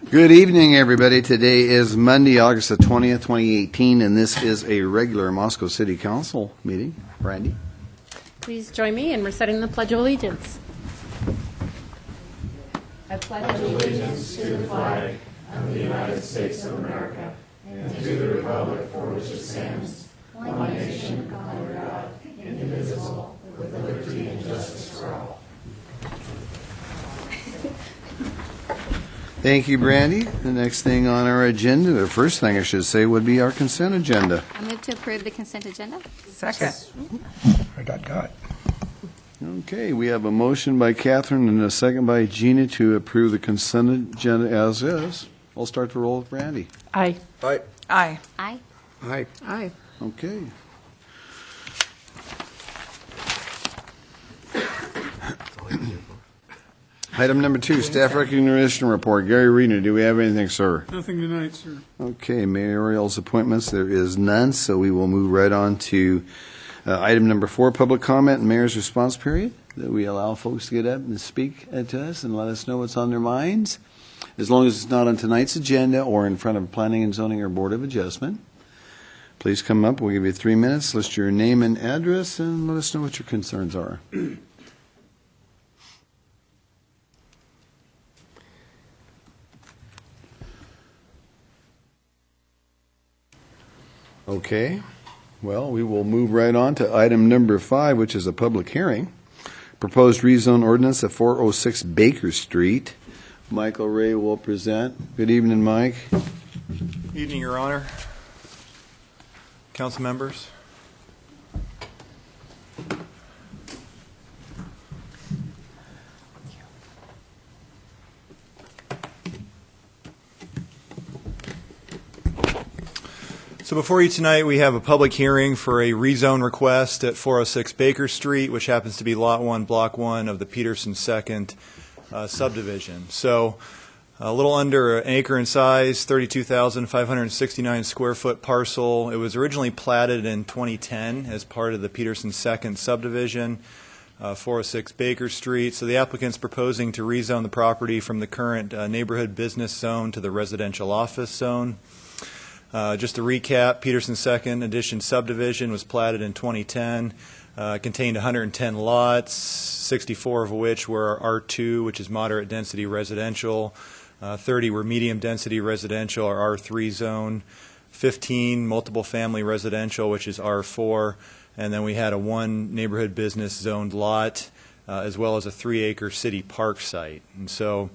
Good evening, everybody. Today is Monday, August the 20th, 2018, and this is a regular Moscow City Council meeting. Brandy? Please join me in reciting the Pledge of Allegiance. I pledge allegiance to the flag of the United States of America and to the republic for which it stands, one nation, under God, indivisible, with liberty and justice for all. Thank you, Brandy. The next thing on our agenda, the first thing I should say, would be our consent agenda. I move to approve the consent agenda. Second. I got. Okay, we have a motion by Catherine and a second by Gina to approve the consent agenda as is. We'll start the roll with Brandy. Aye. Aye. Aye. Aye. Aye. Okay. Item number 2, staff recognition report. Gary Reedner, do we have anything, sir? Nothing tonight, sir. Okay, mayoral's appointments, there is none, so we will move right on to item number 4, public comment and mayor's response period. That we allow folks to get up and speak to us and let us know what's on their minds, as long as it's not on tonight's agenda or in front of Planning and Zoning or Board of Adjustment. Please come up. We'll give you 3 minutes. List your name and address and let us know what your concerns are. Okay, well, we will move right on to item number 5, which is a public hearing. Proposed rezone ordinance at 406 Baker Street. Michael Ray will present. Good evening, Mike. Evening, Your Honor. Council members. So before you tonight, we have a public hearing for a rezone request at 406 Baker Street, which happens to be Lot 1, Block 1 of the Peterson 2nd subdivision. So a little under an acre in size, 32,569 square foot parcel. It was originally platted in 2010 as part of the Peterson 2nd subdivision, 406 Baker Street. So the applicant's proposing to rezone the property from the current neighborhood business zone to the residential office zone. Just to recap, Peterson 2nd Edition subdivision was platted in 2010, contained 110 lots, 64 of which were R2, which is moderate density residential, 30 were medium density residential or R3 zone, 15 multiple family residential, which is R4, and then we had a 1 neighborhood business zoned lot, as well as a 3-acre city park site. And so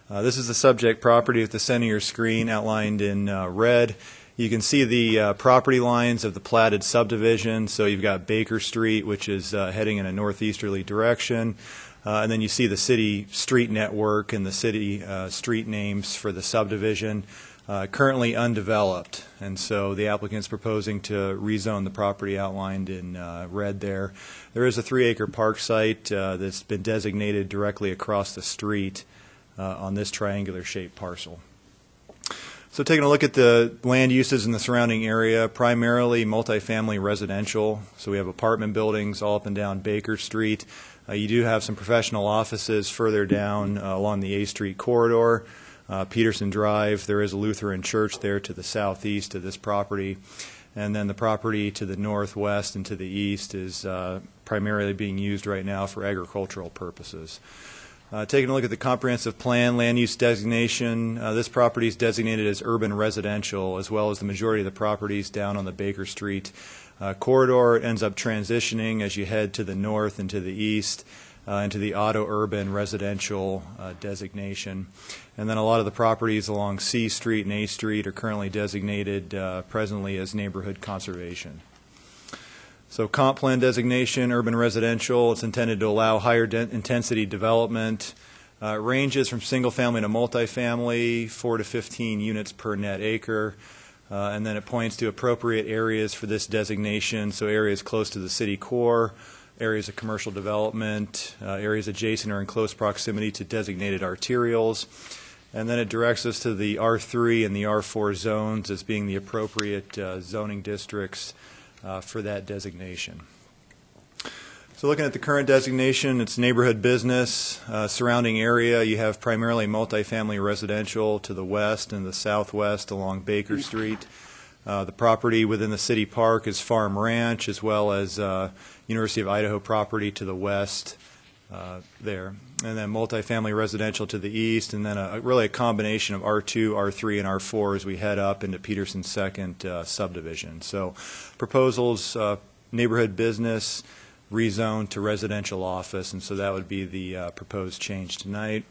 this is the subject property at the center of your screen outlined in red. You can see the property lines of the platted subdivision. So you've got Baker Street, which is heading in a northeasterly direction. And then you see the city street network and the city street names for the subdivision, currently undeveloped. And so the applicant's proposing to rezone the property outlined in red there. There is a 3-acre park site that's been designated directly across the street on this triangular-shaped parcel. So taking a look at the land uses in the surrounding area, primarily multifamily residential. So we have apartment buildings all up and down Baker Street. You do have some professional offices further down along the A Street corridor. Peterson Drive, there is a Lutheran church there to the southeast of this property. And then the property to the northwest and to the east is primarily being used right now for agricultural purposes. Taking a look at the comprehensive plan land use designation, this property is designated as urban residential, as well as the majority of the properties down on the Baker Street corridor. It ends up transitioning as you head to the north and to the east into the auto-urban residential designation. And then a lot of the properties along C Street and A Street are currently designated presently as neighborhood conservation. So comp plan designation, urban residential, it's intended to allow higher intensity development. Ranges from single family to multifamily, 4 to 15 units per net acre. And then it points to appropriate areas for this designation, so areas close to the city core, areas of commercial development, areas adjacent or in close proximity to designated arterials. And then it directs us to the R3 and the R4 zones as being the appropriate zoning districts for that designation. So looking at the current designation, it's neighborhood business. Surrounding area, you have primarily multifamily residential to the west and the southwest along Baker Street. The property within the city park is Farm Ranch, as well as University of Idaho property to the west there. And then multifamily residential to the east, and then really a combination of R2, R3, and R4 as we head up into Peterson's second subdivision. So proposals, neighborhood business, rezone to residential office, and so that would be the proposed change tonight.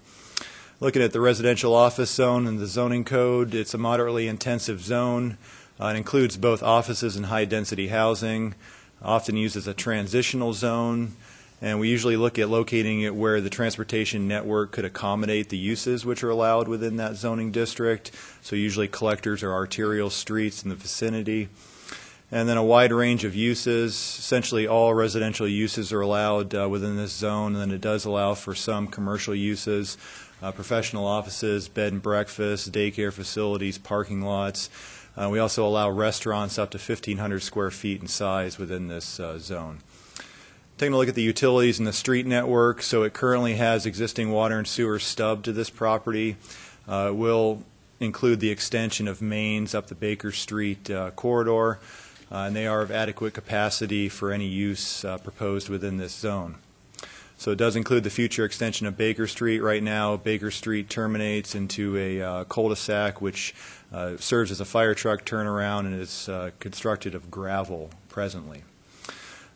Looking at the residential office zone and the zoning code, it's a moderately intensive zone. It includes both offices and high-density housing, often used as a transitional zone, and we usually look at locating it where the transportation network could accommodate the uses which are allowed within that zoning district, so usually collectors or arterial streets in the vicinity. And then a wide range of uses. Essentially all residential uses are allowed within this zone, and then it does allow for some commercial uses, professional offices, bed and breakfast, daycare facilities, parking lots. We also allow restaurants up to 1,500 square feet in size within this zone. Taking a look at the utilities and the street network, so it currently has existing water and sewer stub to this property. It will include the extension of mains up the Baker Street corridor. And they are of adequate capacity for any use proposed within this zone. So it does include the future extension of Baker Street. Right now, Baker Street terminates into a cul-de-sac which serves as a fire truck turnaround and is constructed of gravel presently.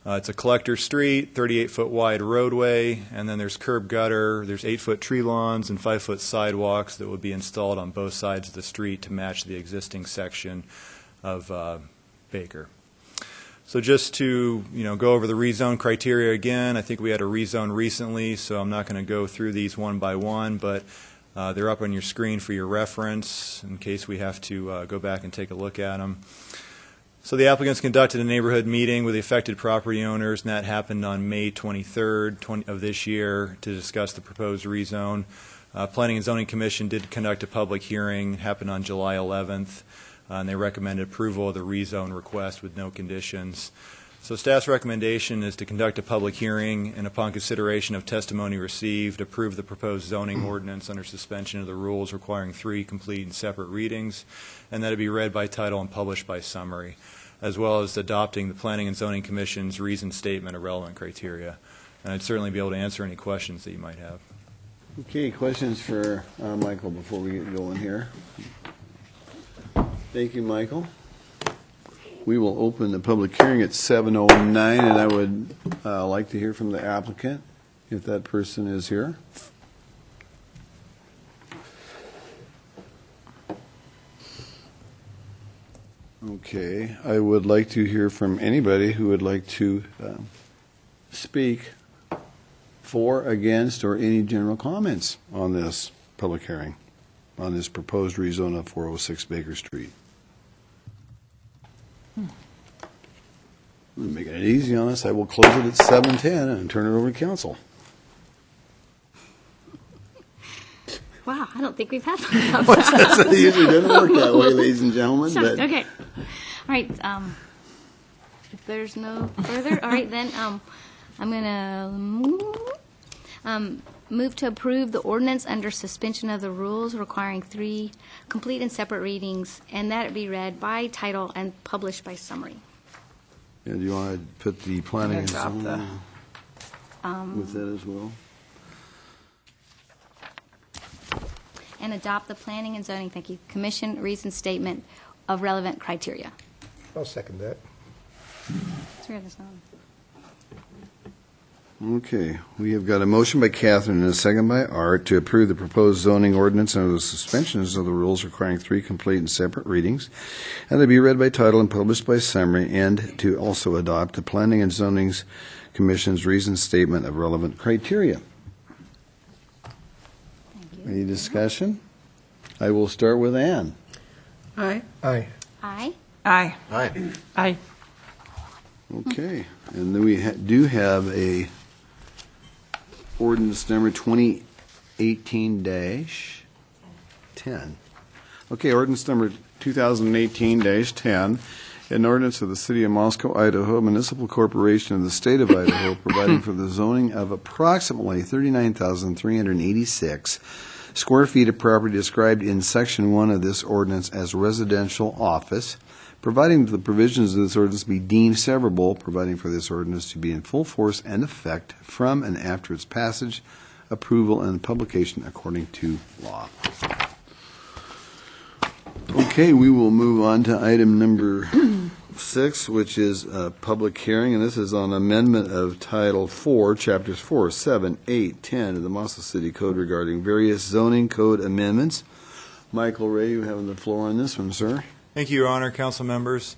It's a collector street, 38-foot wide roadway, and then there's curb gutter, there's 8-foot tree lawns and 5-foot sidewalks that would be installed on both sides of the street to match the existing section of Baker. So just to go over the rezone criteria again, I think we had a rezone recently, so I'm not going to go through these one by one, but they're up on your screen for your reference in case we have to go back and take a look at them. So the applicants conducted a neighborhood meeting with the affected property owners, and that happened on May 23rd of this year to discuss the proposed rezone. Planning and Zoning Commission did conduct a public hearing. It happened on July 11th. And they recommended approval of the rezone request with no conditions. So staff's recommendation is to conduct a public hearing and upon consideration of testimony received, approve the proposed zoning ordinance under suspension of the rules requiring 3 complete and separate readings, and that it be read by title and published by summary, as well as adopting the Planning and Zoning Commission's reasoned statement of relevant criteria. And I'd certainly be able to answer any questions that you might have. Okay, questions for Michael before we get going here? Thank you, Michael. We will open the public hearing at 7:09, and I would like to hear from the applicant, if that person is here. Okay, I would like to hear from anybody who would like to speak for, against, or any general comments on this public hearing, on this proposed rezone of 406 Baker Street. Making it easy on us, I will close it at 7:10 and turn it over to council. Wow, I don't think we've had one. It usually doesn't work that way, ladies and gentlemen. But Okay. All right. If there's no further, all right, then I'm going to move to approve the ordinance under suspension of the rules requiring 3 complete and separate readings, and that it be read by title and published by summary. Yeah, do you want to put the planning and Adopt zoning with that as well? And adopt the Planning and Zoning, thank you, Commission reasoned statement of relevant criteria. I'll second that. Swear this on. Okay, we have got a motion by Catherine and a second by Art to approve the proposed zoning ordinance under the suspensions of the rules requiring 3 complete and separate readings, and to be read by title and published by summary, and to also adopt the Planning and Zoning Commission's reasoned statement of relevant criteria. Thank you. Any discussion? I will start with Ann. Aye. Aye. Aye. Aye. Aye. Aye. Okay, and then we do have a ordinance number 2018-10. Okay, ordinance number 2018-10 An ordinance of the City of Moscow, Idaho, municipal corporation of the State of Idaho, providing for the zoning of approximately 39,386 square feet of property described in Section 1 of this ordinance as residential office, providing that the provisions of this ordinance be deemed severable, providing for this ordinance to be in full force and effect from and after its passage, approval, and publication according to law. Okay, we will move on to item number 6, which is a public hearing, and this is on amendment of Title 4, Chapters 4, 7, 8, 10 of the Moscow City Code regarding various zoning code amendments. Michael Ray, you have the floor on this one, sir. Thank you, Your Honor, council members.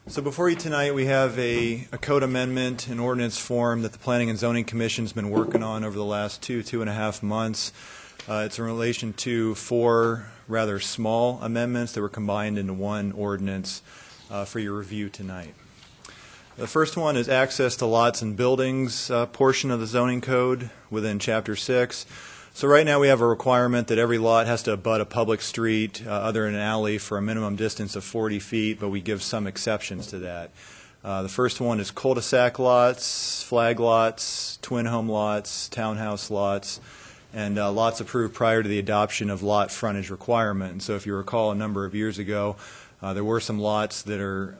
So before you tonight, we have a code amendment in ordinance form that the Planning and Zoning Commission's been working on over the last 2.5 months. It's in relation to 4 rather small amendments that were combined into one ordinance for your review tonight. The first one is access to lots and buildings portion of the zoning code within Chapter 6. So right now we have a requirement that every lot has to abut a public street other than an alley for a minimum distance of 40 feet, but we give some exceptions to that. The first one is cul-de-sac lots, flag lots, twin home lots, townhouse lots, and lots approved prior to the adoption of lot frontage requirement. And so if you recall, a number of years ago, there were some lots that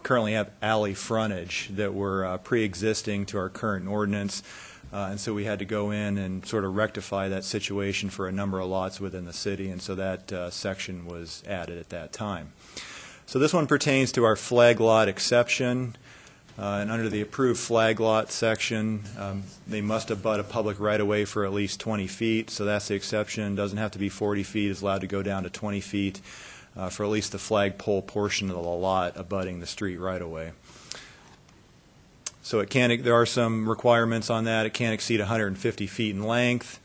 currently have alley frontage that were pre-existing to our current ordinance. And so we had to go in and sort of rectify that situation for a number of lots within the city, and so that section was added at that time. So this one pertains to our flag lot exception. And under the approved flag lot section, they must abut a public right-of-way for at least 20 feet. So that's the exception. Doesn't have to be 40 feet. It's allowed to go down to 20 feet for at least the flagpole portion of the lot abutting the street right-of-way. So there are some requirements on that. It can't exceed 150 feet in length.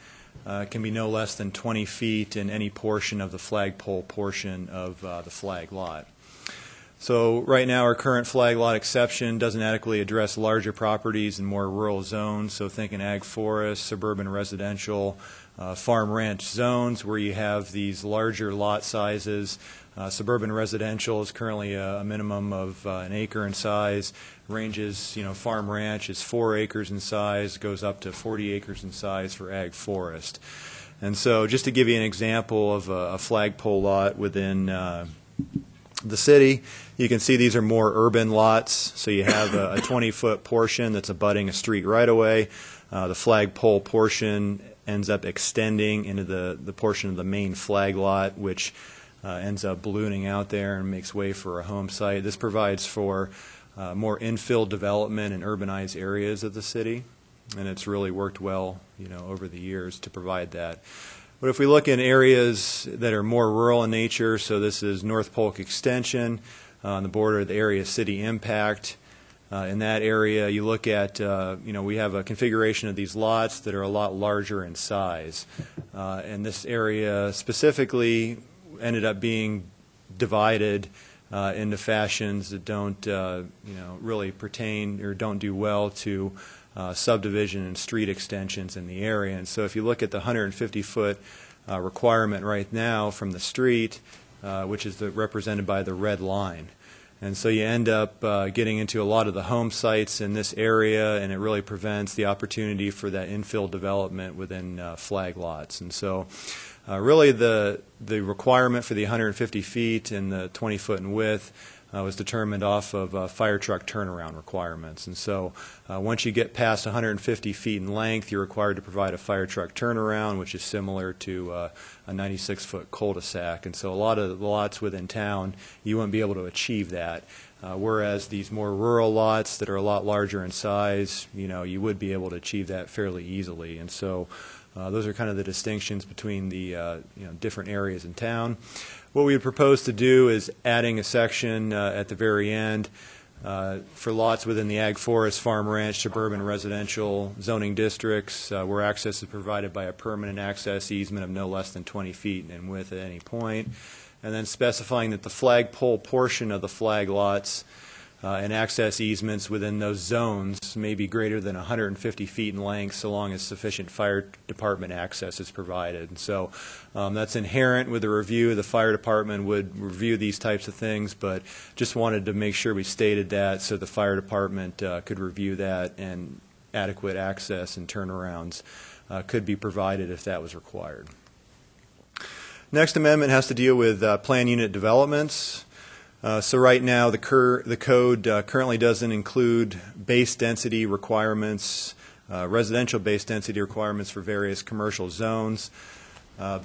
It can be no less than 20 feet in any portion of the flagpole portion of the flag lot. So right now our current flag lot exception doesn't adequately address larger properties in more rural zones, so think in ag forest, suburban residential, farm ranch zones where you have these larger lot sizes. Suburban residential is currently a minimum of an acre in size. Ranges, farm ranch is 4 acres in size, goes up to 40 acres in size for ag forest. And so just to give you an example of a flagpole lot within the city, you can see these are more urban lots. So you have a 20-foot portion that's abutting a street right-of-way. The flagpole portion ends up extending into the portion of the main flag lot, which ends up ballooning out there and makes way for a home site. This provides for more infill development in urbanized areas of the city, and it's really worked well, over the years to provide that. But if we look in areas that are more rural in nature, so this is North Polk Extension on the border of the area city impact. In that area, you look at, we have a configuration of these lots that are a lot larger in size. And this area specifically ended up being divided into fashions that don't, really pertain or don't do well to subdivision and street extensions in the area. And so if you look at the 150-foot requirement right now from the street, which is represented by the red line. And so you end up getting into a lot of the home sites in this area, and it really prevents the opportunity for that infill development within flag lots. And so really the requirement for the 150 feet and the 20 foot in width was determined off of fire truck turnaround requirements. And so once you get past 150 feet in length, you're required to provide a fire truck turnaround, which is similar to a 96-foot cul-de-sac. And so a lot of the lots within town, you wouldn't be able to achieve that. Whereas these more rural lots that are a lot larger in size, you would be able to achieve that fairly easily. And so those are kind of the distinctions between the different areas in town. What we would propose to do is adding a section at the very end for lots within the ag forest, farm ranch, suburban residential zoning districts where access is provided by a permanent access easement of no less than 20 feet in width at any point, and then specifying that the flagpole portion of the flag lots and access easements within those zones may be greater than 150 feet in length, so long as sufficient fire department access is provided. And so that's inherent with the review. The fire department would review these types of things, but just wanted to make sure we stated that so the fire department could review that, and adequate access and turnarounds could be provided if that was required. Next amendment has to deal with plan unit developments. So right now, the code currently doesn't include base density requirements, residential base density requirements for various commercial zones.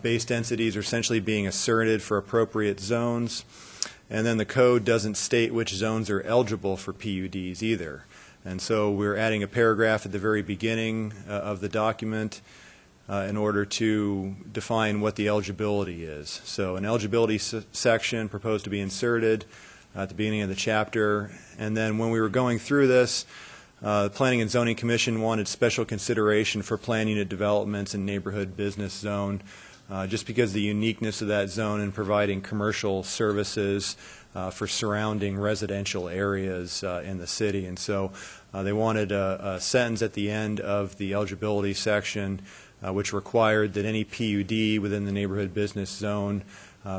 Base densities are essentially being asserted for appropriate zones, and then the code doesn't state which zones are eligible for PUDs either. And so we're adding a paragraph at the very beginning of the document in order to define what the eligibility is. So an eligibility section proposed to be inserted at the beginning of the chapter, and then when we were going through this, the Planning and Zoning Commission wanted special consideration for plan unit developments in neighborhood business zone, just because of the uniqueness of that zone in providing commercial services for surrounding residential areas in the city. And so they wanted a sentence at the end of the eligibility section which required that any PUD within the neighborhood business zone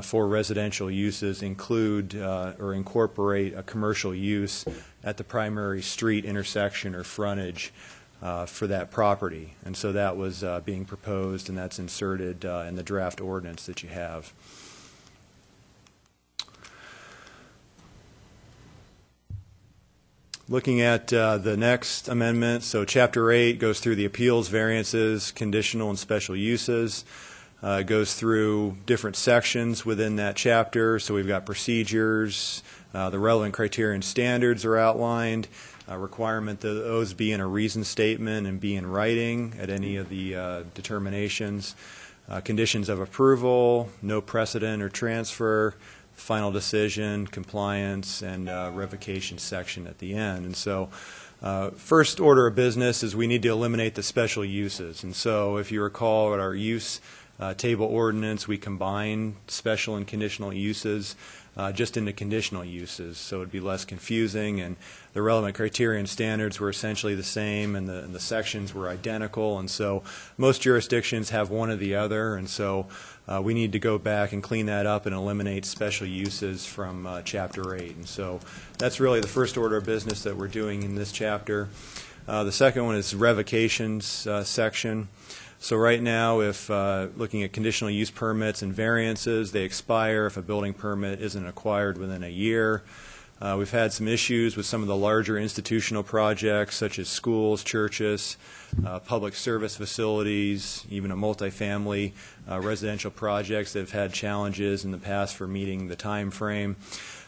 for residential uses include or incorporate a commercial use at the primary street intersection or frontage for that property. And so that was being proposed, and that's inserted in the draft ordinance that you have. Looking at the next amendment, so Chapter 8 goes through the appeals, variances, conditional and special uses. It goes through different sections within that chapter. So we've got procedures, the relevant criteria and standards are outlined, a requirement that those be in a reason statement and be in writing at any of the determinations, conditions of approval, no precedent or transfer, final decision, compliance, and revocation section at the end. And so first order of business is we need to eliminate the special uses. And so if you recall at our use table ordinance, we combine special and conditional uses just into conditional uses, so it would be less confusing, and the relevant criteria and standards were essentially the same, and the sections were identical, and so most jurisdictions have one or the other, and so we need to go back and clean that up and eliminate special uses from Chapter 8. And so that's really the first order of business that we're doing in this chapter. The second one is revocations section. So right now, if looking at conditional use permits and variances, they expire if a building permit isn't acquired within a year. We've had some issues with some of the larger institutional projects, such as schools, churches, public service facilities, even a multifamily residential projects that have had challenges in the past for meeting the time frame.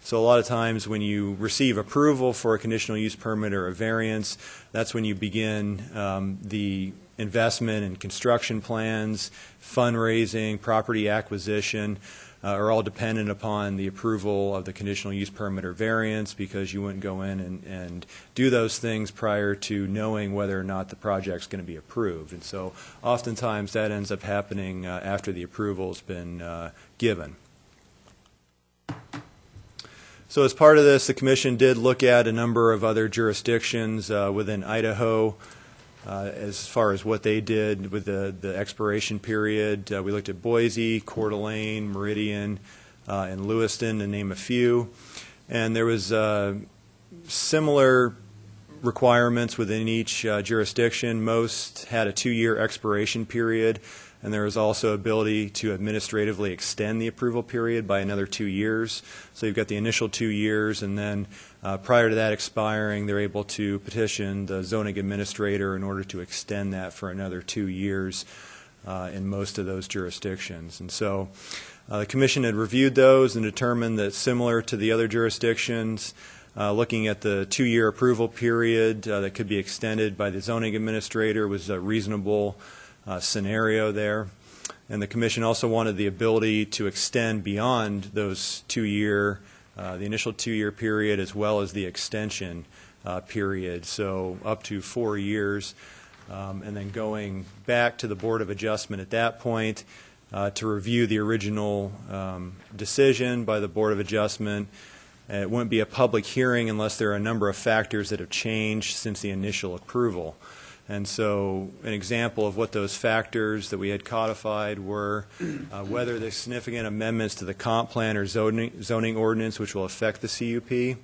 So a lot of times when you receive approval for a conditional use permit or a variance, that's when you begin the investment and construction plans, fundraising, property acquisition are all dependent upon the approval of the conditional use permit or variance, because you wouldn't go in and do those things prior to knowing whether or not the project's going to be approved. And so oftentimes that ends up happening after the approval's been given. So as part of this, the Commission did look at a number of other jurisdictions within Idaho as far as what they did with the expiration period. We looked at Boise, Coeur d'Alene, Meridian, and Lewiston, to name a few. And there was similar requirements within each jurisdiction. Most had a 2-year expiration period, and there was also ability to administratively extend the approval period by another 2 years. So you've got the initial 2 years, and then prior to that expiring, they're able to petition the zoning administrator in order to extend that for another 2 years in most of those jurisdictions. And so the Commission had reviewed those and determined that, similar to the other jurisdictions, looking at the 2-year approval period that could be extended by the zoning administrator was a reasonable scenario there. And the Commission also wanted the ability to extend beyond those 2-year, the initial 2-year period, as well as the extension period, so up to 4 years, and then going back to the Board of Adjustment at that point to review the original decision by the Board of Adjustment, It wouldn't be a public hearing unless there are a number of factors that have changed since the initial approval. And so an example of what those factors that we had codified were whether there's significant amendments to the comp plan or zoning ordinance which will affect the CUP,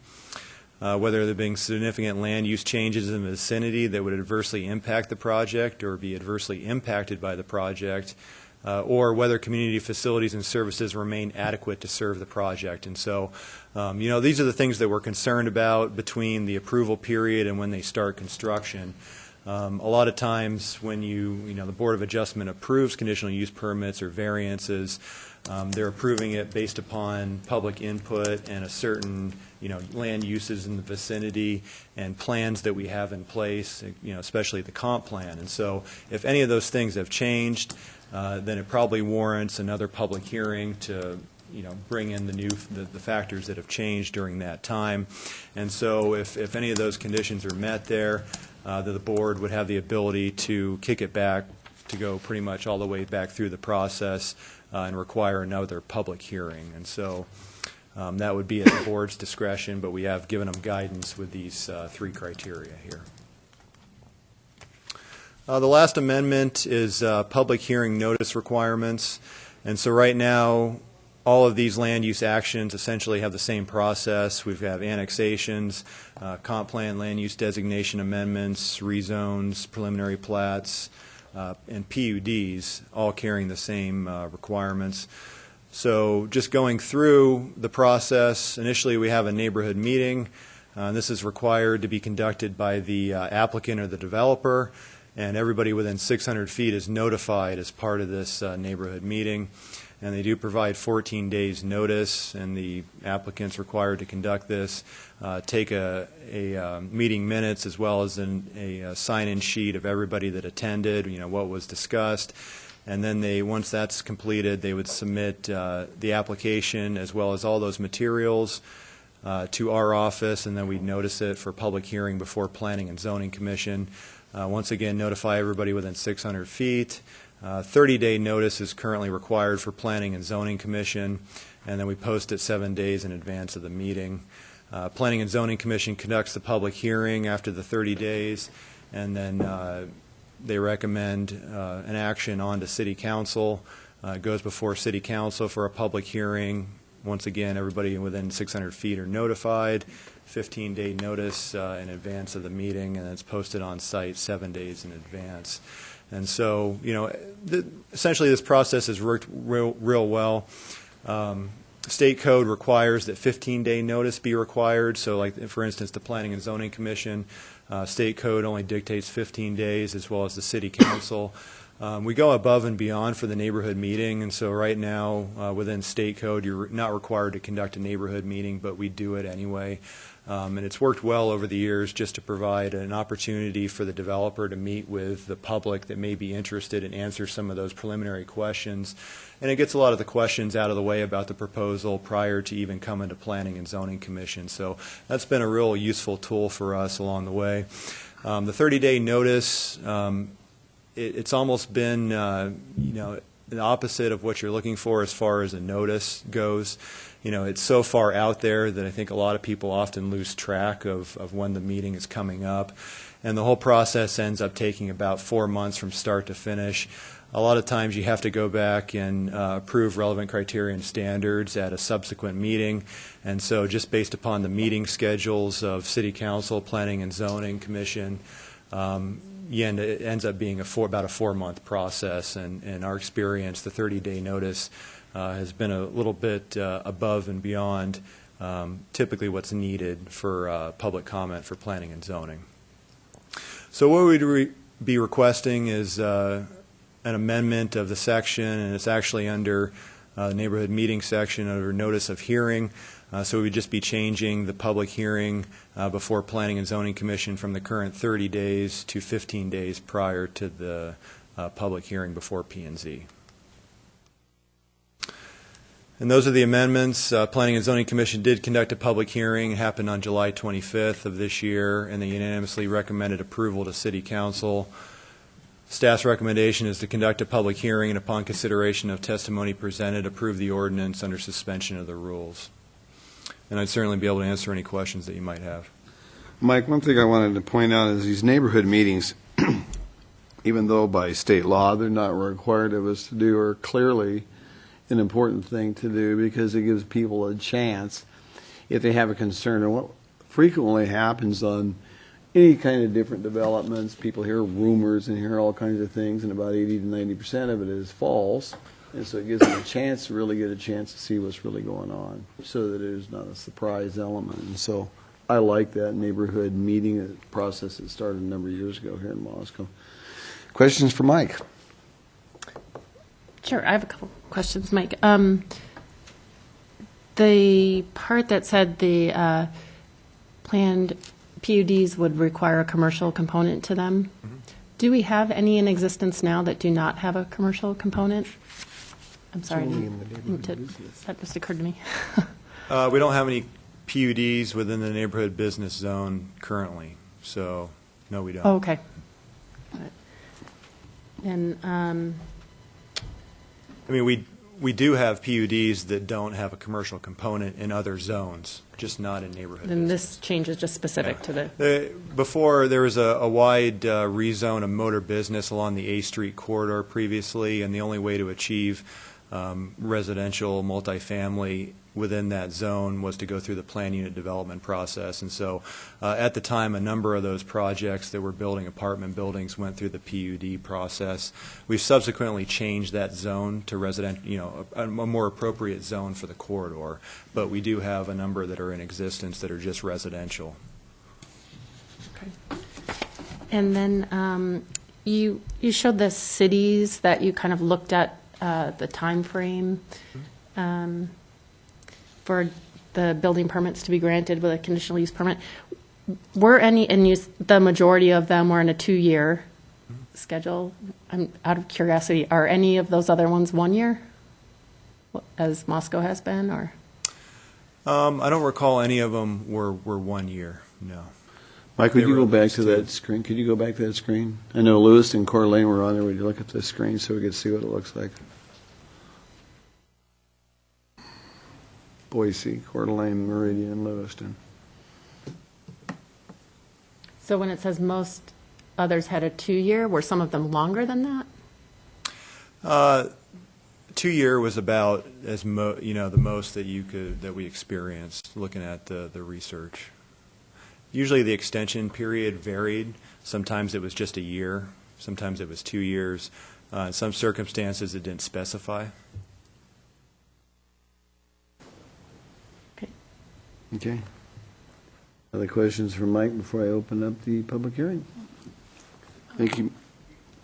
whether there being significant land use changes in the vicinity that would adversely impact the project or be adversely impacted by the project, or whether community facilities and services remain adequate to serve the project. And so, these are the things that we're concerned about between the approval period and when they start construction. A lot of times when the Board of Adjustment approves conditional use permits or variances, they're approving it based upon public input and a certain, land uses in the vicinity and plans that we have in place, especially the comp plan. And so if any of those things have changed, then it probably warrants another public hearing to bring in the factors that have changed during that time. And so if any of those conditions are met there, the board would have the ability to kick it back to go pretty much all the way back through the process and require another public hearing. And so that would be at the board's discretion, but we have given them guidance with these three criteria here. The last amendment is public hearing notice requirements. And so right now, all of these land use actions essentially have the same process. We have annexations, comp plan, land use designation amendments, rezones, preliminary plats, and PUDs, all carrying the same requirements. So just going through the process, initially we have a neighborhood meeting. This is required to be conducted by the applicant or the developer, and everybody within 600 feet is notified as part of this neighborhood meeting. And they do provide 14 days notice, and the applicant's required to conduct this, take a meeting minutes as well as a sign-in sheet of everybody that attended, what was discussed. And then once that's completed, they would submit the application as well as all those materials to our office, and then we'd notice it for public hearing before Planning and Zoning Commission. Once again, notify everybody within 600 feet. 30-day notice is currently required for Planning and Zoning Commission, and then we post it 7 days in advance of the meeting. Planning and Zoning Commission conducts the public hearing after the 30 days, and then they recommend an action on to City Council. It goes before City Council for a public hearing. Once again, everybody within 600 feet are notified. 15-day notice in advance of the meeting, and it's posted on site 7 days in advance. And so, essentially this process has worked real well. State code requires that 15-day notice be required. So, like, for instance, the Planning and Zoning Commission, state code only dictates 15 days, as well as the City Council. We go above and beyond for the neighborhood meeting, and so right now, within state code, you're not required to conduct a neighborhood meeting, but we do it anyway. And it's worked well over the years just to provide an opportunity for the developer to meet with the public that may be interested and answer some of those preliminary questions. And it gets a lot of the questions out of the way about the proposal prior to even coming to Planning and Zoning Commission. So that's been a real useful tool for us along the way. The 30-day notice, it's almost been, the opposite of what you're looking for as far as a notice goes. It's so far out there that I think a lot of people often lose track of when the meeting is coming up. And the whole process ends up taking about 4 months from start to finish. A lot of times you have to go back and approve relevant criteria and standards at a subsequent meeting. And so just based upon the meeting schedules of City Council, Planning and Zoning Commission, it ends up being about a 4-month process. And in our experience, the 30-day notice has been a little bit above and beyond typically what's needed for public comment for planning and zoning. So what we'd be requesting is an amendment of the section, and it's actually under the neighborhood meeting section under notice of hearing. So we would just be changing the public hearing before Planning and Zoning Commission from the current 30 days to 15 days prior to the public hearing before P&Z. And those are the amendments. Planning and Zoning Commission did conduct a public hearing. It happened on July 25th of this year, and they unanimously recommended approval to City Council. Staff's recommendation is to conduct a public hearing and, upon consideration of testimony presented, approve the ordinance under suspension of the rules. and I'd certainly be able to answer any questions that you might have. Mike, one thing I wanted to point out is these neighborhood meetings, even though by state law they're not required of us to do, are clearly an important thing to do because it gives people a chance if they have a concern. And what frequently happens on any kind of different developments, people hear rumors and hear all kinds of things, and about 80 to 90% of it is false. And so it gives them a chance to really get a chance to see what's really going on so that there's not a surprise element. And so I like that neighborhood meeting process that started a number of years ago here in Moscow. Questions for Mike? Sure, I have a couple questions, Mike. The part that said the planned PUDs would require a commercial component to them, do we have any in existence now that do not have a commercial component? I'm sorry, that just occurred to me. We don't have any PUDs within the neighborhood business zone currently, so no, we don't. Oh, okay. Got it. And I mean, we do have PUDs that don't have a commercial component in other zones, just not in neighborhood then business. this change is just specific to the. Before, there was a wide rezone of motor business along the A Street corridor previously, and the only way to achieve residential multifamily within that zone was to go through the plan unit development process. And so at the time, a number of those projects that were building apartment buildings went through the PUD process. We've subsequently changed that zone to a more appropriate zone for the corridor, but we do have a number that are in existence that are just residential. Okay. And then you showed the cities that you kind of looked at the time frame for the building permits to be granted with a conditional use permit. Were any, and the majority of them were in a 2-year schedule? I'm out of curiosity, are any of those other ones 1 year, as Moscow has been, or? I don't recall any of them were 1 year, no. Mike, would They you were go at back least to 2. that screen? Could you go back to that screen? I know Lewis and Coeur d'Alene were on there. Would you look at the screen so we could see what it looks like? Boise, Coeur d'Alene, Meridian, Lewiston. So when it says most others had a 2-year, were some of them longer than that? 2 year was about as the most that we experienced looking at the research. Usually the extension period varied. Sometimes it was just a year. Sometimes it was 2 years. In some circumstances, it didn't specify. Okay. Other questions for Mike before I open up the public hearing? Thank you.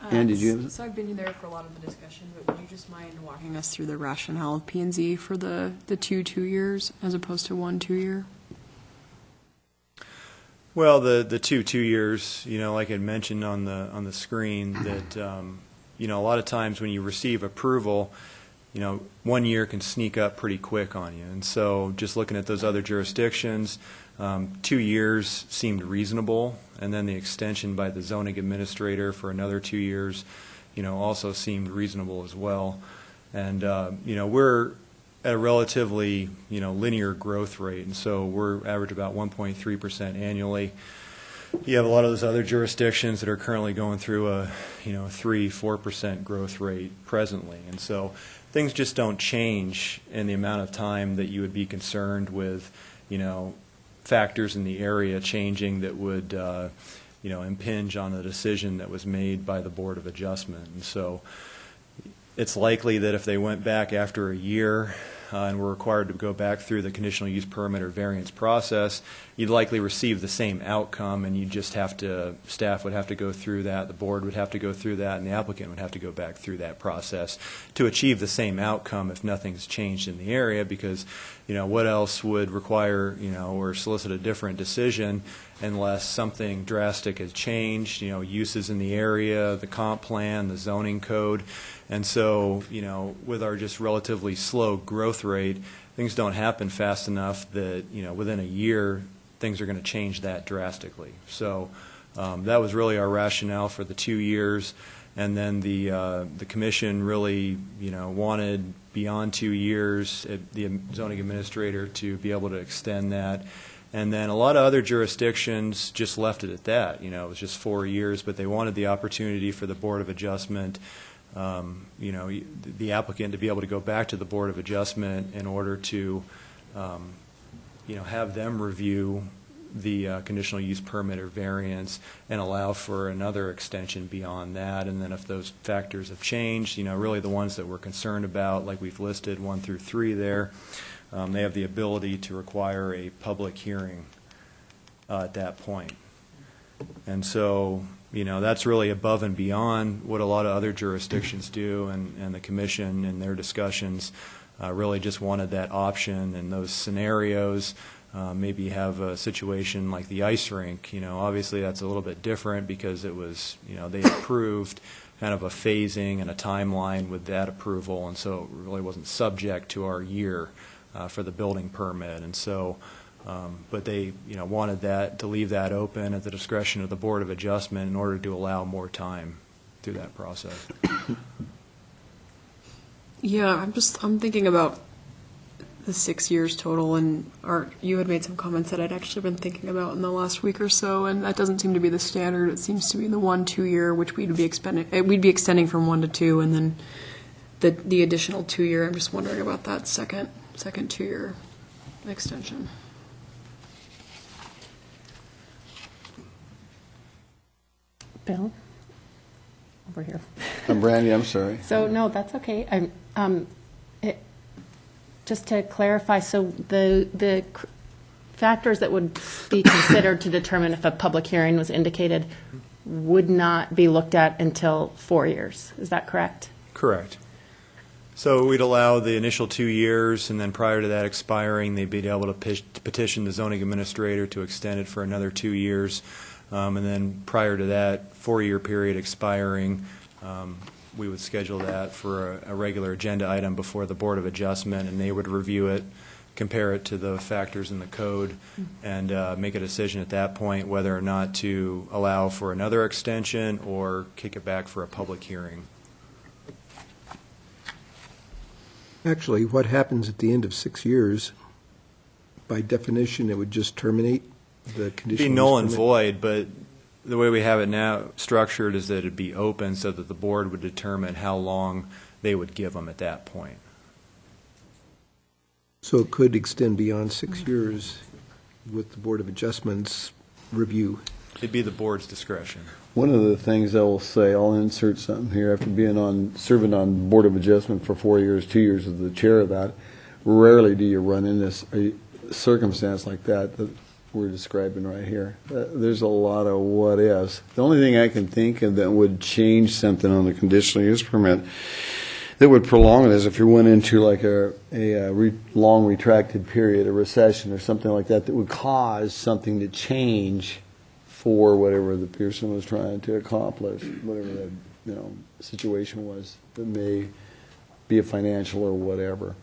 Ann, did you have? So I've been there for a lot of the discussion, but would you just mind walking us through the rationale of P&Z for the 2 years as opposed to 1 2-year? Well, the 2 years, like I mentioned on the screen, that a lot of times when you receive approval, 1 year can sneak up pretty quick on you. And so just looking at those other jurisdictions, 2 years seemed reasonable, and then the extension by the zoning administrator for another 2 years, also seemed reasonable as well. And, we're at a relatively, linear growth rate, and so we're average about 1.3% annually. You have a lot of those other jurisdictions that are currently going through a 3-4% growth rate presently, and so things just don't change in the amount of time that you would be concerned with, factors in the area changing that would, impinge on the decision that was made by the Board of Adjustment. And so it's likely that if they went back after a year and were required to go back through the conditional use permit or variance process, you'd likely receive the same outcome, and you'd just staff would have to go through that, the board would have to go through that, and the applicant would have to go back through that process to achieve the same outcome if nothing's changed in the area, because, what else would require, or solicit a different decision unless something drastic has changed, uses in the area, the comp plan, the zoning code. And so, with our just relatively slow growth rate, things don't happen fast enough that, within a year, things are going to change that drastically. So that was really our rationale for the 2 years. And then the commission really, wanted beyond 2 years, the zoning administrator to be able to extend that. And then a lot of other jurisdictions just left it at that. It was just 4 years, but they wanted the opportunity for the Board of Adjustment, the applicant to be able to go back to the Board of Adjustment in order to, have them review the conditional use permit or variance and allow for another extension beyond that. And then if those factors have changed, really the ones that we're concerned about, like we've listed 1 through 3 there, they have the ability to require a public hearing at that point. And so, that's really above and beyond what a lot of other jurisdictions do, and the commission in their discussions really just wanted that option in those scenarios. Maybe have a situation like the ice rink. Obviously that's a little bit different because it was, they approved kind of a phasing and a timeline with that approval, and so it really wasn't subject to our year for the building permit. And so, but they, wanted that to leave that open at the discretion of the Board of Adjustment in order to allow more time through that process. Yeah, I'm thinking about the 6 years total, and Art, you had made some comments that I'd actually been thinking about in the last week or so, and that doesn't seem to be the standard. It seems to be the 1-2 year, which we'd be extending from 1 to 2, and then the additional 2 year. I'm just wondering about that second 2 year extension. Bill? Over here. Brandy, I'm sorry. So, no, that's okay. Just to clarify, so the factors that would be considered to determine if a public hearing was indicated would not be looked at until 4 years. Is that correct? Correct. So we'd allow the initial 2 years, and then prior to that expiring, they'd be able to petition the zoning administrator to extend it for another 2 years. And then prior to that 4-year period expiring, we would schedule that for a regular agenda item before the Board of Adjustment, and they would review it, compare it to the factors in the code, and make a decision at that point whether or not to allow for another extension or kick it back for a public hearing. Actually, what happens at the end of 6 years, by definition, it would just terminate the conditional It'd be use null and permit? void, but the way we have it now structured is that it'd be open so that the board would determine how long they would give them at that point. So it could extend beyond 6 years with the Board of Adjustments review. It'd be the board's discretion. One of the things I will say, I'll insert something here, after serving on Board of Adjustment for 4 years, 2 years as the chair of that, rarely do you run into a circumstance like that we're describing right here. There's a lot of what ifs. The only thing I can think of that would change something on the conditional use permit that would prolong it is if you went into like a long retracted period, a recession or something like that would cause something to change for whatever the person was trying to accomplish, whatever the situation was that may be a financial or whatever.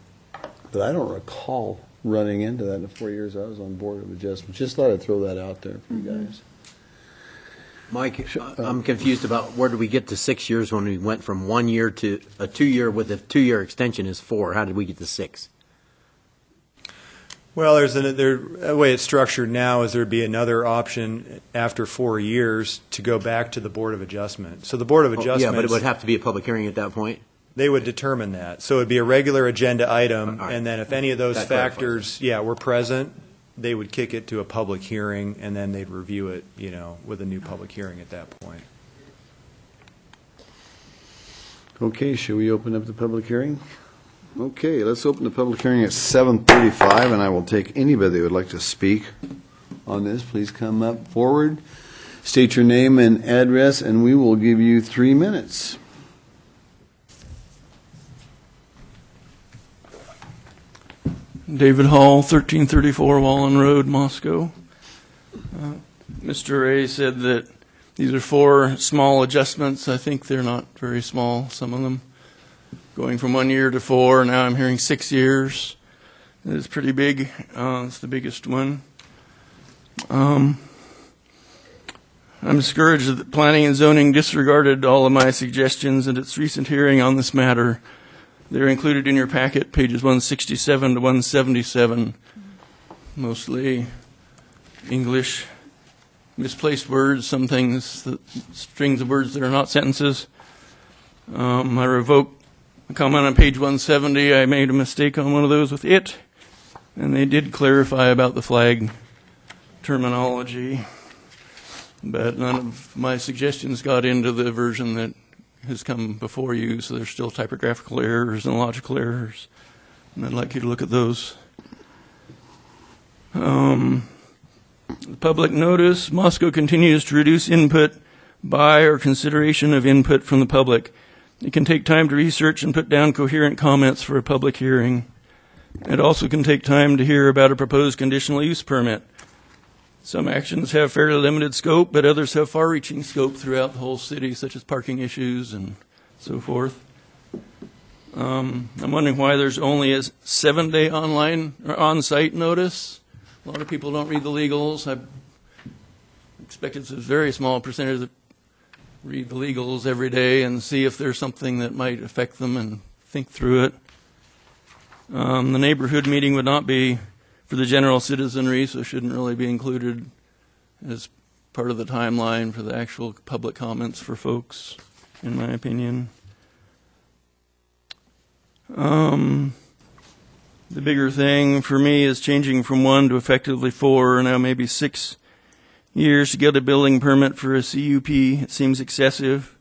But I don't recall running into that in the 4 years I was on Board of Adjustment. Just thought I'd throw that out there for you guys. Mike, I'm confused about where did we get to 6 years when we went from 1 year to a 2 year with a 2 year extension is 4? How did we get to 6? Well, the way it's structured now is there'd be another option after 4 years to go back to the Board of Adjustment. So the Board of Adjustment. Yeah, but it would have to be a public hearing at that point? They would determine that. So it'd be a regular agenda item, All right. and then if any of those That factors, were present, they would kick it to a public hearing, and then they'd review it, with a new public hearing at that point. Okay, should we open up the public hearing? Okay, let's open the public hearing at 7:35, and I will take anybody who would like to speak on this. Please come up forward, state your name and address, and we will give you 3 minutes. David Hall, 1334 Wallen Road, Moscow. Mr. Ray said that these are 4 small adjustments. I think they're not very small, some of them. Going from 1 year to 4, now I'm hearing 6 years. It's pretty big. It's the biggest one. I'm discouraged that Planning and Zoning disregarded all of my suggestions at its recent hearing on this matter. They're included in your packet, pages 167 to 177, mostly English, misplaced words, some things, strings of words that are not sentences. I revoked a comment on page 170. I made a mistake on one of those with it, and they did clarify about the flag terminology, but none of my suggestions got into the version that has come before you, so there's still typographical errors and logical errors, and I'd like you to look at those. The public notice, Moscow continues to reduce input by or consideration of input from the public. It can take time to research and put down coherent comments for a public hearing. It also can take time to hear about a proposed conditional use permit. Some actions have fairly limited scope, but others have far-reaching scope throughout the whole city, such as parking issues and so forth. I'm wondering why there's only a 7-day online or on-site notice. A lot of people don't read the legals. I expect it's a very small percentage that read the legals every day and see if there's something that might affect them and think through it. The neighborhood meeting would not be for the general citizenry, so shouldn't really be included as part of the timeline for the actual public comments for folks, in my opinion. The bigger thing for me is changing from 1 to effectively 4, or now maybe 6 years to get a building permit for a CUP. It seems excessive.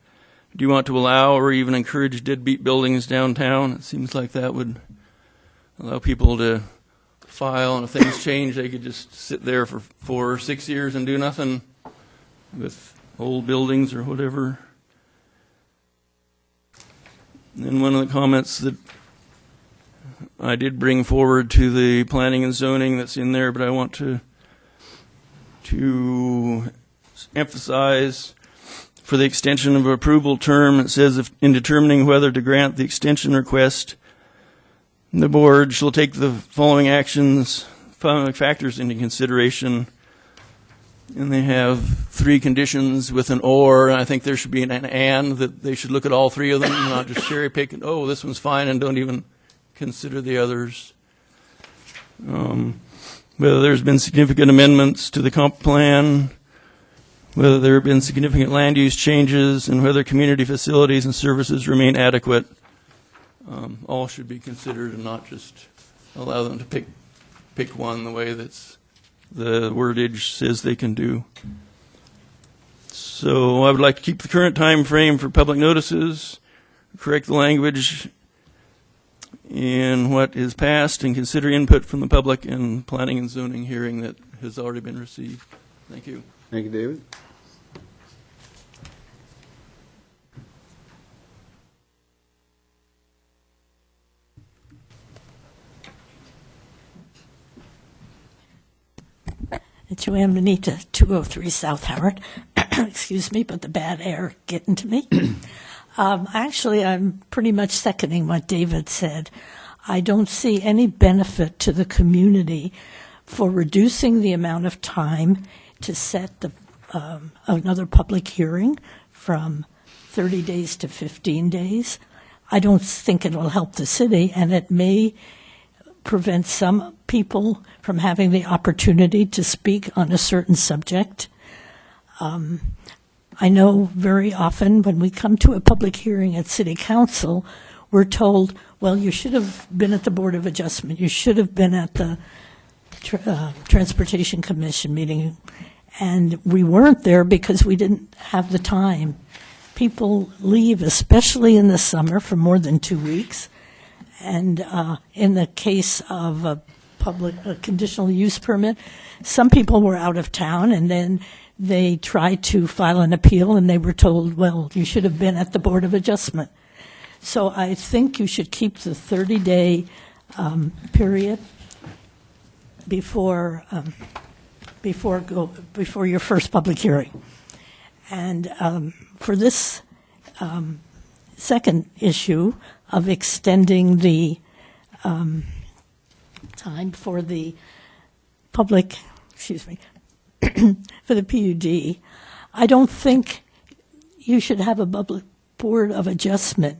Do you want to allow or even encourage deadbeat buildings downtown? It seems like that would allow people to file, and if things change, they could just sit there for 4 or 6 years and do nothing with old buildings or whatever. And one of the comments that I did bring forward to the planning and zoning that's in there, but I want to emphasize for the extension of approval term, it says if in determining whether to grant the extension request, the board shall take the following factors into consideration, and they have 3 conditions with an or, and I think there should be an and, that they should look at all 3 of them, and not just cherry pick, oh, this one's fine, and don't even consider the others. Whether there's been significant amendments to the comp plan, whether there have been significant land use changes, and whether community facilities and services remain adequate. All should be considered and not just allow them to pick one the way that's the wordage says they can do. So I would like to keep the current time frame for public notices, correct the language in what is passed, and consider input from the public in planning and zoning hearing that has already been received. Thank you. Thank you, David. Joanne Manita, 203 South Howard. Excuse me, but the bad air getting to me. Actually, I'm pretty much seconding what David said. I don't see any benefit to the community for reducing the amount of time to set another public hearing from 30 days to 15 days. I don't think it will help the city, and it may prevent some people from having the opportunity to speak on a certain subject. I know very often when we come to a public hearing at City Council, we're told, well, you should have been at the Board of Adjustment, you should have been at the Transportation Commission meeting, and we weren't there because we didn't have the time. People leave, especially in the summer, for more than 2 weeks. And in the case of a conditional use permit, some people were out of town, and then they tried to file an appeal, and they were told, well, you should have been at the Board of Adjustment. So I think you should keep the 30-day period before your first public hearing. And for this second issue of extending the time for the public, for the PUD, I don't think you should have a public board of adjustment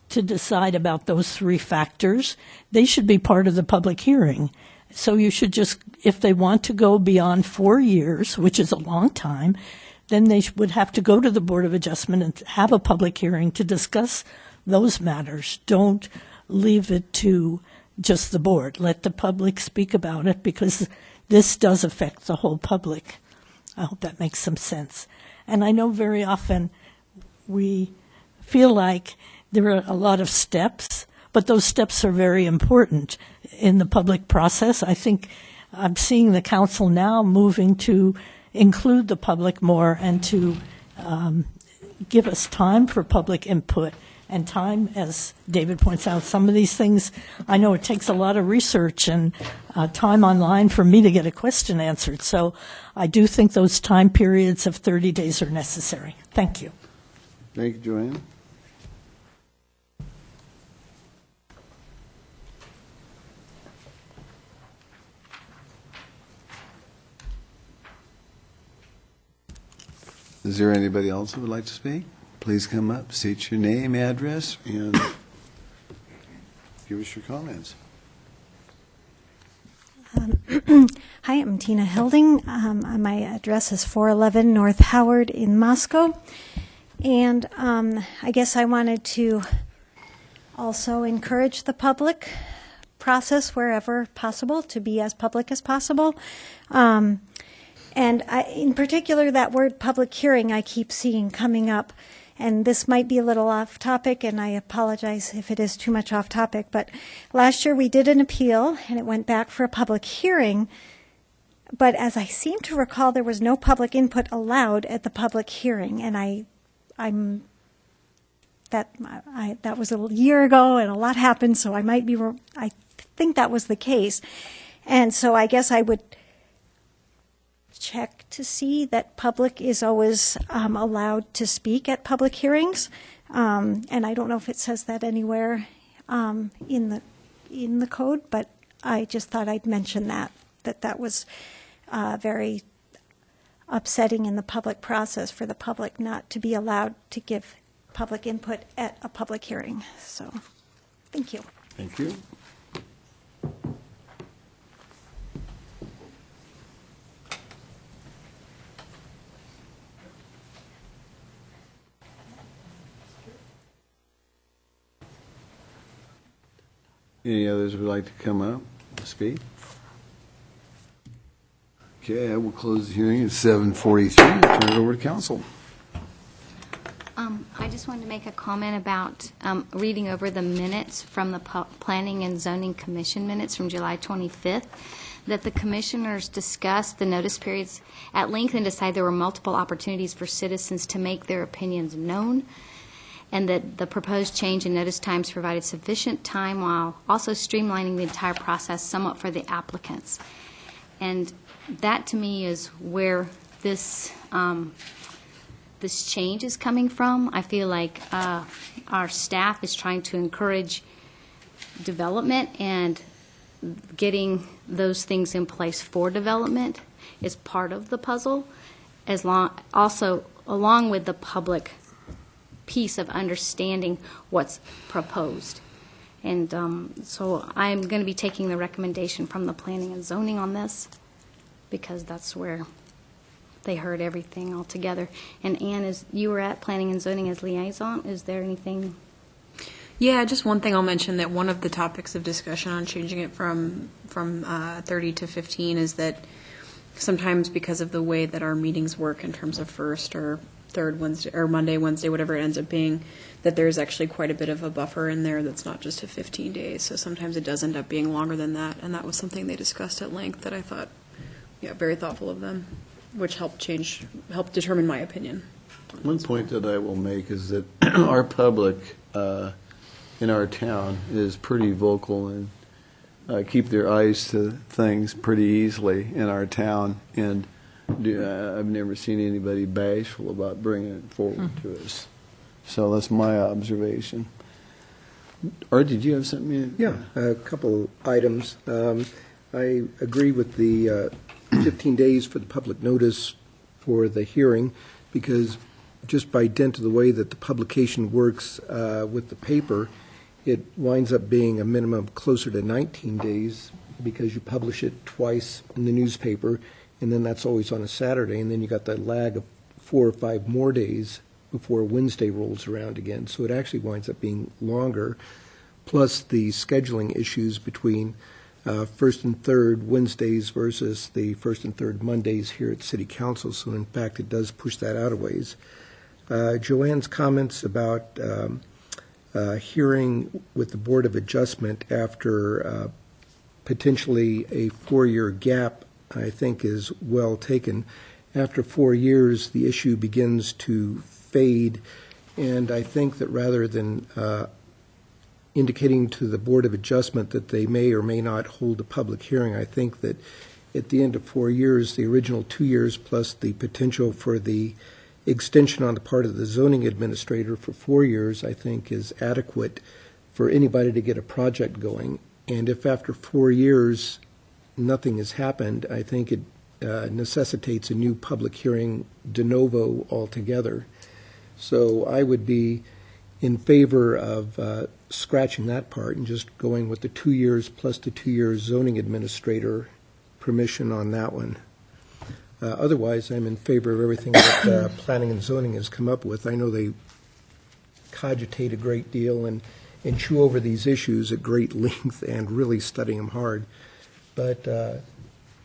to decide about those three factors. They should be part of the public hearing. So you should just, if they want to go beyond 4 years, which is a long time, then they would have to go to the Board of Adjustment and have a public hearing to discuss those matters. Don't leave it to just the board. Let the public speak about it, because this does affect the whole public. I hope that makes some sense. And I know very often we feel like there are a lot of steps, but those steps are very important in the public process. I think I'm seeing the council now moving to include the public more and to give us time for public input and time, as David points out, some of these things, I know it takes a lot of research and time online for me to get a question answered. So I do think those time periods of 30 days are necessary. Thank you. Thank you, Joanne. Is there anybody else who would like to speak? Please come up, state your name, address, and give us your comments. Hi, I'm Tina Hilding. My address is 411 North Howard in Moscow. And I guess I wanted to also encourage the public process wherever possible to be as public as possible. And in particular, that word public hearing I keep seeing coming up. And this might be a little off topic, and I apologize if it is too much off topic. But last year we did an appeal, and it went back for a public hearing. But as I seem to recall, there was no public input allowed at the public hearing. And that was a year ago, and a lot happened, so I think that was the case. And so I guess I would check to see that public is always allowed to speak at public hearings, and I don't know if it says that anywhere in the code, but I just thought I'd mention that was very upsetting in the public process for the public not to be allowed to give public input at a public hearing. So, thank you. Thank you. Any others would like to come up and speak? Okay, I will close the hearing at 7:43. Turn it over to council. I just wanted to make a comment about reading over the minutes from the Planning and Zoning Commission minutes from July 25th, that the commissioners discussed the notice periods at length and decided there were multiple opportunities for citizens to make their opinions known, and that the proposed change in notice times provided sufficient time while also streamlining the entire process somewhat for the applicants. And that, to me, is where this change is coming from. I feel like our staff is trying to encourage development, and getting those things in place for development is part of the puzzle, also along with the public piece of understanding what's proposed. And so I'm going to be taking the recommendation from the Planning and Zoning on this, because that's where they heard everything all together. And Ann, you were at Planning and Zoning as liaison. Is there anything? Yeah, just one thing I'll mention, that one of the topics of discussion on changing it from 30 to 15 is that sometimes, because of the way that our meetings work in terms of first or third Wednesday or Monday, Wednesday, whatever it ends up being, that there's actually quite a bit of a buffer in there that's not just a 15 days. So sometimes it does end up being longer than that, and that was something they discussed at length that I thought, yeah, very thoughtful of them, which helped determine my opinion. One point that I will make is that our public in our town is pretty vocal and keep their eyes to things pretty easily in our town, and I've never seen anybody bashful about bringing it forward to us. So that's my observation. Or did you have something? Yeah, a couple items. I agree with the 15 days for the public notice for the hearing. because just by dint of the way that the publication works with the paper, it winds up being a minimum closer to 19 days because you publish it twice in the newspaper, and then that's always on a Saturday, and then you got that lag of 4 or 5 more days before Wednesday rolls around again. So it actually winds up being longer, plus the scheduling issues between first and third Wednesdays versus the first and third Mondays here at City Council. So in fact, it does push that out a ways. Joanne's comments about hearing with the Board of Adjustment after potentially a 4-year gap, I think, is well taken. After 4 years, the issue begins to fade, and I think that rather than indicating to the Board of Adjustment that they may or may not hold a public hearing, I think that at the end of 4 years, the original 2 years plus the potential for the extension on the part of the zoning administrator for 4 years, I think, is adequate for anybody to get a project going. And if after 4 years nothing has happened, I think it necessitates a new public hearing de novo altogether. So I would be in favor of scratching that part and just going with the 2 years plus the 2 years zoning administrator permission on that one. Otherwise, I'm in favor of everything that planning and zoning has come up with. I know they cogitate a great deal and chew over these issues at great length and really study them hard. But,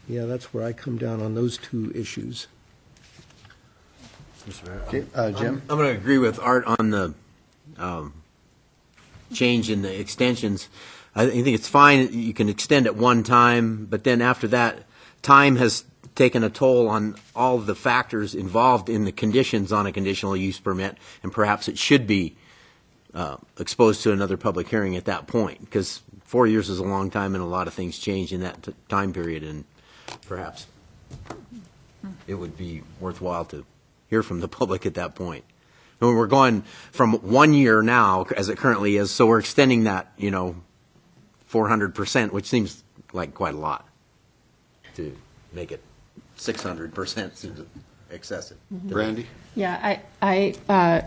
yeah, that's where I come down on those 2 issues. Okay, Jim? I'm going to agree with Art on the change in the extensions. I think it's fine, you can extend at one time, but then after that, time has taken a toll on all of the factors involved in the conditions on a conditional use permit, and perhaps it should be exposed to another public hearing at that point, because 4 years is a long time and a lot of things change in that time period, and perhaps it would be worthwhile to hear from the public at that point. And we're going from 1 year now, as it currently is, so we're extending that, 400%, which seems like quite a lot. To make it 600% seems excessive. Brandy? Yeah, I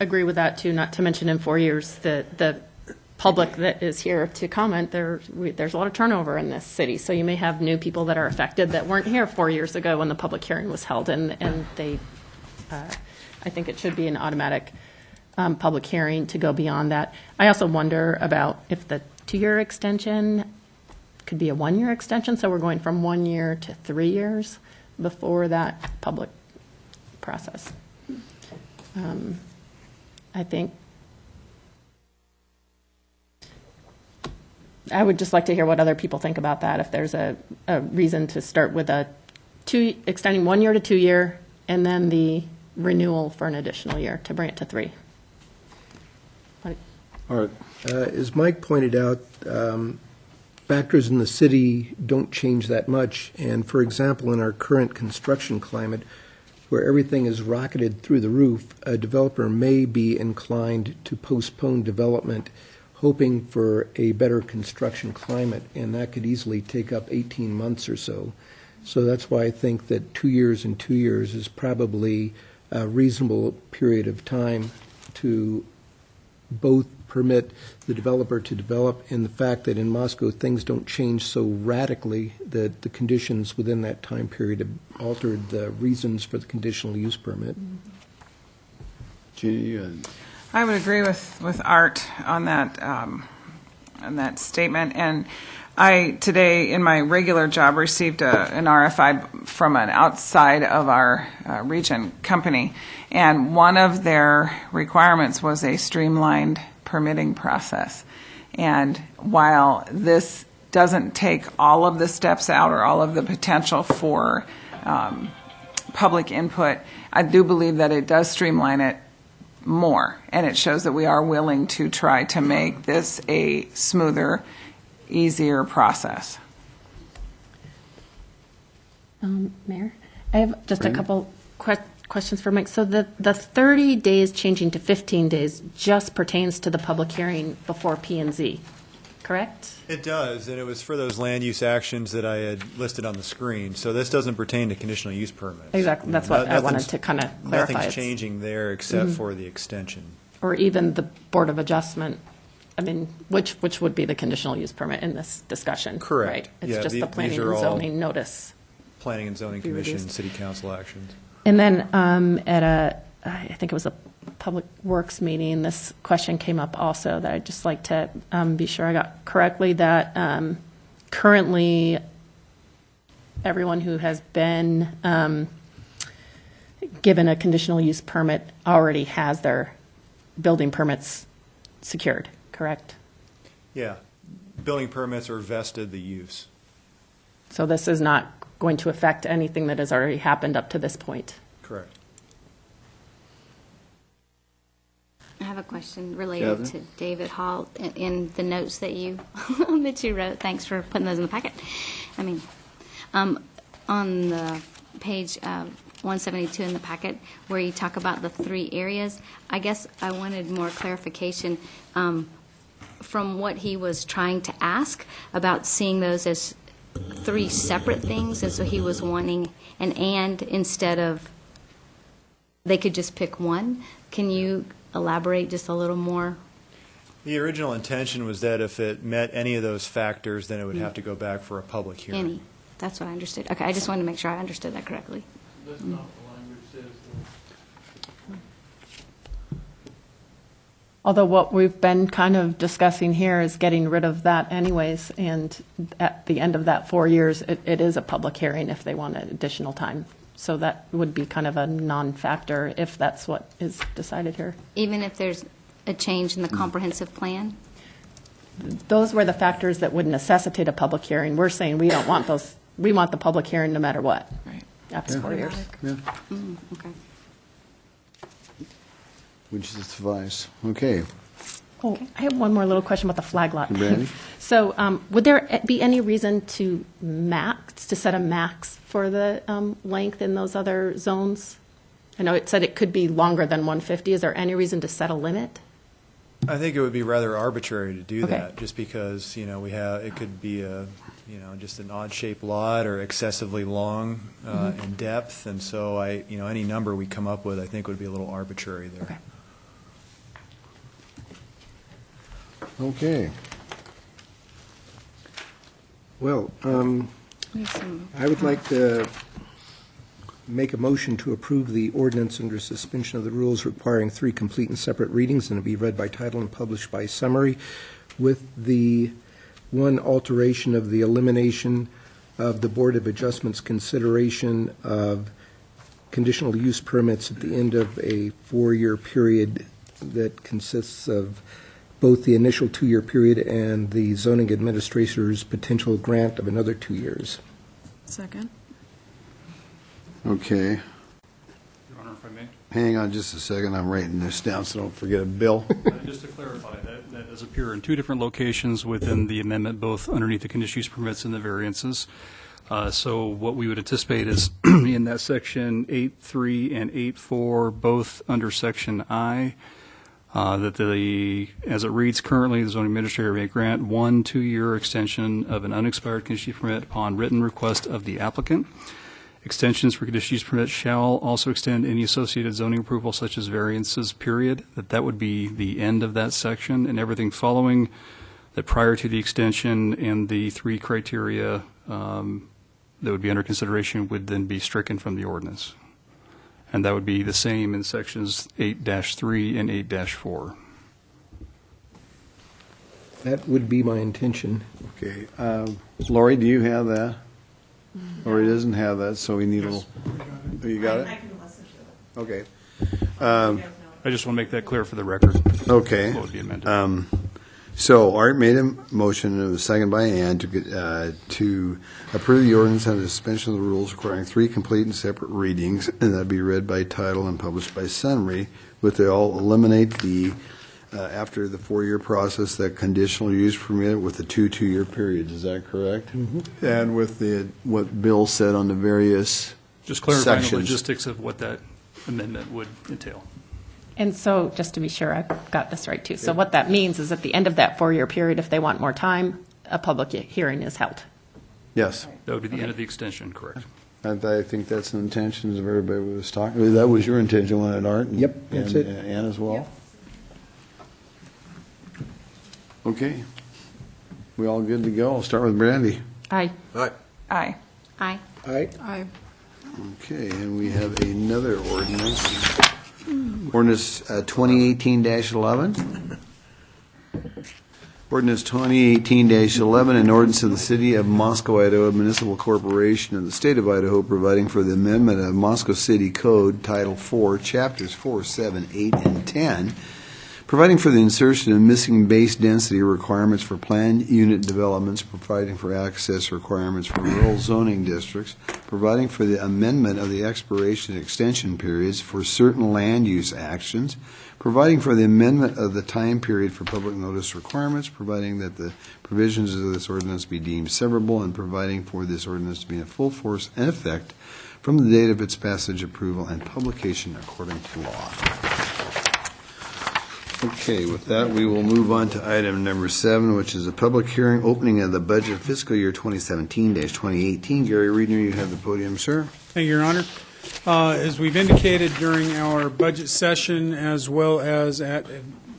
agree with that too, not to mention in 4 years, the public that is here to comment, there's a lot of turnover in this city. So you may have new people that are affected that weren't here 4 years ago when the public hearing was held, and they, I think it should be an automatic public hearing to go beyond that. I also wonder about if the 2-year extension could be a 1-year extension, so we're going from 1 year to 3 years before that public process. I think I would just like to hear what other people think about that, if there's a reason to start with extending 1 year to 2 year, and then the renewal for an additional year to bring it to 3. All right. As Mike pointed out, factors in the city don't change that much. And for example, in our current construction climate, where everything is rocketed through the roof, a developer may be inclined to postpone development, hoping for a better construction climate, and that could easily take up 18 months or so. So that's why I think that 2 years and 2 years is probably a reasonable period of time to both permit the developer to develop, and the fact that in Moscow things don't change so radically that the conditions within that time period have altered the reasons for the conditional use permit. Jeannie, I would agree with Art on that statement. And I, today, in my regular job, received an RFI from an outside of our region company. And one of their requirements was a streamlined permitting process. And while this doesn't take all of the steps out or all of the potential for public input, I do believe that it does streamline it more, and it shows that we are willing to try to make this a smoother, easier process. Mayor, I have just a couple questions for Mike. So the 30 days changing to 15 days just pertains to the public hearing before P&Z, correct? It does, and it was for those land use actions that I had listed on the screen. So this doesn't pertain to conditional use permits. Exactly, that's what I wanted to kind of clarify. Nothing's It's- changing there except for the extension. Or even the Board of Adjustment, I mean, which would be the conditional use permit in this discussion? Correct. Right? It's Yeah, just the these planning are and all- zoning notice. Planning and Zoning Be Commission, reduced. City Council actions. And then I think it was a Public Works meeting, this question came up also that I'd just like to be sure I got correctly, that currently everyone who has been given a conditional use permit already has their building permits secured, correct? Yeah. Building permits are vested the use. So this is not going to affect anything that has already happened up to this point? Correct. I have a question related to David Hall in the notes that you wrote. Thanks for putting those in the packet. I mean, on the page 172 in the packet where you talk about the 3 areas, I guess I wanted more clarification from what he was trying to ask about seeing those as 3 separate things, and so he was wanting an and instead of they could just pick one. Can you elaborate just a little more? The original intention was that if it met any of those factors, then it would have to go back for a public hearing. Any. That's what I understood. Okay, I just wanted to make sure I understood that correctly. That's not the language says. Although what we've been kind of discussing here is getting rid of that anyways, and at the end of that 4 years, it is a public hearing if they want additional time. So that would be kind of a non-factor if that's what is decided here. Even if there's a change in the comprehensive plan? Those were the factors that would necessitate a public hearing. We're saying we don't want those, we want the public hearing no matter what. Right. After 4 years. Yeah, Okay. which is suffice. Okay. Oh, I have one more little question about the flag lot. Brandy? So would there be any reason to set a max for the length in those other zones? I know it said it could be longer than 150. Is there any reason to set a limit? I think it would be rather arbitrary to do Okay. that, just because, it could be just an odd-shaped lot or excessively long in depth, and so any number we come up with, I think, would be a little arbitrary there. Okay. Okay. Well, I would like to make a motion to approve the ordinance under suspension of the rules requiring 3 complete and separate readings and to be read by title and published by summary, with the one alteration of the elimination of the Board of Adjustment's consideration of conditional use permits at the end of a 4-year period that consists of both the initial 2-year period and the zoning administrator's potential grant of another 2 years. Second. Okay. Your Honor, if I may. Hang on just a second. I'm writing this down so don't forget it. Bill? Just to clarify, that does appear in 2 different locations within the amendment, both underneath the conditional use permits and the variances. So what we would anticipate is in that section 8.3 and 8.4, both under section I, that as it reads currently, the zoning administrator may grant 1 2-year extension of an unexpired conditional use permit upon written request of the applicant. Extensions for conditional use permits shall also extend any associated zoning approval such as variances, period. That would be the end of that section, and everything following that prior to the extension and the 3 criteria that would be under consideration would then be stricken from the ordinance. And that would be the same in sections 8-3 and 8-4. That would be my intention. Okay. Lori, do you have that? Lori doesn't have that, so we need a little. Oh, you got it? I can listen to it. Okay. I just want to make that clear for the record. Okay. What would be amended. So Art made a motion, and it was seconded by Ann, to approve the ordinance under suspension of the rules requiring 3 complete and separate readings, and that'd be read by title and published by summary, with they all eliminate the, after the 4-year process, that conditional use permit with the 2 2-year periods. Is that correct? Mm-hmm. And with what Bill said on the various Just clarifying the sections. logistics of what that amendment would entail. And so, just to be sure I got this right too, so what that means is at the end of that 4-year period, if they want more time, a public hearing is held. Yes. That would be the end of the extension, correct? I think that's the intentions of everybody who was talking. That was your intention, wasn't it, Art? Yep, that's And it. Ann as well? Okay. We all good to go? I'll start with Brandy. Aye. All right. Aye. Aye. Aye. Aye. Okay, and we have another ordinance. Ordinance 2018-11. Ordinance 2018-11, an ordinance of the City of Moscow, Idaho, a municipal corporation of the State of Idaho, providing for the amendment of Moscow City Code, Title 4, Chapters 4, 7, 8, and 10, providing for the insertion of missing base density requirements for planned unit developments, providing for access requirements for rural zoning districts, providing for the amendment of the expiration and extension periods for certain land use actions, providing for the amendment of the time period for public notice requirements, providing that the provisions of this ordinance be deemed severable, and providing for this ordinance to be in full force and effect from the date of its passage, approval, and publication according to law. Okay, with that, we will move on to item number 7, which is a public hearing opening of the budget fiscal year 2017-2018. Gary Reedner, you have the podium, sir. Thank you, Your Honor. As we've indicated during our budget session, as well as at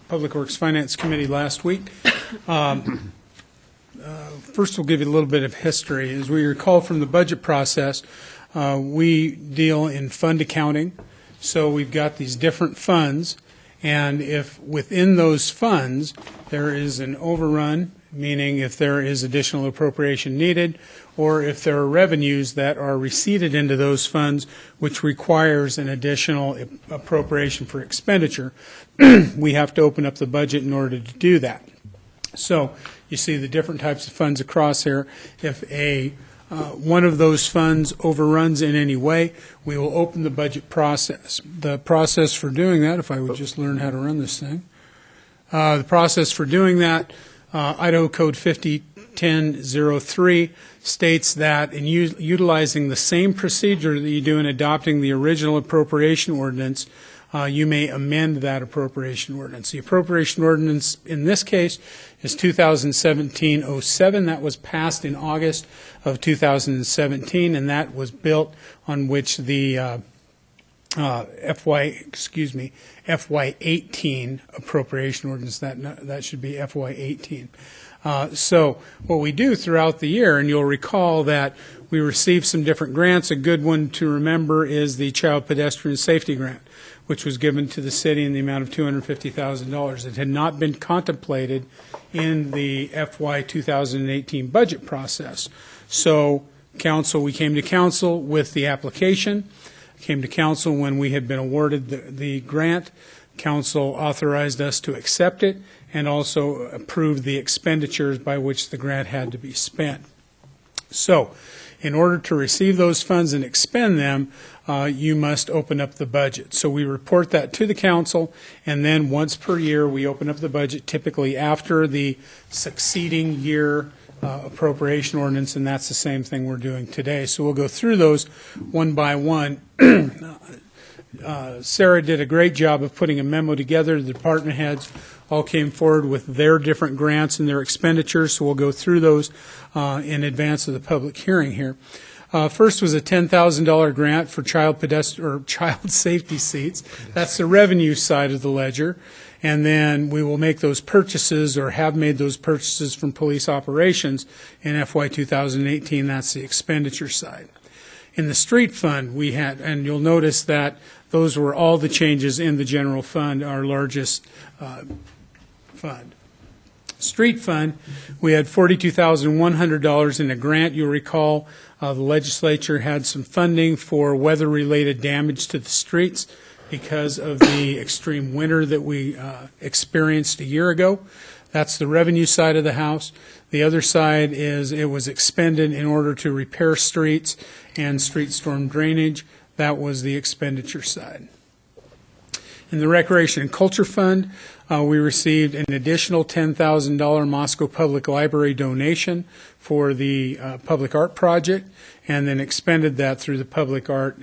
Public Works Finance Committee last week, first we'll give you a little bit of history. As we recall from the budget process, we deal in fund accounting, so we've got these different funds. And if within those funds there is an overrun, meaning if there is additional appropriation needed, or if there are revenues that are receipted into those funds which requires an additional appropriation for expenditure, we have to open up the budget in order to do that. So you see the different types of funds across here. If one of those funds overruns in any way, we will open the budget process. The process for doing that, if I would just learn how to run this thing, the process for doing that, Idaho Code 501003 states that in utilizing the same procedure that you do in adopting the original appropriation ordinance, you may amend that appropriation ordinance. The appropriation ordinance in this case is 2017-07. That was passed in August of 2017, and that was built on which the FY18 appropriation ordinance, that should be FY18. So what we do throughout the year, and you'll recall that we receive some different grants. A good one to remember is the Child Pedestrian Safety Grant, which was given to the city in the amount of $250,000. It had not been contemplated in the FY 2018 budget process. So we came to council with the application, came to council when we had been awarded the grant. Council authorized us to accept it and also approved the expenditures by which the grant had to be spent. So in order to receive those funds and expend them, you must open up the budget. So we report that to the council, and then once per year we open up the budget, typically after the succeeding year appropriation ordinance, and that's the same thing we're doing today. So we'll go through those one by one. Sarah did a great job of putting a memo together. The department heads all came forward with their different grants and their expenditures, so we'll go through those in advance of the public hearing here. First was a $10,000 grant for child safety seats. That's the revenue side of the ledger. And then we will make those purchases, or have made those purchases, from police operations in FY 2018. That's the expenditure side. In the street fund, we had, and you'll notice that those were all the changes in the general fund, our largest fund. Street fund, we had $42,100 in a grant. You'll recall the legislature had some funding for weather-related damage to the streets because of the extreme winter that we experienced a year ago. That's the revenue side of the house. The other side is it was expended in order to repair streets and street storm drainage. That was the expenditure side. In the Recreation and Culture Fund, we received an additional $10,000 Moscow Public Library donation for the public art project, and then expended that through the public art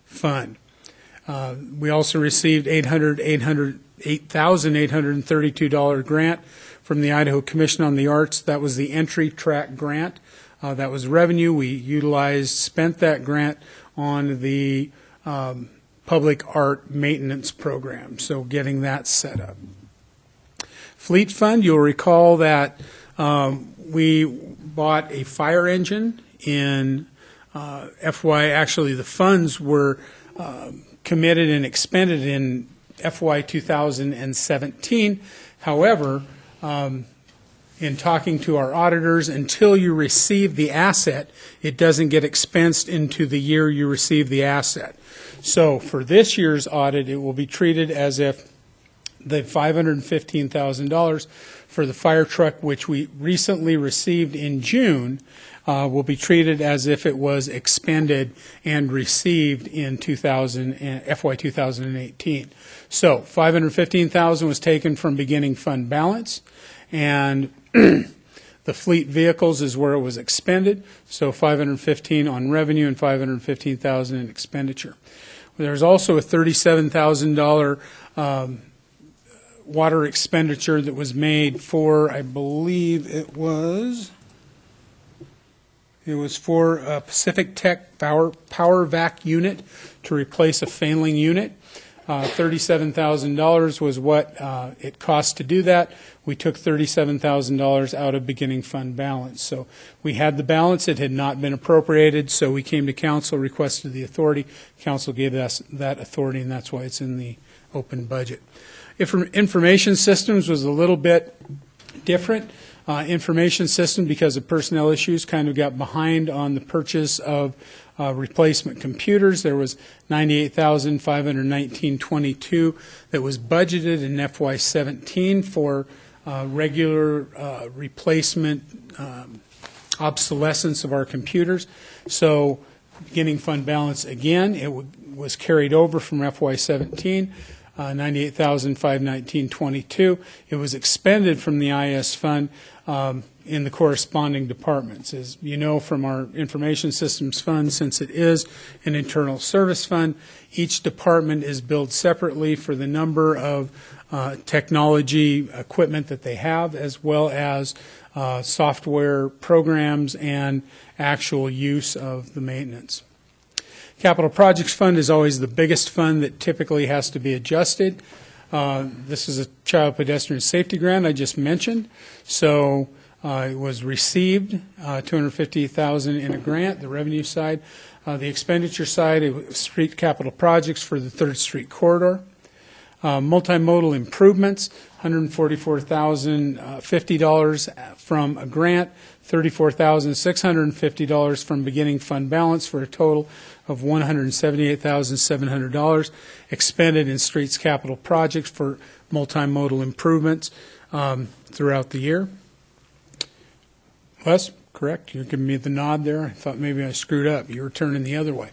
fund. We also received $8,832 grant from the Idaho Commission on the Arts. That was the entry track grant. That was revenue. We spent that grant on the public art maintenance program, so getting that set up. Fleet Fund, you'll recall that we bought a fire engine in actually the funds were committed and expended in FY 2017. However, in talking to our auditors, until you receive the asset, it doesn't get expensed into the year you receive the asset. So for this year's audit, it will be treated as if the $515,000 for the fire truck, which we recently received in June, will be treated as if it was expended and received in FY 2018. So $515,000 was taken from beginning fund balance, and the fleet vehicles is where it was expended. So $515,000 on revenue and $515,000 in expenditure. There's also a $37,000 water expenditure that was made for, I believe it was for a Pacific Tech power vac unit to replace a failing unit. $37,000 was what it cost to do that. We took $37,000 out of beginning fund balance. So we had the balance. It had not been appropriated, so we came to council, requested the authority. Council gave us that authority, and that's why it's in the open budget. Information systems was a little bit different. Information system, because of personnel issues, kind of got behind on the purchase of replacement computers. There was $98,519.22 that was budgeted in FY17 for regular replacement obsolescence of our computers. So beginning fund balance, again, it was carried over from FY17. $98,519.22. It was expended from the IS fund in the corresponding departments. As you know from our information systems fund, since it is an internal service fund, each department is billed separately for the number of technology equipment that they have, as well as software programs and actual use of the maintenance. Capital Projects Fund is always the biggest fund that typically has to be adjusted. This is a child pedestrian safety grant I just mentioned. So it was received, $250,000 in a grant, the revenue side. The expenditure side, it was street capital projects for the 3rd Street corridor. Multimodal improvements, $144,050 from a grant, $34,650 from beginning fund balance, for a total of $178,700 expended in streets capital projects for multimodal improvements throughout the year. Wes, correct? You're giving me the nod there. I thought maybe I screwed up. You were turning the other way.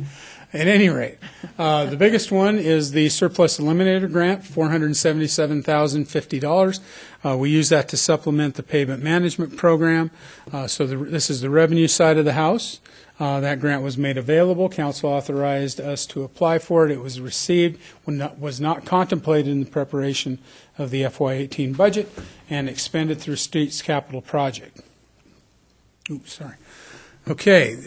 At any rate, the biggest one is the surplus eliminator grant, $477,050. We use that to supplement the pavement management program. This is the revenue side of the house. That grant was made available. Council authorized us to apply for it. It was received, was not contemplated in the preparation of the FY18 budget, and expended through Streets Capital Project. Oops, sorry. Okay,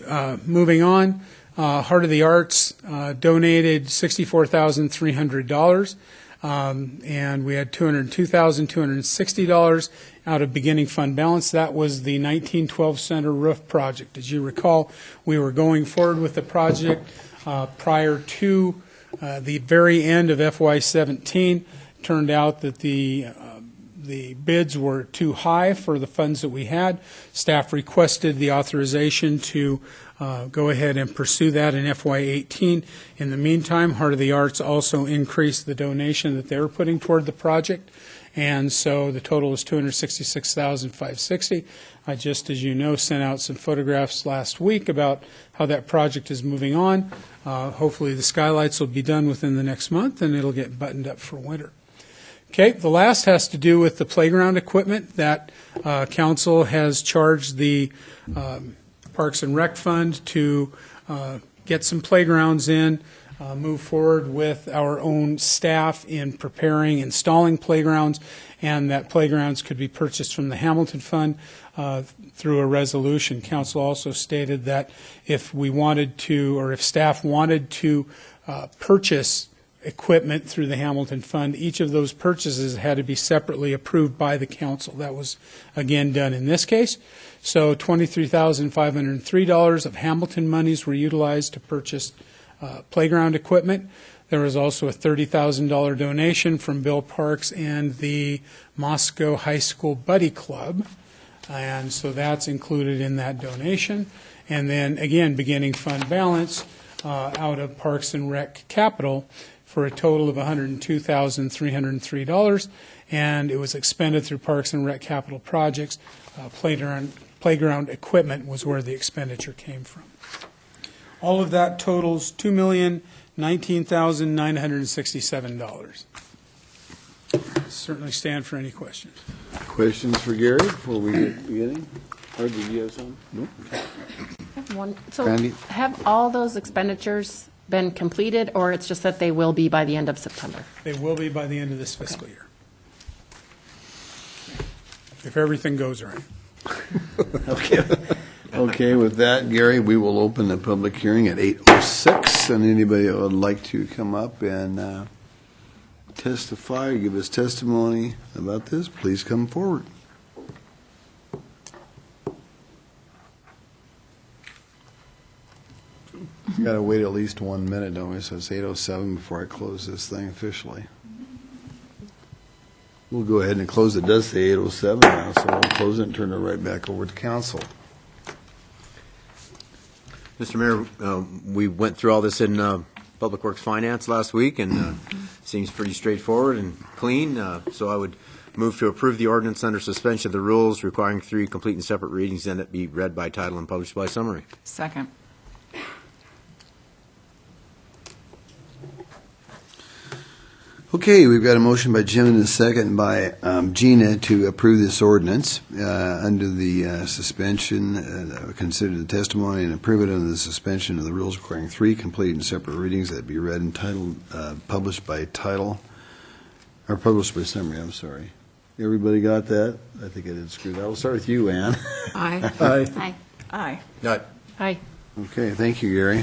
moving on. Heart of the Arts donated $64,300, and we had $202,260 out of beginning fund balance. That was the 1912 Center roof project. As you recall, we were going forward with the project prior to the very end of FY17. Turned out that the bids were too high for the funds that we had. Staff requested the authorization to go ahead and pursue that in FY18. In the meantime, Heart of the Arts also increased the donation that they were putting toward the project, and so the total is $266,560. I just, as you know, sent out some photographs last week about how that project is moving on. Hopefully the skylights will be done within the next month, and it'll get buttoned up for winter. Okay, the last has to do with the playground equipment that Council has charged the Parks and Rec Fund to get some playgrounds in. move forward with our own staff in preparing, installing playgrounds, and that playgrounds could be purchased from the Hamilton Fund through a resolution. Council also stated that if we wanted to, or if staff wanted to purchase equipment through the Hamilton Fund, each of those purchases had to be separately approved by the council. That was, again, done in this case. So $23,503 of Hamilton monies were utilized to purchase playground equipment. There was also a $30,000 donation from Bill Parks and the Moscow High School Buddy Club, and so that's included in that donation. And then, again, beginning fund balance out of Parks and Rec Capital for a total of $102,303, and it was expended through Parks and Rec Capital projects. Playground equipment was where the expenditure came from. All of that totals $2,019,967. Certainly stand for any questions. Questions for Gary before we get beginning? Or did you have some? No? So Randy? have all those expenditures been completed, or it's just that they will be by the end of September? They will be by the end of this fiscal year. If everything goes right. Okay. Okay, with that, Gary, we will open the public hearing at 8:06, and anybody that would like to come up and testify or give us testimony about this, please come forward. Got to wait at least 1 minute, don't we? So it's 8:07 before I close this thing officially. We'll go ahead and close it. It does say 8:07 now, so we'll close it and turn it right back over to council. Mr. Mayor, we went through all this in Public Works Finance last week, and seems pretty straightforward and clean. So I would move to approve the ordinance under suspension of the rules requiring 3 complete and separate readings, and it be read by title and published by summary. Second. Okay, we've got a motion by Jim and a second by Gina to approve this ordinance under the suspension, consider the testimony and approve it under the suspension of the rules requiring 3 complete and separate readings that be read and titled, published by title, or published by summary, I'm sorry. Everybody got that? I think I did screw that. We'll start with you, Ann. Aye. Aye. Aye. Aye. Aye. Aye. Okay, thank you, Gary.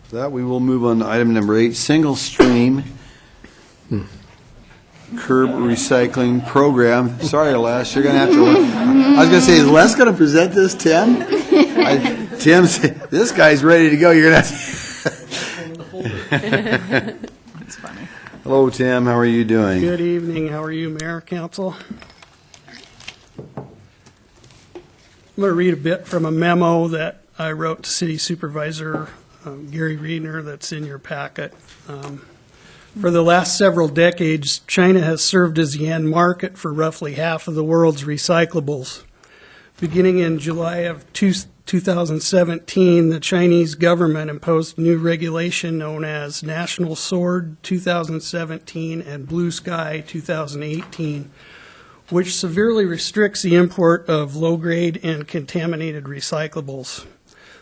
For that, we will move on to item number 8, single stream curb recycling program. Sorry, Les, you're going to have to look. I was going to say, is Les going to present this, Tim? Tim said, this guy's ready to go. You're going to have to. That's funny. Hello, Tim. How are you doing? Good evening. How are you, Mayor, Council? I'm going to read a bit from a memo that I wrote to City Supervisor Gary Reedner that's in your packet. For the last several decades, China has served as the end market for roughly half of the world's recyclables. Beginning in July of 2017, the Chinese government imposed new regulation known as National Sword 2017 and Blue Sky 2018, which severely restricts the import of low-grade and contaminated recyclables.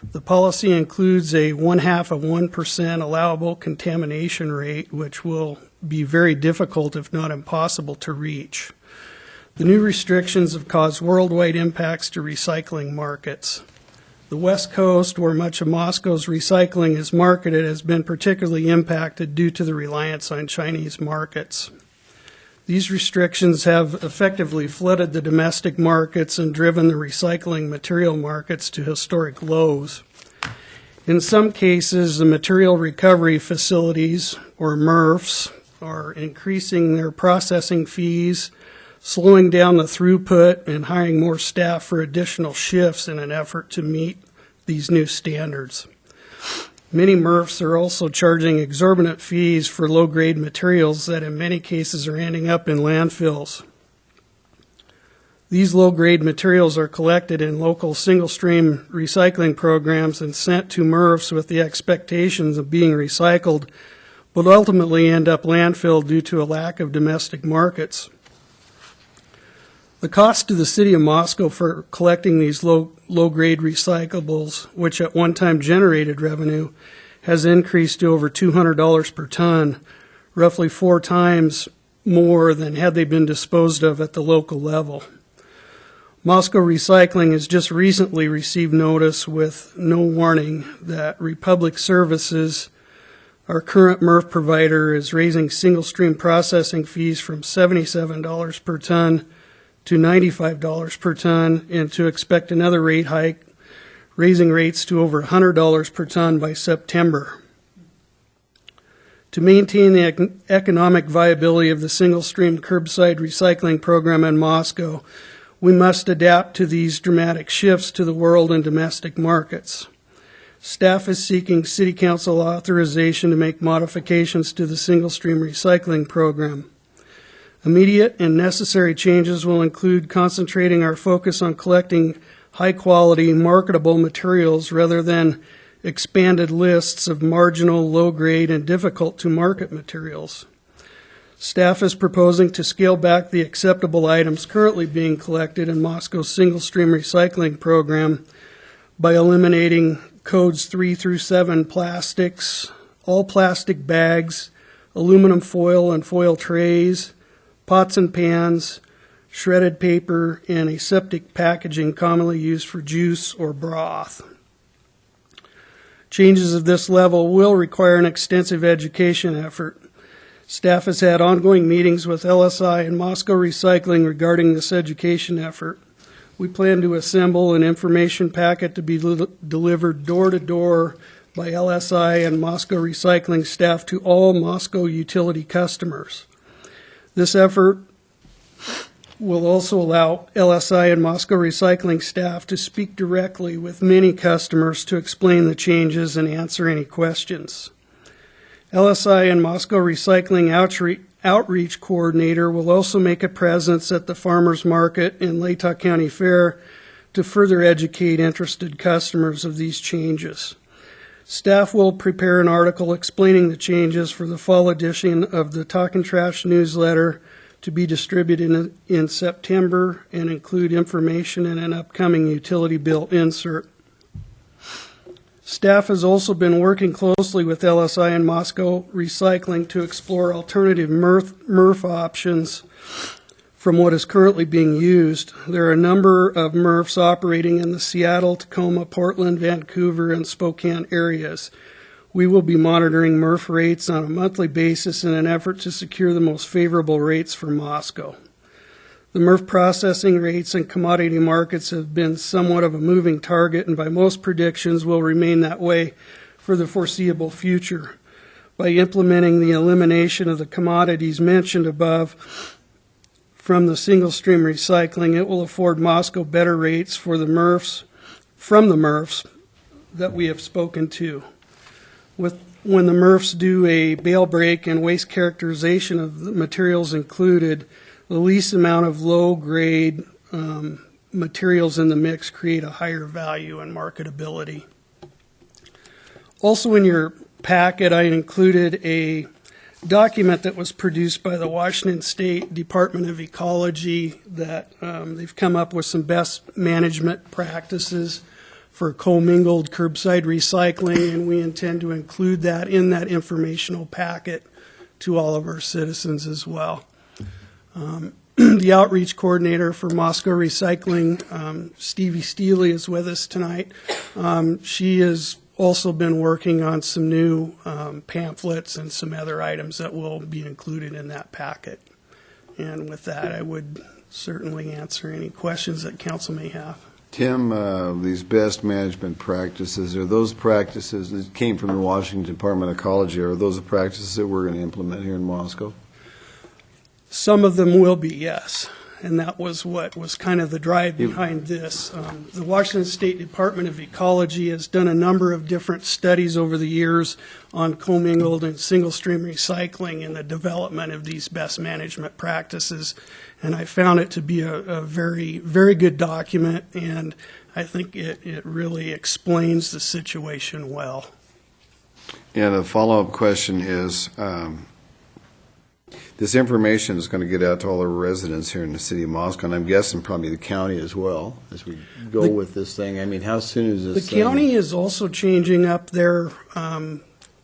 The policy includes a 0.5% allowable contamination rate, which will be very difficult, if not impossible, to reach. The new restrictions have caused worldwide impacts to recycling markets. The West Coast, where much of Moscow's recycling is marketed, has been particularly impacted due to the reliance on Chinese markets. These restrictions have effectively flooded the domestic markets and driven the recycling material markets to historic lows. In some cases, the material recovery facilities, or MRFs, are increasing their processing fees, slowing down the throughput, and hiring more staff for additional shifts in an effort to meet these new standards. Many MRFs are also charging exorbitant fees for low-grade materials that in many cases are ending up in landfills. These low-grade materials are collected in local single-stream recycling programs and sent to MRFs with the expectations of being recycled, but ultimately end up landfilled due to a lack of domestic markets. The cost to the city of Moscow for collecting these low-grade recyclables, which at one time generated revenue, has increased to over $200 per ton, roughly 4 times more than had they been disposed of at the local level. Moscow Recycling has just recently received notice with no warning that Republic Services, our current MRF provider, is raising single-stream processing fees from $77 per ton to $95 per ton, and to expect another rate hike, raising rates to over $100 per ton by September. To maintain the economic viability of the single-stream curbside recycling program in Moscow, we must adapt to these dramatic shifts to the world and domestic markets. Staff is seeking City Council authorization to make modifications to the single-stream recycling program. Immediate and necessary changes will include concentrating our focus on collecting high-quality, marketable materials rather than expanded lists of marginal, low-grade, and difficult-to-market materials. Staff is proposing to scale back the acceptable items currently being collected in Moscow's single-stream recycling program by eliminating codes 3 through 7 plastics, all plastic bags, aluminum foil and foil trays, pots and pans, shredded paper, and aseptic packaging commonly used for juice or broth. Changes of this level will require an extensive education effort. Staff has had ongoing meetings with LSI and Moscow Recycling regarding this education effort. We plan to assemble an information packet to be delivered door to door by LSI and Moscow Recycling staff to all Moscow utility customers. This effort will also allow LSI and Moscow Recycling staff to speak directly with many customers to explain the changes and answer any questions. LSI and Moscow Recycling Outreach Coordinator will also make a presence at the Farmers Market and Latah County Fair to further educate interested customers of these changes. Staff will prepare an article explaining the changes for the fall edition of the Talkin' Trash newsletter to be distributed in September and include information in an upcoming utility bill insert. Staff has also been working closely with LSI and Moscow Recycling to explore alternative MRF options from what is currently being used. There are a number of MRFs operating in the Seattle, Tacoma, Portland, Vancouver, and Spokane areas. We will be monitoring MRF rates on a monthly basis in an effort to secure the most favorable rates for Moscow. The MRF processing rates and commodity markets have been somewhat of a moving target, and by most predictions will remain that way for the foreseeable future. By implementing the elimination of the commodities mentioned above from the single-stream recycling, it will afford Moscow better rates for the MRFs, from the MRFs that we have spoken to. When the MRFs do a bale break and waste characterization of the materials included, the least amount of low-grade materials in the mix create a higher value and marketability. Also in your packet, I included a document that was produced by the Washington State Department of Ecology that they've come up with some best management practices for commingled curbside recycling, and we intend to include that in that informational packet to all of our citizens as well. The outreach coordinator for Moscow Recycling, Stevie Steely, is with us tonight. She has also been working on some new pamphlets and some other items that will be included in that packet. And with that, I would certainly answer any questions that council may have. Tim, these best management practices, are those practices that came from the Washington Department of Ecology, are those the practices that we're going to implement here in Moscow? Some of them will be, yes. And that was what was kind of the drive behind this. The Washington State Department of Ecology has done a number of different studies over the years on commingled and single-stream recycling and the development of these best management practices. And I found it to be a very, very good document, and I think it really explains the situation well. And a follow-up question is, This information is going to get out to all the residents here in the city of Moscow, and I'm guessing probably the county as well, as we go with this thing. I mean, how soon is this The county is also changing up their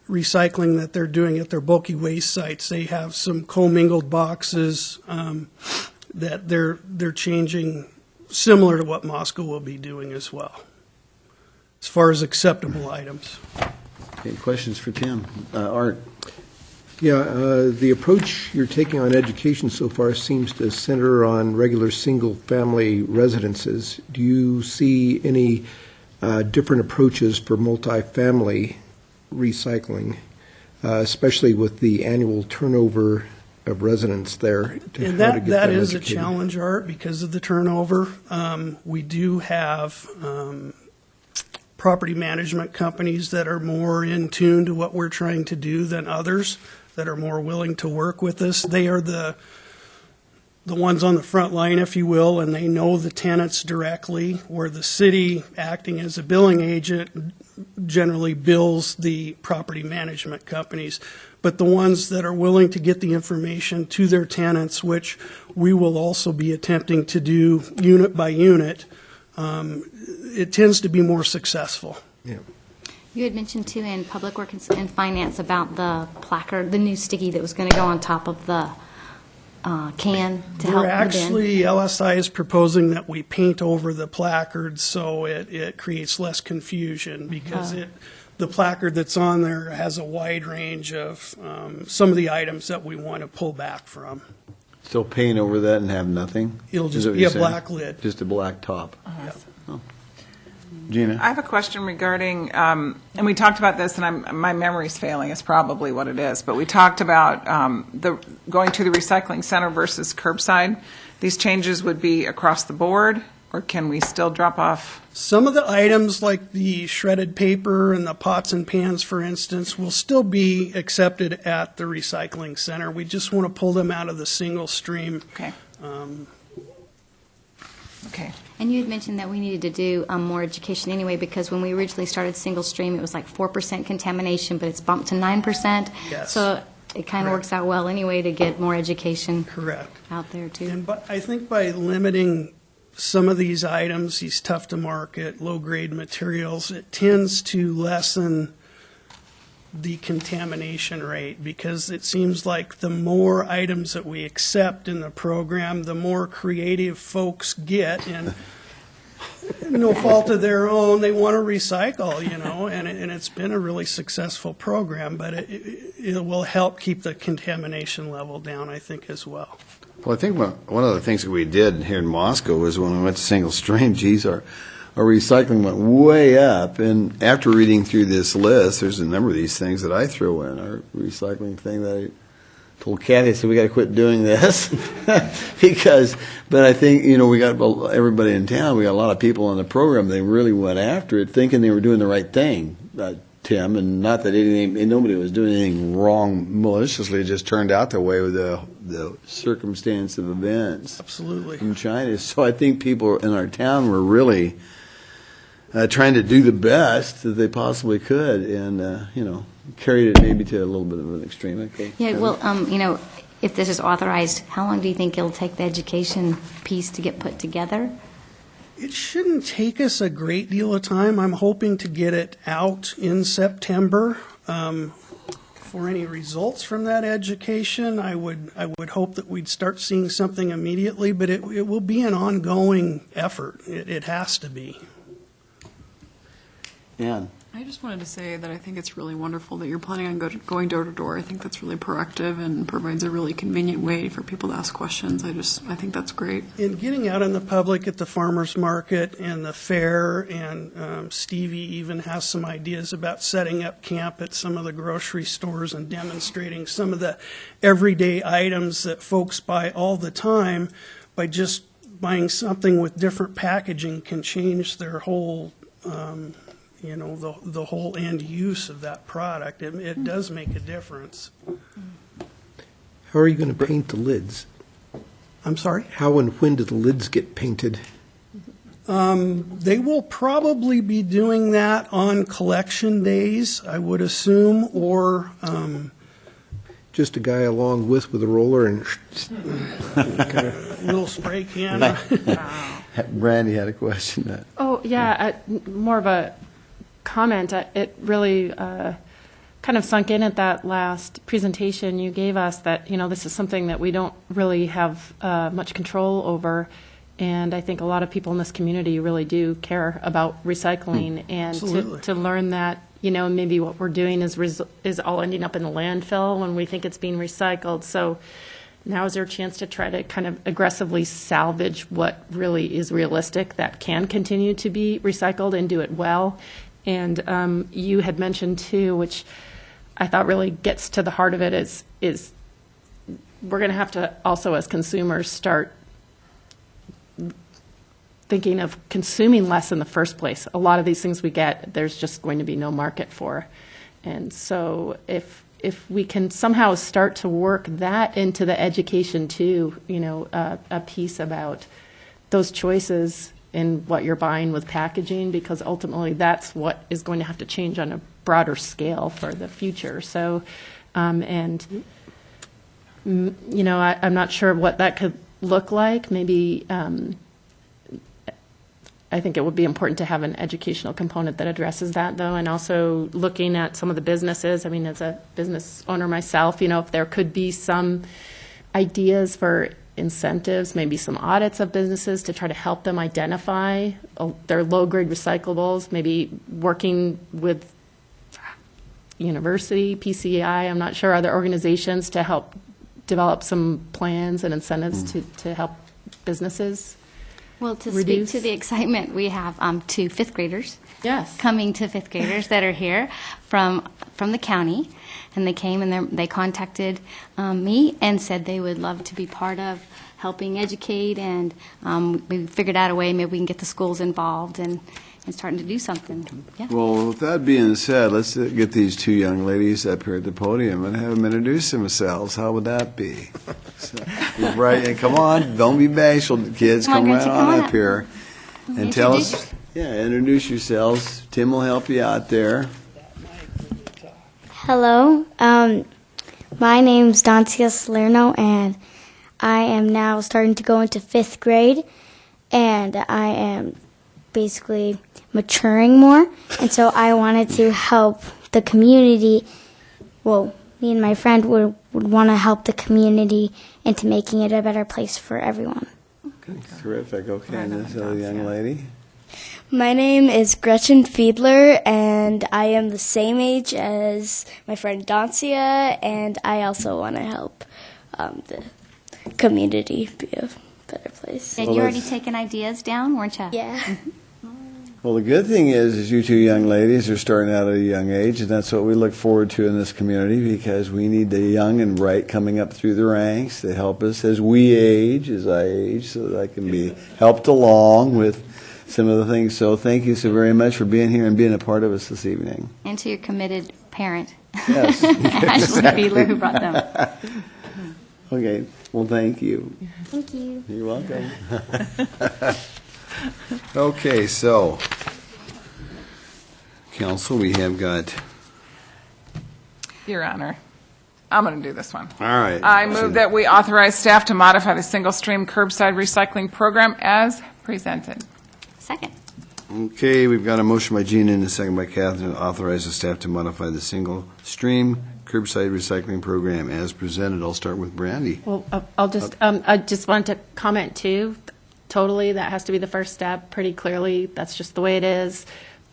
recycling that they're doing at their bulky waste sites. They have some commingled boxes that they're changing, similar to what Moscow will be doing as well, as far as acceptable items. Okay, questions for Tim? Art? Yeah, the approach you're taking on education so far seems to center on regular single-family residences. Do you see any different approaches for multifamily recycling, especially with the annual turnover of residents there? And that is a challenge, Art, because of the turnover. We do have property management companies that are more in tune to what we're trying to do than others, that are more willing to work with us. They are the ones on the front line, if you will, and they know the tenants directly, where the city, acting as a billing agent, generally bills the property management companies. But the ones that are willing to get the information to their tenants, which we will also be attempting to do unit by unit, it tends to be more successful. Yeah. You had mentioned, too, in Public Works and Finance about the placard, the new sticky that was going to go on top of the can to help the bin. LSI is proposing that we paint over the placard so it creates less confusion, because the placard that's on there has a wide range of some of the items that we want to pull back from. So paint over that and have nothing? It'll just be a black lid. Just a black top. Yep. Oh. Gina? I have a question regarding, and we talked about this, and my memory's failing is probably what it is, but we talked about going to the recycling center versus curbside. These changes would be across the board, or can we still drop off? Some of the items, like the shredded paper and the pots and pans, for instance, will still be accepted at the recycling center. We just want to pull them out of the single stream. Okay. Okay. And you had mentioned that we needed to do more education anyway, because when we originally started single stream, it was like 4% contamination, but it's bumped to 9%. Yes. So it kind of works out well anyway to get more education out there, too. And I think by limiting some of these items, these tough-to-market, low-grade materials, it tends to lessen the contamination rate, because it seems like the more items that we accept in the program, the more creative folks get, and no fault of their own, they want to recycle, and it's been a really successful program, but it will help keep the contamination level down, I think, as well. Well, I think one of the things that we did here in Moscow was when we went to single stream, our recycling went way up, and after reading through this list, there's a number of these things that I throw in our recycling thing that I told Kathy, I said, we got to quit doing this, but I think, we got everybody in town, we got a lot of people on the program, they really went after it, thinking they were doing the right thing, Tim, and not that nobody was doing anything wrong maliciously, it just turned out that way with the circumstance of events. Absolutely. In China. So I think people in our town were really trying to do the best that they possibly could, and carried it maybe to a little bit of an extreme. Okay. Yeah, well, if this is authorized, how long do you think it'll take the education piece to get put together? It shouldn't take us a great deal of time. I'm hoping to get it out in September. For any results from that education, I would hope that we'd start seeing something immediately, but it will be an ongoing effort. It has to be. Yeah. I just wanted to say that I think it's really wonderful that you're planning on going door to door. I think that's really proactive and provides a really convenient way for people to ask questions. I think that's great. In getting out in the public at the farmers market and the fair, and Stevie even has some ideas about setting up camp at some of the grocery stores and demonstrating some of the everyday items that folks buy all the time. By just buying something with different packaging can change their whole the whole end use of that product. It does make a difference. How are you going to paint the lids? I'm sorry? How and when do the lids get painted? They will probably be doing that on collection days, I would assume, or... just a guy along with a roller and Little spray can. Brandy had a question. Oh, yeah, more of a comment. It really kind of sunk in at that last presentation you gave us that, this is something that we don't really have much control over. And I think a lot of people in this community really do care about recycling. And to learn that, maybe what we're doing is all ending up in the landfill when we think it's being recycled. So now is there a chance to try to kind of aggressively salvage what really is realistic that can continue to be recycled and do it well? And you had mentioned too, which I thought really gets to the heart of it, is we're going to have to also as consumers start thinking of consuming less in the first place. A lot of these things we get, there's just going to be no market for. And so if we can somehow start to work that into the education too, a piece about those choices in what you're buying with packaging, because ultimately that's what is going to have to change on a broader scale for the future. So, I'm not sure what that could look like. Maybe I think it would be important to have an educational component that addresses that, though, and also looking at some of the businesses. I mean, as a business owner myself, if there could be some ideas for incentives, maybe some audits of businesses to try to help them identify their low-grade recyclables, maybe working with university, PCI, I'm not sure, other organizations to help develop some plans and incentives to help businesses. Well, to reduce. speak to the excitement, we have two fifth graders. Yes. Coming to fifth graders that are here from the county, and they came and they contacted me and said they would love to be part of helping educate, and we figured out a way maybe we can get the schools involved and starting to do something. Yeah. Well, with that being said, let's get these two young ladies up here at the podium and have them introduce themselves. How would that be? So, right, and come on, don't be bashful, kids. Come right on up here and tell us. Yeah, introduce yourselves. Tim will help you out there. Hello, my name's Dancia Salerno, and I am now starting to go into fifth grade, and I am basically maturing more, and so I wanted to help the community. Well, me and my friend would want to help the community into making it a better place for everyone. Okay, terrific. Okay, and this other young lady. My name is Gretchen Fiedler, and I am the same age as my friend Dancia, and I also want to help the community be a better place. And you already taken ideas down, weren't you? Yeah. Well, the good thing is you two young ladies are starting out at a young age, and that's what we look forward to in this community, because we need the young and bright coming up through the ranks to help us as we age, as I age, so that I can be helped along with some of the things. So thank you so very much for being here and being a part of us this evening. And to your committed parent. Yes. Ashley Fiedler, who brought them. Okay. Well, thank you. Thank you. You're welcome. Okay, so, Council, we have got... Your Honor, I'm going to do this one. All right. I move that we authorize staff to modify the single-stream curbside recycling program as presented. Second. Okay, we've got a motion by Gina and a second by Catherine to authorize the staff to modify the single-stream curbside recycling program as presented. I'll start with Brandy. Well, I just wanted to comment too. Totally, that has to be the first step, pretty clearly. That's just the way it is.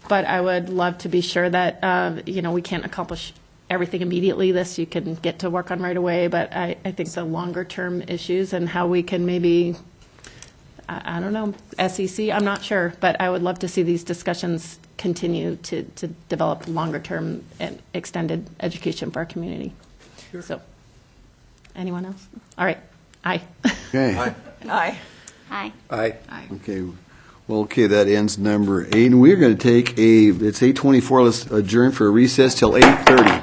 But I would love to be sure that, we can't accomplish everything immediately. This you can get to work on right away. But I think the longer-term issues and how we can maybe, I don't know, SEC, I'm not sure. But I would love to see these discussions continue to develop longer-term and extended education for our community. Sure. So, anyone else? All right. Aye. Okay. Aye. Aye. Aye. Aye. Okay. Well, okay, that ends number 8. And we're going to take it's 8:24. Let's adjourn for a recess till 8:30.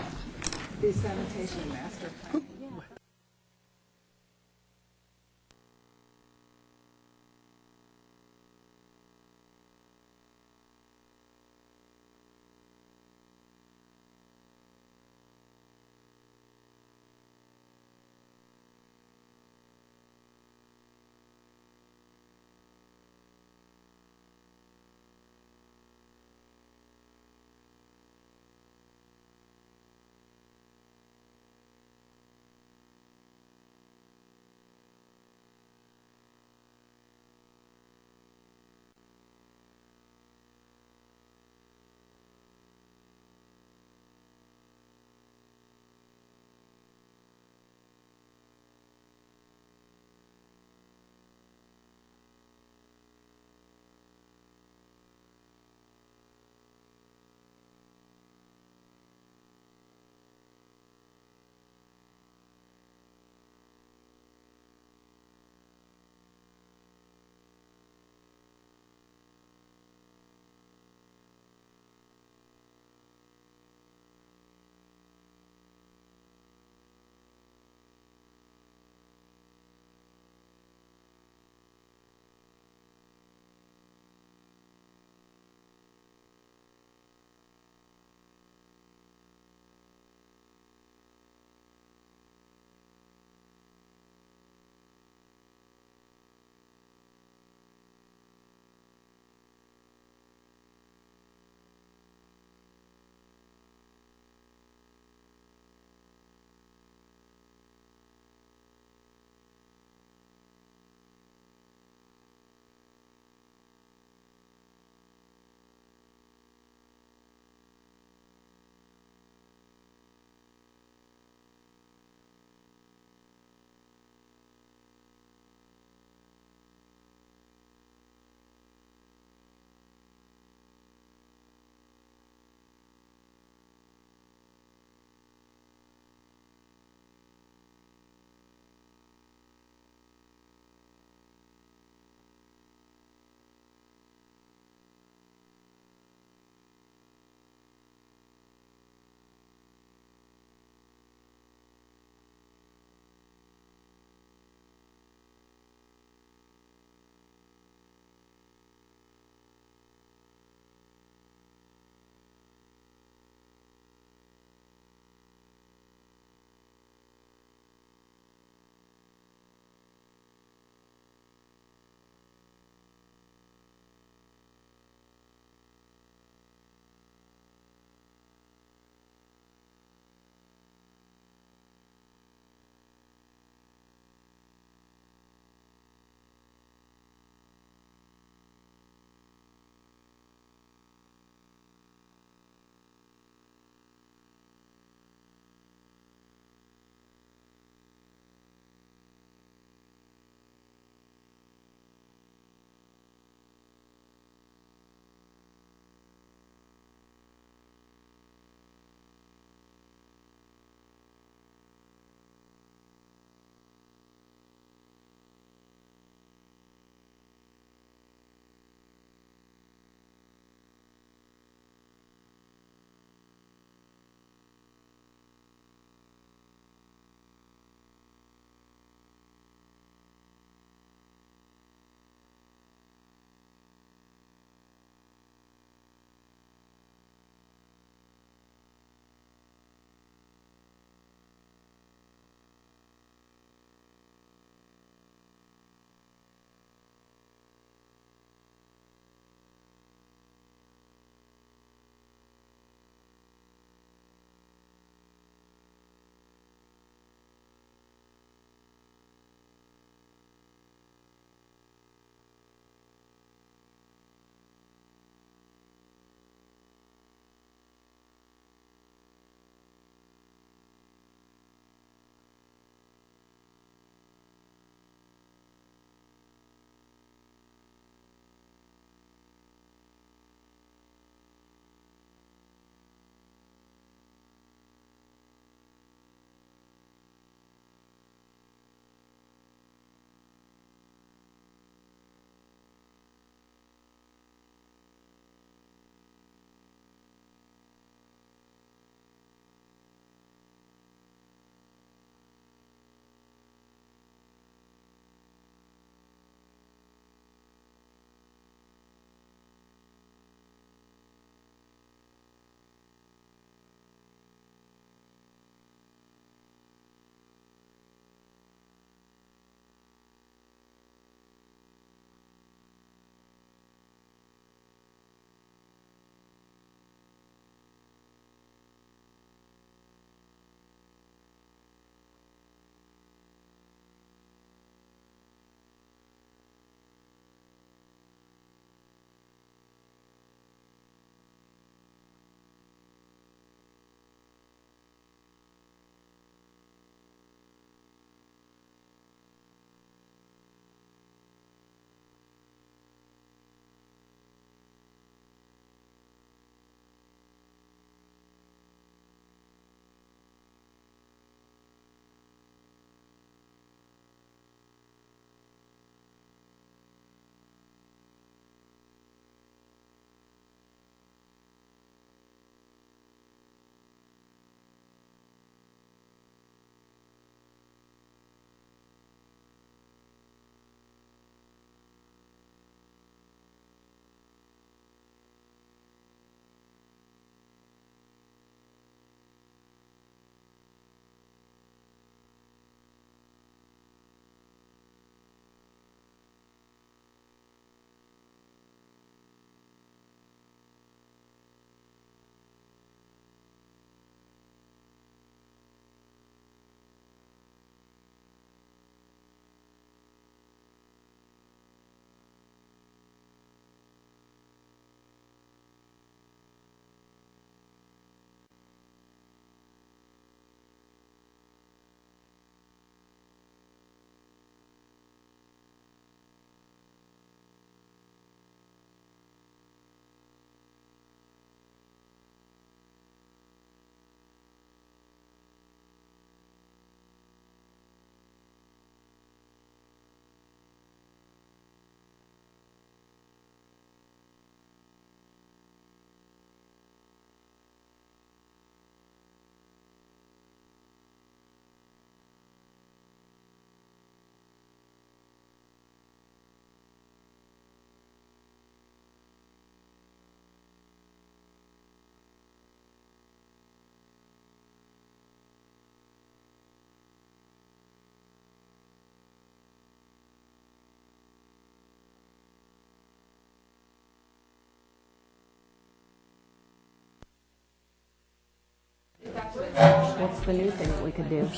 What's the new thing that we could do?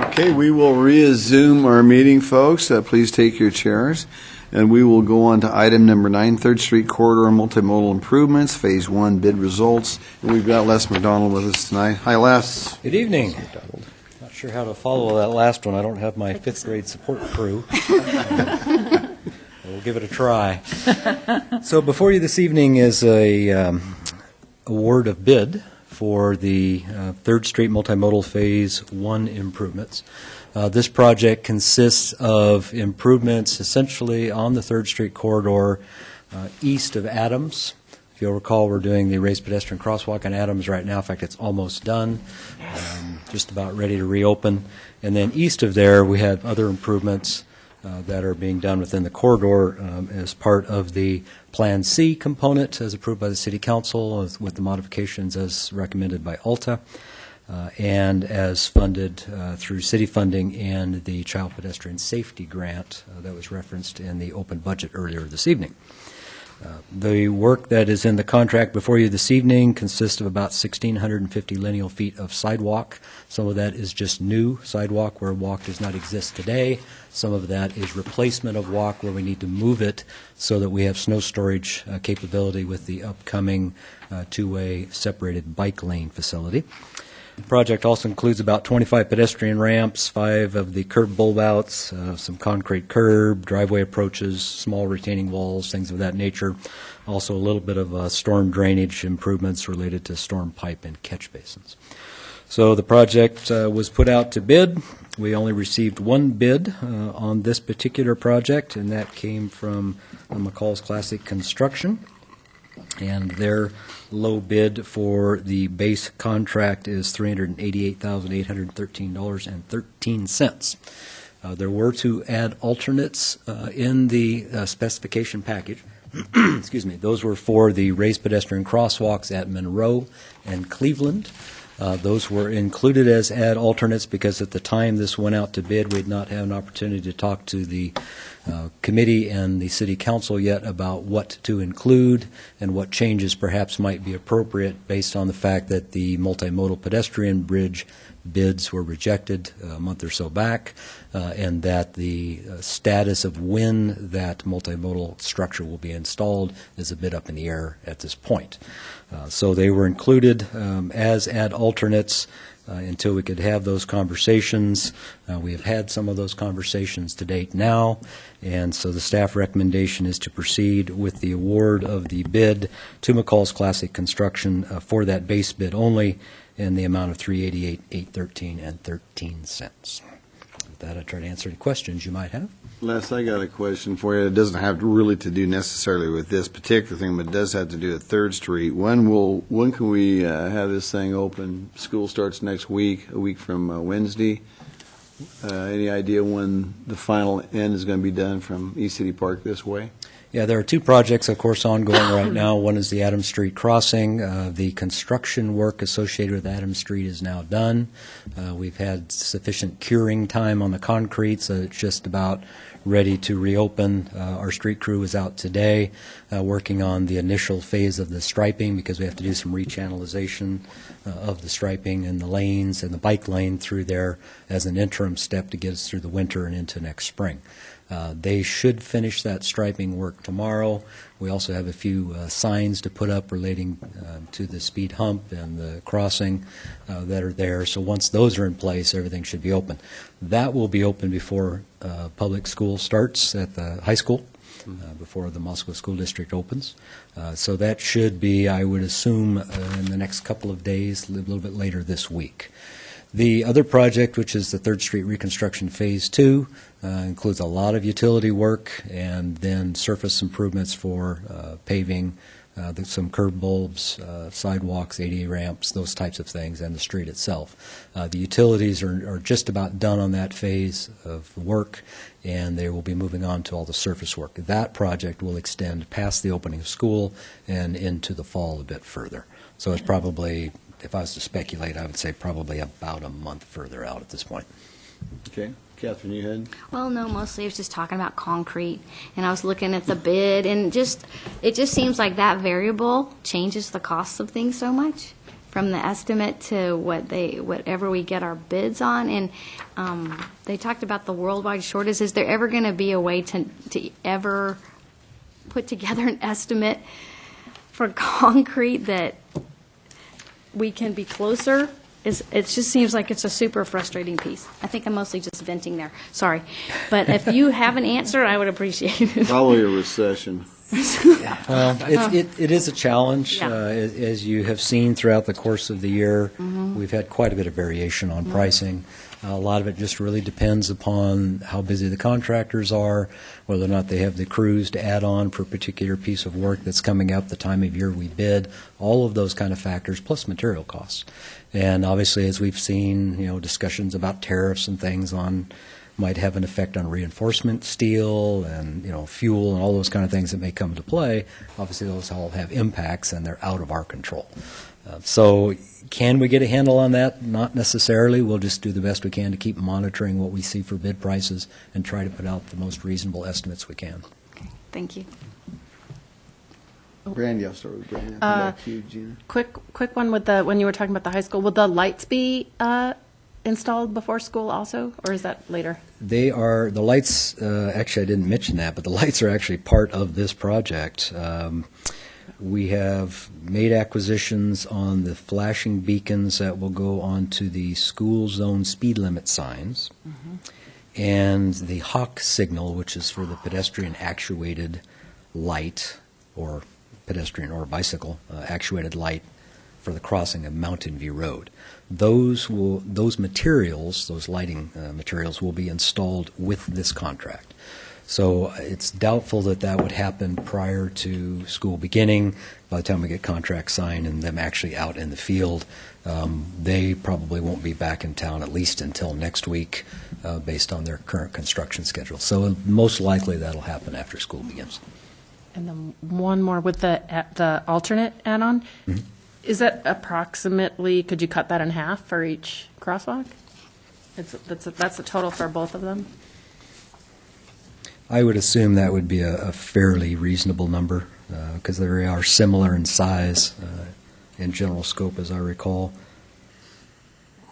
Okay, we will resume our meeting, folks. Please take your chairs. And we will go on to item number 9, 3rd Street Corridor Multimodal Improvements, Phase 1 bid results. And we've got Les McDonald with us tonight. Hi, Les. Good evening. Not sure how to follow that last one. I don't have my 5th grade support crew. We'll give it a try. So before you this evening is a award of bid for the 3rd Street Multimodal Phase 1 improvements. This project consists of improvements essentially on the 3rd Street corridor east of Adams. If you'll recall, we're doing the raised pedestrian crosswalk on Adams right now. In fact, it's almost done, just about ready to reopen. And then east of there, we have other improvements that are being done within the corridor as part of the Plan C component as approved by the City Council with the modifications as recommended by ALTA. And as funded through city funding and the Child Pedestrian Safety Grant that was referenced in the open budget earlier this evening. The work that is in the contract before you this evening consists of about 1,650 lineal feet of sidewalk. Some of that is just new sidewalk where walk does not exist today. Some of that is replacement of walk where we need to move it so that we have snow storage capability with the upcoming two-way separated bike lane facility. The project also includes about 25 pedestrian ramps, 5 of the curb bulb outs, some concrete curb, driveway approaches, small retaining walls, things of that nature. Also a little bit of storm drainage improvements related to storm pipe and catch basins. So the project was put out to bid. We only received one bid on this particular project, and that came from McCall's Classic Construction. And their low bid for the base contract is $388,813.13. There were to add alternates in the specification package. Excuse me. Those were for the raised pedestrian crosswalks at Monroe and Cleveland. Those were included as add alternates because at the time this went out to bid, we had not had an opportunity to talk to the committee and the city council yet about what to include and what changes perhaps might be appropriate based on the fact that the multimodal pedestrian bridge bids were rejected a month or so back, and that the status of when that multimodal structure will be installed is a bit up in the air at this point. So they were included as add alternates until we could have those conversations. We have had some of those conversations to date now, and so the staff recommendation is to proceed with the award of the bid to McCall's Classic Construction for that base bid only in the amount of $388,813.13. With that, I try to answer any questions you might have. Les, I got a question for you. It doesn't have really to do necessarily with this particular thing, but it does have to do with 3rd Street. When can we have this thing open? School starts next week, a week from Wednesday. Any idea when the final end is going to be done from East City Park this way? Yeah, there are 2 projects, of course, ongoing right now. One is the Adams Street crossing. The construction work associated with Adams Street is now done. We've had sufficient curing time on the concrete, so it's just about ready to reopen. Our street crew is out today working on the initial phase of the striping because we have to do some rechannelization of the striping and the lanes and the bike lane through there as an interim step to get us through the winter and into next spring. They should finish that striping work tomorrow. We also have a few signs to put up relating to the speed hump and the crossing that are there. So once those are in place, everything should be open. That will be open before public school starts at the high school, before the Moscow School District opens. So that should be, I would assume, in the next couple of days, a little bit later this week. The other project, which is the 3rd Street Reconstruction Phase 2, includes a lot of utility work and then surface improvements for paving, some curb bulbs, sidewalks, ADA ramps, those types of things, and the street itself. The utilities are just about done on that phase of work, and they will be moving on to all the surface work. That project will extend past the opening of school and into the fall a bit further. So it's probably, if I was to speculate, I would say probably about a month further out at this point. Okay. Catherine, you had? Well, no, mostly I was just talking about concrete, and I was looking at the bid, and it just seems like that variable changes the cost of things so much from the estimate to whatever we get our bids on. And they talked about the worldwide shortage. Is there ever going to be a way to ever put together an estimate for concrete that we can be closer? It just seems like it's a super frustrating piece. I think I'm mostly just venting there. Sorry. But if you have an answer, I would appreciate it. Probably a recession. Well, it is a challenge. Yeah. As you have seen throughout the course of the year, we've had quite a bit of variation on pricing. A lot of it just really depends upon how busy the contractors are, whether or not they have the crews to add on for a particular piece of work that's coming up, the time of year we bid, all of those kind of factors, plus material costs. And obviously, as we've seen, discussions about tariffs and things might have an effect on reinforcement steel and, fuel and all those kind of things that may come into play. Obviously, those all have impacts, and they're out of our control. So can we get a handle on that? Not necessarily. We'll just do the best we can to keep monitoring what we see for bid prices and try to put out the most reasonable estimates we can. Okay, thank you. Brandy, I'll start with Brandy. I'll come back to you, Gina. Quick one with when you were talking about the high school. Will the lights be installed before school also, or is that later? The lights, actually I didn't mention that, but the lights are actually part of this project. We have made acquisitions on the flashing beacons that will go onto the school zone speed limit signs, and the hawk signal, which is for the pedestrian actuated light, or pedestrian or bicycle actuated light for the crossing of Mountain View Road. Those materials, those lighting materials, will be installed with this contract. So it's doubtful that would happen prior to school beginning. By the time we get contracts signed and them actually out in the field, they probably won't be back in town at least until next week, based on their current construction schedule. So most likely that'll happen after school begins. And then one more with the alternate add-on. Is that approximately, could you cut that in half for each crosswalk? That's the total for both of them? I would assume that would be a fairly reasonable number, because they are similar in size and general scope, as I recall.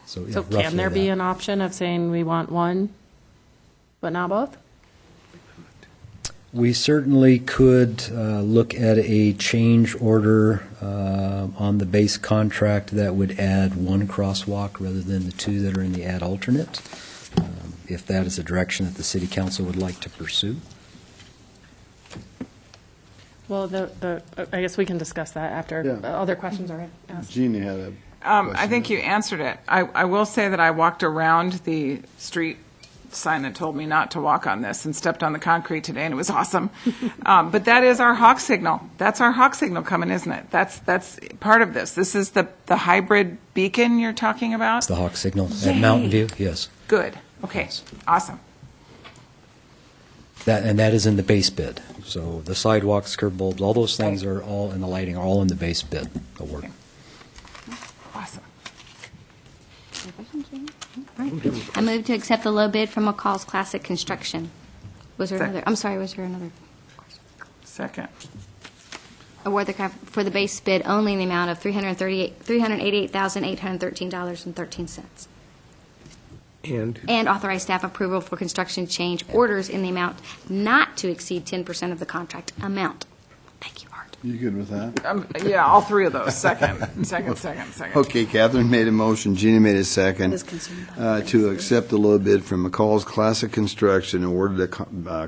So can there be an option of saying we want one, but not both? We certainly could look at a change order on the base contract that would add one crosswalk rather than the two that are in the add alternate, if that is a direction that the City Council would like to pursue. Well, I guess we can discuss that after other questions are asked. Gina had a I think you answered it. I will say that I walked around the street sign that told me not to walk on this and stepped on the concrete today, and it was awesome. But that is our hawk signal. That's our hawk signal coming, isn't it? That's part of this. This is the hybrid beacon you're talking about? It's the hawk signal at Mountain View, yes. Good. Okay. Yes. Awesome. That is in the base bid. So the sidewalks, curb bulbs, all those things are all in the lighting, are all in the base bid award. Okay. Awesome. I move to accept the low bid from McCall's Classic Construction. Was there another? I'm sorry, was there another? Second. Award for the base bid only in the amount of $388,813.13. And authorize staff approval for construction change orders in the amount not to exceed 10% of the contract amount. Thank you, Art. You good with that? Yeah, all three of those. Second. Okay, Catherine made a motion, Gina made a second to accept the low bid from McCall's Classic Construction, awarded a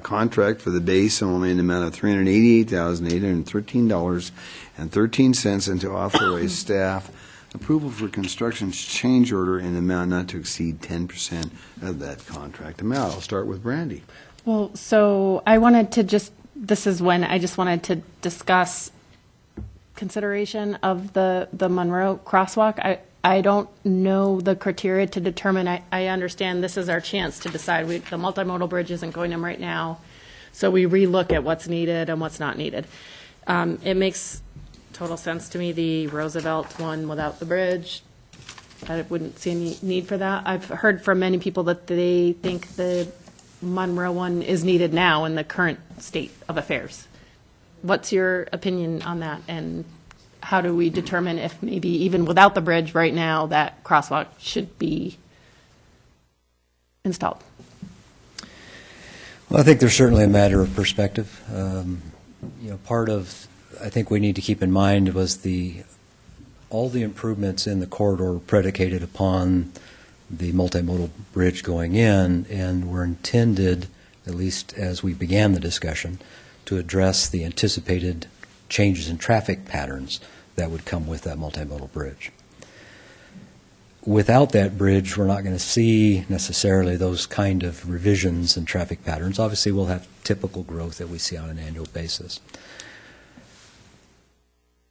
contract for the base only in the amount of $388,813.13, and to authorize staff approval for construction change order in the amount not to exceed 10% of that contract amount. I'll start with Brandy. Well, so I wanted to this is when I just wanted to discuss consideration of the Monroe crosswalk. I don't know the criteria to determine. I understand this is our chance to decide. The multimodal bridge isn't going in right now, so we relook at what's needed and what's not needed. It makes total sense to me, the Roosevelt one without the bridge. I wouldn't see any need for that. I've heard from many people that they think the Monroe one is needed now in the current state of affairs. What's your opinion on that? And how do we determine if maybe even without the bridge right now, that crosswalk should be installed? Well, I think there's certainly a matter of perspective. Part of, I think we need to keep in mind was all the improvements in the corridor were predicated upon the multimodal bridge going in and were intended, at least as we began the discussion, to address the anticipated changes in traffic patterns that would come with that multimodal bridge. Without that bridge, we're not going to see necessarily those kind of revisions in traffic patterns. Obviously, we'll have typical growth that we see on an annual basis.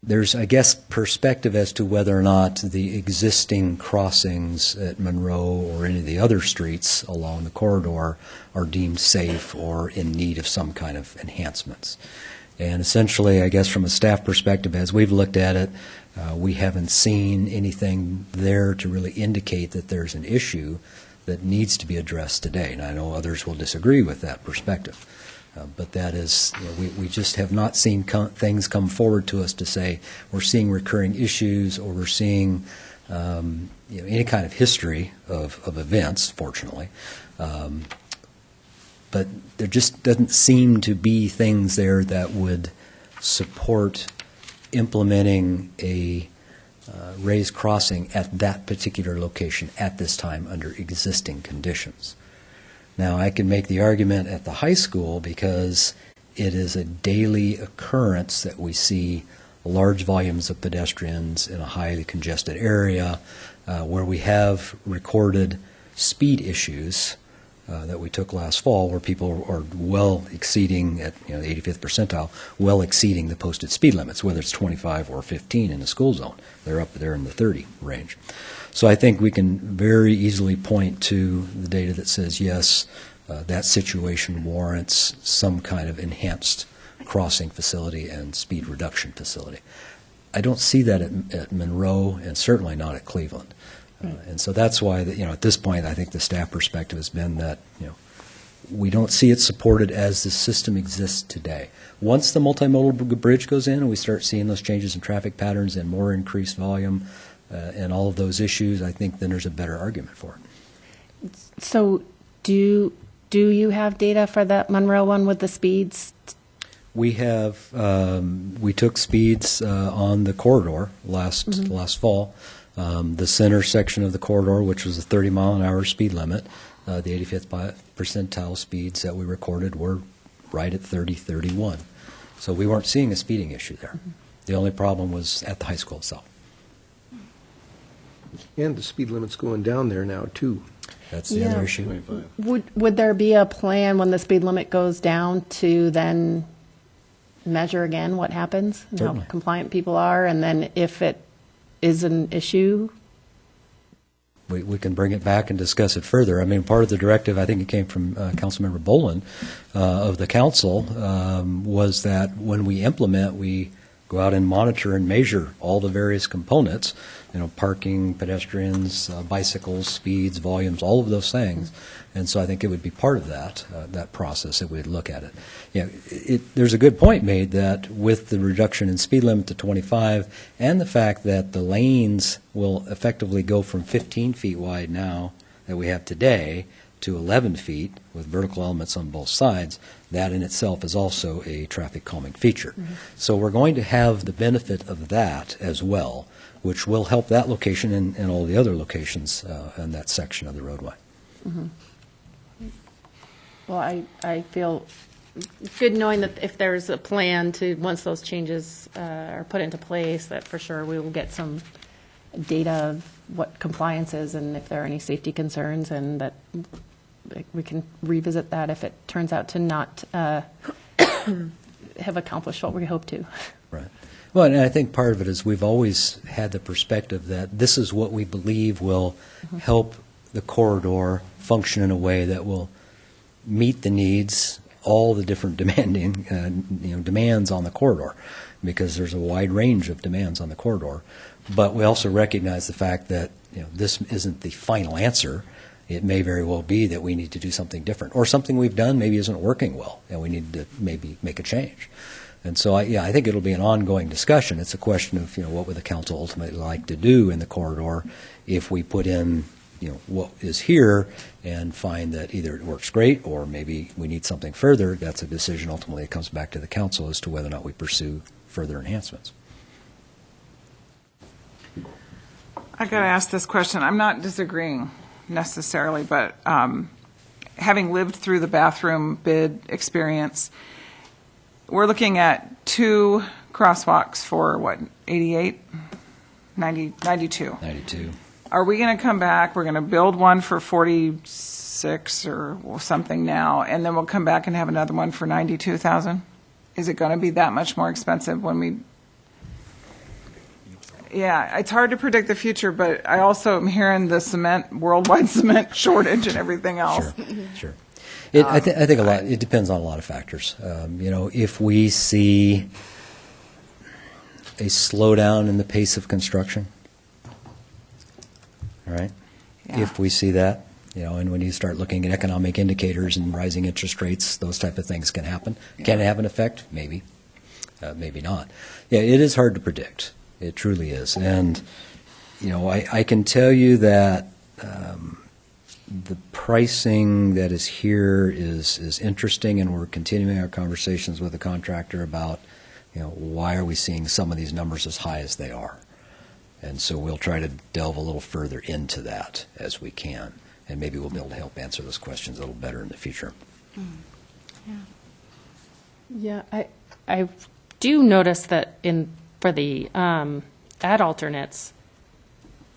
There's, I guess, perspective as to whether or not the existing crossings at Monroe or any of the other streets along the corridor are deemed safe or in need of some kind of enhancements. And essentially, I guess from a staff perspective, as we've looked at it, we haven't seen anything there to really indicate that there's an issue that needs to be addressed today. And I know others will disagree with that perspective. But that is, we just have not seen things come forward to us to say we're seeing recurring issues or we're seeing any kind of history of events, fortunately. But there just doesn't seem to be things there that would support implementing a raised crossing at that particular location at this time under existing conditions. Now, I can make the argument at the high school because it is a daily occurrence that we see large volumes of pedestrians in a highly congested area where we have recorded speed issues that we took last fall where people are well exceeding, at the 85th percentile, well exceeding the posted speed limits, whether it's 25 or 15 in the school zone. They're up there in the 30 range. So I think we can very easily point to the data that says, yes, that situation warrants some kind of enhanced crossing facility and speed reduction facility. I don't see that at Monroe and certainly not at Cleveland. And so that's why, at this point, I think the staff perspective has been that, we don't see it supported as the system exists today. Once the multimodal bridge goes in and we start seeing those changes in traffic patterns and more increased volume and all of those issues, I think then there's a better argument for it. So do you have data for that Monroe one with the speeds? We have, we took speeds on the corridor last fall. The center section of the corridor, which was a 30-mile-an-hour speed limit, the 85th percentile speeds that we recorded were right at 30, 31. So we weren't seeing a speeding issue there. The only problem was at the high school itself. And the speed limit's going down there now, too. That's the other issue. Would there be a plan when the speed limit goes down to then measure again what happens and how compliant people are, and then if it is an issue? We can bring it back and discuss it further. I mean, part of the directive, I think it came from Councilmember Boland of the council, was that when we implement, we go out and monitor and measure all the various components, parking, pedestrians, bicycles, speeds, volumes, all of those things. And so I think it would be part of that process that we'd look at it. There's a good point made that with the reduction in speed limit to 25 and the fact that the lanes will effectively go from 15 feet wide now that we have today to 11 feet with vertical elements on both sides, that in itself is also a traffic calming feature. So we're going to have the benefit of that as well, which will help that location and all the other locations in that section of the roadway. Well, I feel good knowing that if there's a plan to, once those changes are put into place, that for sure we will get some data of what compliance is and if there are any safety concerns, and that we can revisit that if it turns out to not have accomplished what we hope to. Right. Well, and I think part of it is we've always had the perspective that this is what we believe will help the corridor function in a way that will meet the needs, all the different demands on the corridor, because there's a wide range of demands on the corridor. But we also recognize the fact that this isn't the final answer. It may very well be that we need to do something different, or something we've done maybe isn't working well, and we need to maybe make a change. And so, I think it'll be an ongoing discussion. It's a question of, what would the council ultimately like to do in the corridor if we put in, what is here and find that either it works great or maybe we need something further. That's a decision ultimately that comes back to the council as to whether or not we pursue further enhancements. I got to ask this question. I'm not disagreeing necessarily, but having lived through the bathroom bid experience, we're looking at 2 crosswalks for what, 88? 92. 92. Are we going to come back? We're going to build one for 46 or something now, and then we'll come back and have another one for 92,000? Is it going to be that much more expensive when we? Yeah, it's hard to predict the future, but I also am hearing the worldwide cement shortage and everything else. Sure. I think a lot. It depends on a lot of factors. If we see a slowdown in the pace of construction, all right. Yeah. If we see that, and when you start looking at economic indicators and rising interest rates, those type of things can happen. Can it have an effect? Maybe. Maybe not. Yeah, it is hard to predict. It truly is. And, I can tell you that the pricing that is here is interesting, and we're continuing our conversations with the contractor about, why are we seeing some of these numbers as high as they are. And so we'll try to delve a little further into that as we can, and maybe we'll be able to help answer those questions a little better in the future. Yeah, I do notice that for the ad alternates,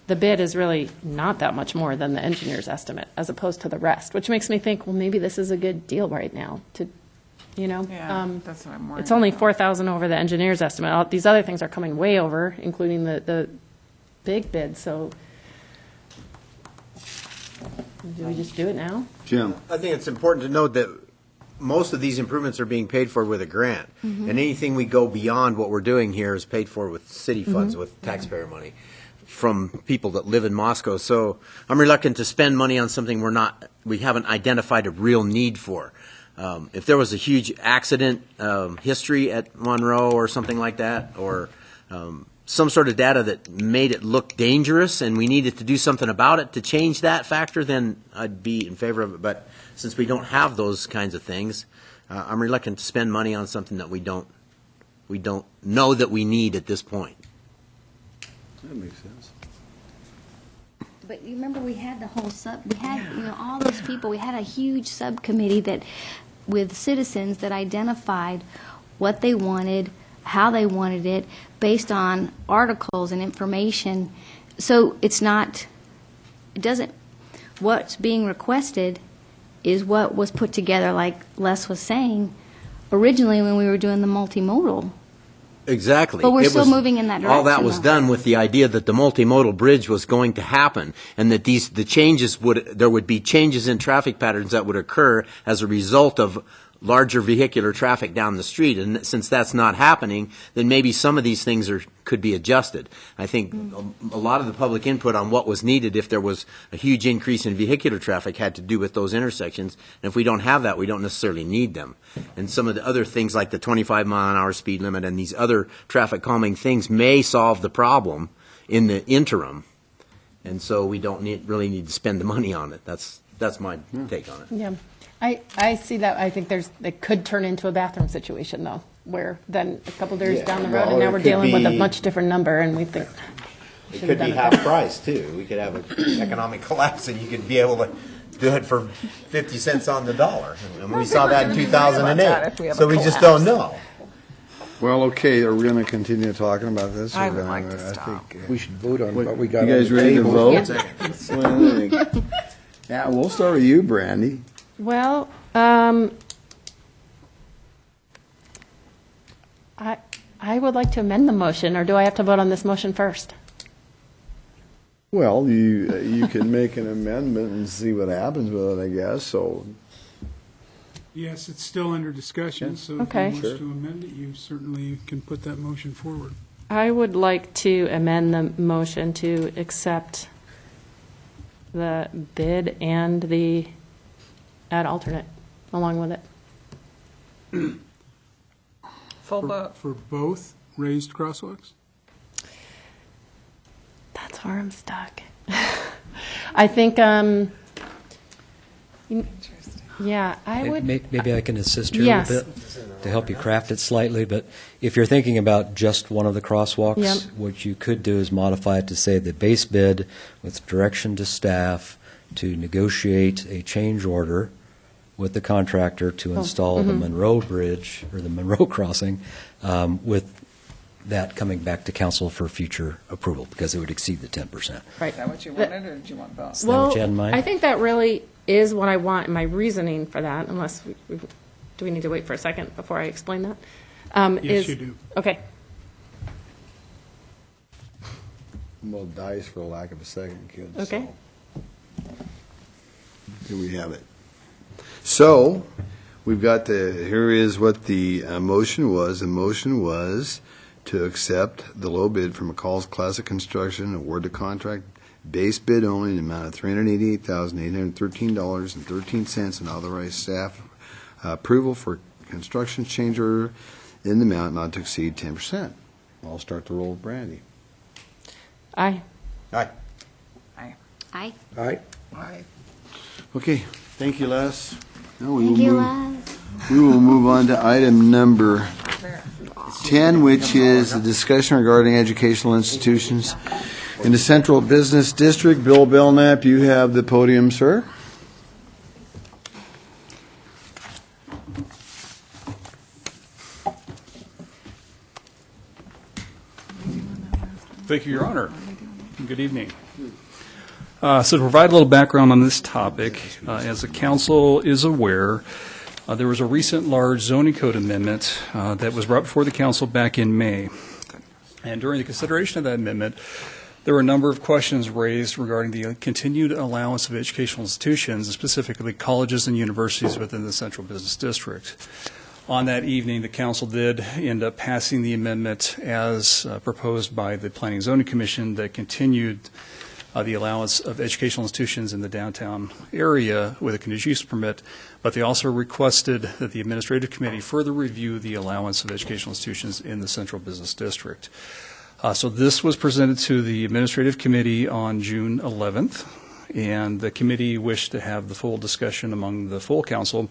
the bid is really not that much more than the engineer's estimate as opposed to the rest, which makes me think, well, maybe this is a good deal right now to, that's what I'm worried it's only about. 4,000 over the engineer's estimate. These other things are coming way over, including the big bid. So do we just do it now? Jim? I think it's important to note that most of these improvements are being paid for with a grant. Mm-hmm. And anything we go beyond what we're doing here is paid for with city funds, with taxpayer money from people that live in Moscow. So I'm reluctant to spend money on something we haven't identified a real need for. If there was a huge accident history at Monroe or something like that, or some sort of data that made it look dangerous and we needed to do something about it to change that factor, then I'd be in favor of it. But since we don't have those kinds of things, I'm reluctant to spend money on something that we don't know that we need at this point. That makes sense. But you remember we had all those people, we had a huge subcommittee with citizens that identified what they wanted, how they wanted it, based on articles and information. So what's being requested is what was put together, like Les was saying, originally when we were doing the multimodal. Exactly. But we're still moving in that direction. All that was done with the idea that the multimodal bridge was going to happen, and that there would be changes in traffic patterns that would occur as a result of larger vehicular traffic down the street. And since that's not happening, then maybe some of these things could be adjusted. I think a lot of the public input on what was needed if there was a huge increase in vehicular traffic had to do with those intersections. And if we don't have that, we don't necessarily need them. And some of the other things like the 25-mile-an-hour speed limit and these other traffic calming things may solve the problem in the interim. And so we don't really need to spend the money on it. That's my take on it. Yeah. I see that. I think it could turn into a bathroom situation, though, where then a couple of years down the road, and now we're dealing with a much different number, and we think it could be half price, too. We could have an economic collapse, and you could be able to do it for 50 cents on the dollar. And we saw that in 2008. So we just don't know. Well, okay, are we going to continue talking about this? I would like to stop. I think, We should vote on what we got you on guys the ready to table. vote? Yeah, we'll start with you, Brandy. Well, I would like to amend the motion, or do I have to vote on this motion first? Well, you can make an amendment and see what happens with it, I guess, so. Yes, it's still under discussion, so Okay. if you wish to amend it, you certainly can put that motion forward. I would like to amend the motion to accept the bid and the ad alternate along with it. Full vote. For both raised crosswalks? That's where I'm stuck. I think, yeah, I would. Maybe I can assist you Yes. a little bit to help you craft it slightly. But if you're thinking about just one of the crosswalks, Yep. what you could do is modify it to say the base bid with direction to staff to negotiate a change order with the contractor to install the Monroe Bridge or the Monroe Crossing, with that coming back to council for future approval because it would exceed the 10%. Right. Is that what you wanted, or did you want both? that what you had in mind? I think that really is what I want, my reasoning for that, unless do we need to wait for a second before I explain that? Yes, you do. Okay. Well, dice for lack of a second, kids. Okay. So. Here we have it. So, we've got here is what the motion was. The motion was to accept the low bid from McCall's Classic Construction, award the contract base bid only in the amount of $388,813.13, and authorize staff approval for construction change order in the amount not to exceed 10%. I'll start the roll with Brandy. Aye. Aye. Aye. Aye. Aye. Aye. Okay, thank you, Les. Now we Thank will you, move- Les. We will move on to item number 10, which is the discussion regarding educational institutions in the Central Business District. Bill Belknap, you have the podium, sir. Thank you, Your Honor. Good evening. So to provide a little background on this topic, as the council is aware, there was a recent large zoning code amendment that was brought before the council back in May. And during the consideration of that amendment, there were a number of questions raised regarding the continued allowance of educational institutions, and specifically colleges and universities within the Central Business District. On that evening, the council did end up passing the amendment as proposed by the Planning and Zoning Commission that continued the allowance of educational institutions in the downtown area with a conditional use permit, but they also requested that the Administrative Committee further review the allowance of educational institutions in the Central Business District. So this was presented to the Administrative Committee on June 11th, and the committee wished to have the full discussion among the full council,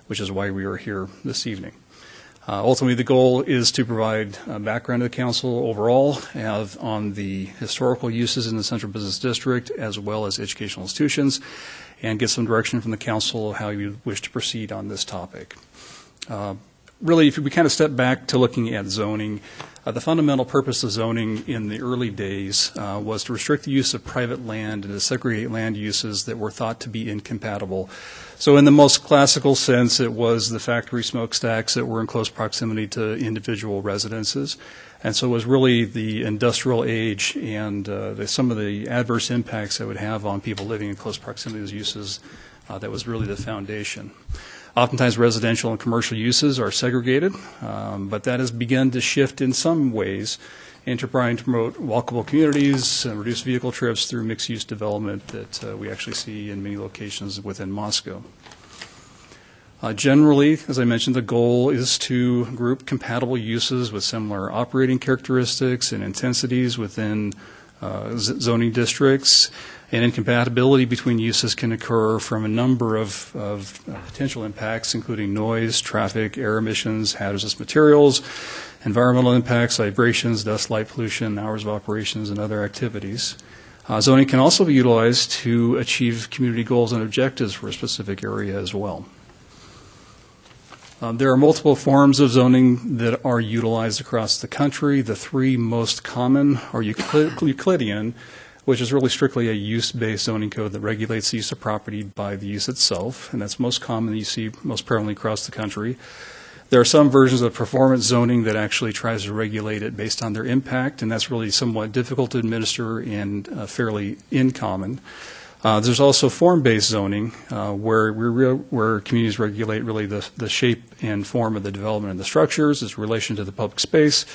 which is why we are here this evening. Ultimately, the goal is to provide background to the council overall on the historical uses in the Central Business District, as well as educational institutions, and get some direction from the council how you wish to proceed on this topic. Really, if we kind of step back to looking at zoning, the fundamental purpose of zoning in the early days was to restrict the use of private land and to segregate land uses that were thought to be incompatible. So in the most classical sense, it was the factory smokestacks that were in close proximity to individual residences. And so it was really the industrial age and some of the adverse impacts that would have on people living in close proximity to those uses that was really the foundation. Oftentimes residential and commercial uses are segregated, but that has begun to shift in some ways into trying to promote walkable communities and reduce vehicle trips through mixed-use development that we actually see in many locations within Moscow. Generally, as I mentioned, the goal is to group compatible uses with similar operating characteristics and intensities within zoning districts. And incompatibility between uses can occur from a number of potential impacts, including noise, traffic, air emissions, hazardous materials, environmental impacts, vibrations, dust, light pollution, hours of operations, and other activities. Zoning can also be utilized to achieve community goals and objectives for a specific area as well. There are multiple forms of zoning that are utilized across the country. The three most common are Euclidean, which is really strictly a use-based zoning code that regulates the use of property by the use itself, and that's most common you see most prevalently across the country. There are some versions of performance zoning that actually tries to regulate it based on their impact, and that's really somewhat difficult to administer and fairly uncommon. There's also form-based zoning where communities regulate really the shape and form of the development and the structures, its relation to the public space.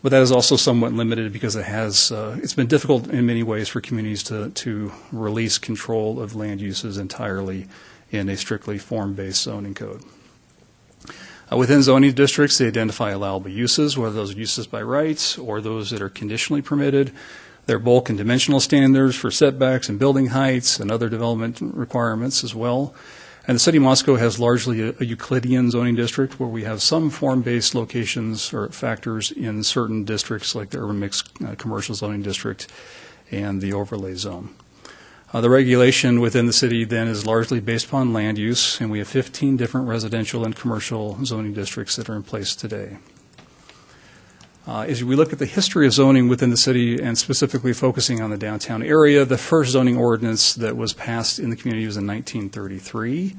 But that is also somewhat limited because it's been difficult in many ways for communities to release control of land uses entirely in a strictly form-based zoning code. Within zoning districts, they identify allowable uses, whether those are uses by rights or those that are conditionally permitted. There are bulk and dimensional standards for setbacks and building heights and other development requirements as well. And the city of Moscow has largely a Euclidean zoning district where we have some form-based locations or factors in certain districts like the urban mixed commercial zoning district and the overlay zone. The regulation within the city then is largely based upon land use, and we have 15 different residential and commercial zoning districts that are in place today. As we look at the history of zoning within the city and specifically focusing on the downtown area, the first zoning ordinance that was passed in the community was in 1933.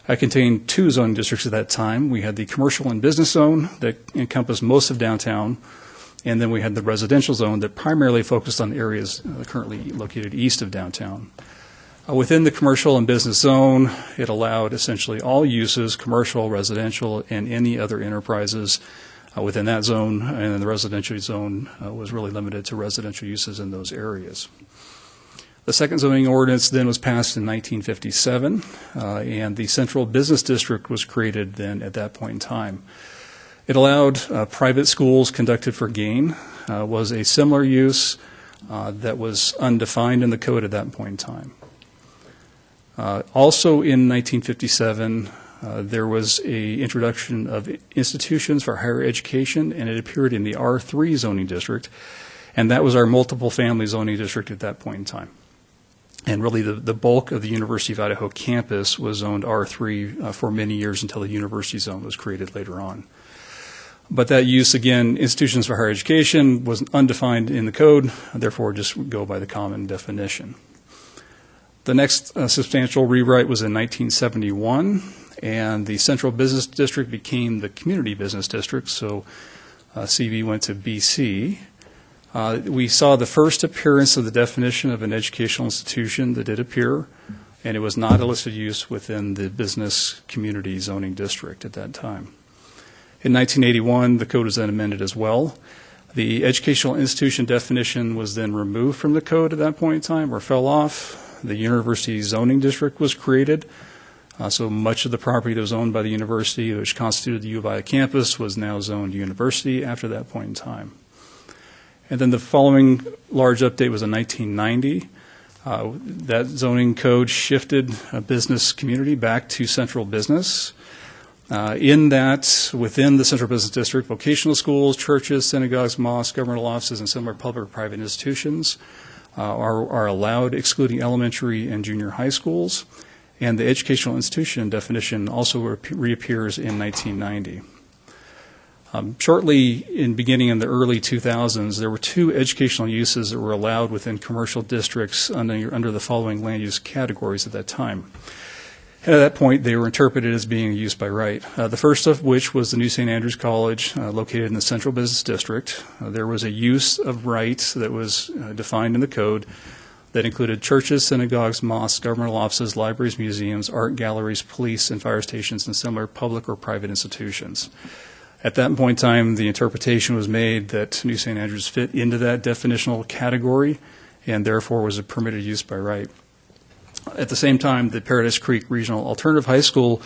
It contained two zoning districts at that time. We had the commercial and business zone that encompassed most of downtown, and then we had the residential zone that primarily focused on areas currently located east of downtown. Within the commercial and business zone, it allowed essentially all uses, commercial, residential, and any other enterprises within that zone, and the residential zone was really limited to residential uses in those areas. The second zoning ordinance then was passed in 1957, and the central business district was created then at that point in time. It allowed private schools conducted for gain, was a similar use that was undefined in the code at that point in time. Also in 1957, there was an introduction of institutions for higher education, and it appeared in the R3 zoning district, and that was our multiple family zoning district at that point in time. And really the bulk of the University of Idaho campus was zoned R3 for many years until the university zone was created later on. But that use, again, institutions for higher education, was undefined in the code, therefore just go by the common definition. The next substantial rewrite was in 1971, and the central business district became the community business district, so CV went to BC. We saw the first appearance of the definition of an educational institution that did appear, and it was not a listed use within the business community zoning district at that time. In 1981, the code was then amended as well. The educational institution definition was then removed from the code at that point in time, or fell off. The university zoning district was created. So much of the property that was owned by the university, which constituted the U of I campus, was now zoned university after that point in time. And then the following large update was in 1990. That zoning code shifted a business community back to central business. In that, within the central business district, vocational schools, churches, synagogues, mosques, governmental offices, and similar public or private institutions are allowed, excluding elementary and junior high schools. And the educational institution definition also reappears in 1990. Shortly beginning in the early 2000s, there were two educational uses that were allowed within commercial districts under the following land use categories at that time. And at that point, they were interpreted as being used by right. The first of which was the New St. Andrews College, located in the Central Business District. There was a use of right that was defined in the code that included churches, synagogues, mosques, governmental offices, libraries, museums, art galleries, police, and fire stations, and similar public or private institutions. At that point in time, the interpretation was made that New St. Andrews fit into that definitional category and therefore was a permitted use by right. At the same time, the Paradise Creek Regional Alternative High School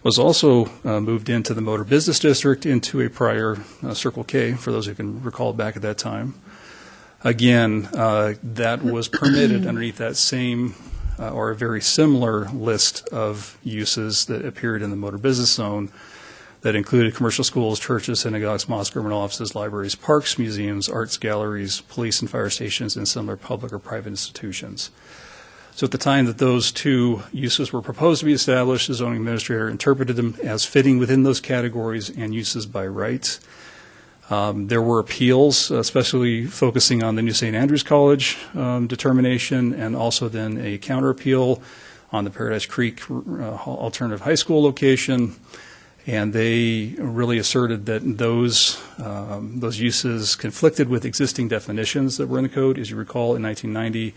was also moved into the Motor Business District into a prior Circle K, for those who can recall back at that time. Again, that was permitted underneath that same or a very similar list of uses that appeared in the Motor Business Zone that included commercial schools, churches, synagogues, mosques, governmental offices, libraries, parks, museums, arts galleries, police and fire stations, and similar public or private institutions. So at the time that those two uses were proposed to be established, the zoning administrator interpreted them as fitting within those categories and uses by right. There were appeals, especially focusing on the New St. Andrews College determination, and also then a counter appeal on the Paradise Creek Alternative High School location. And they really asserted that those uses conflicted with existing definitions that were in the code. As you recall, in 1990,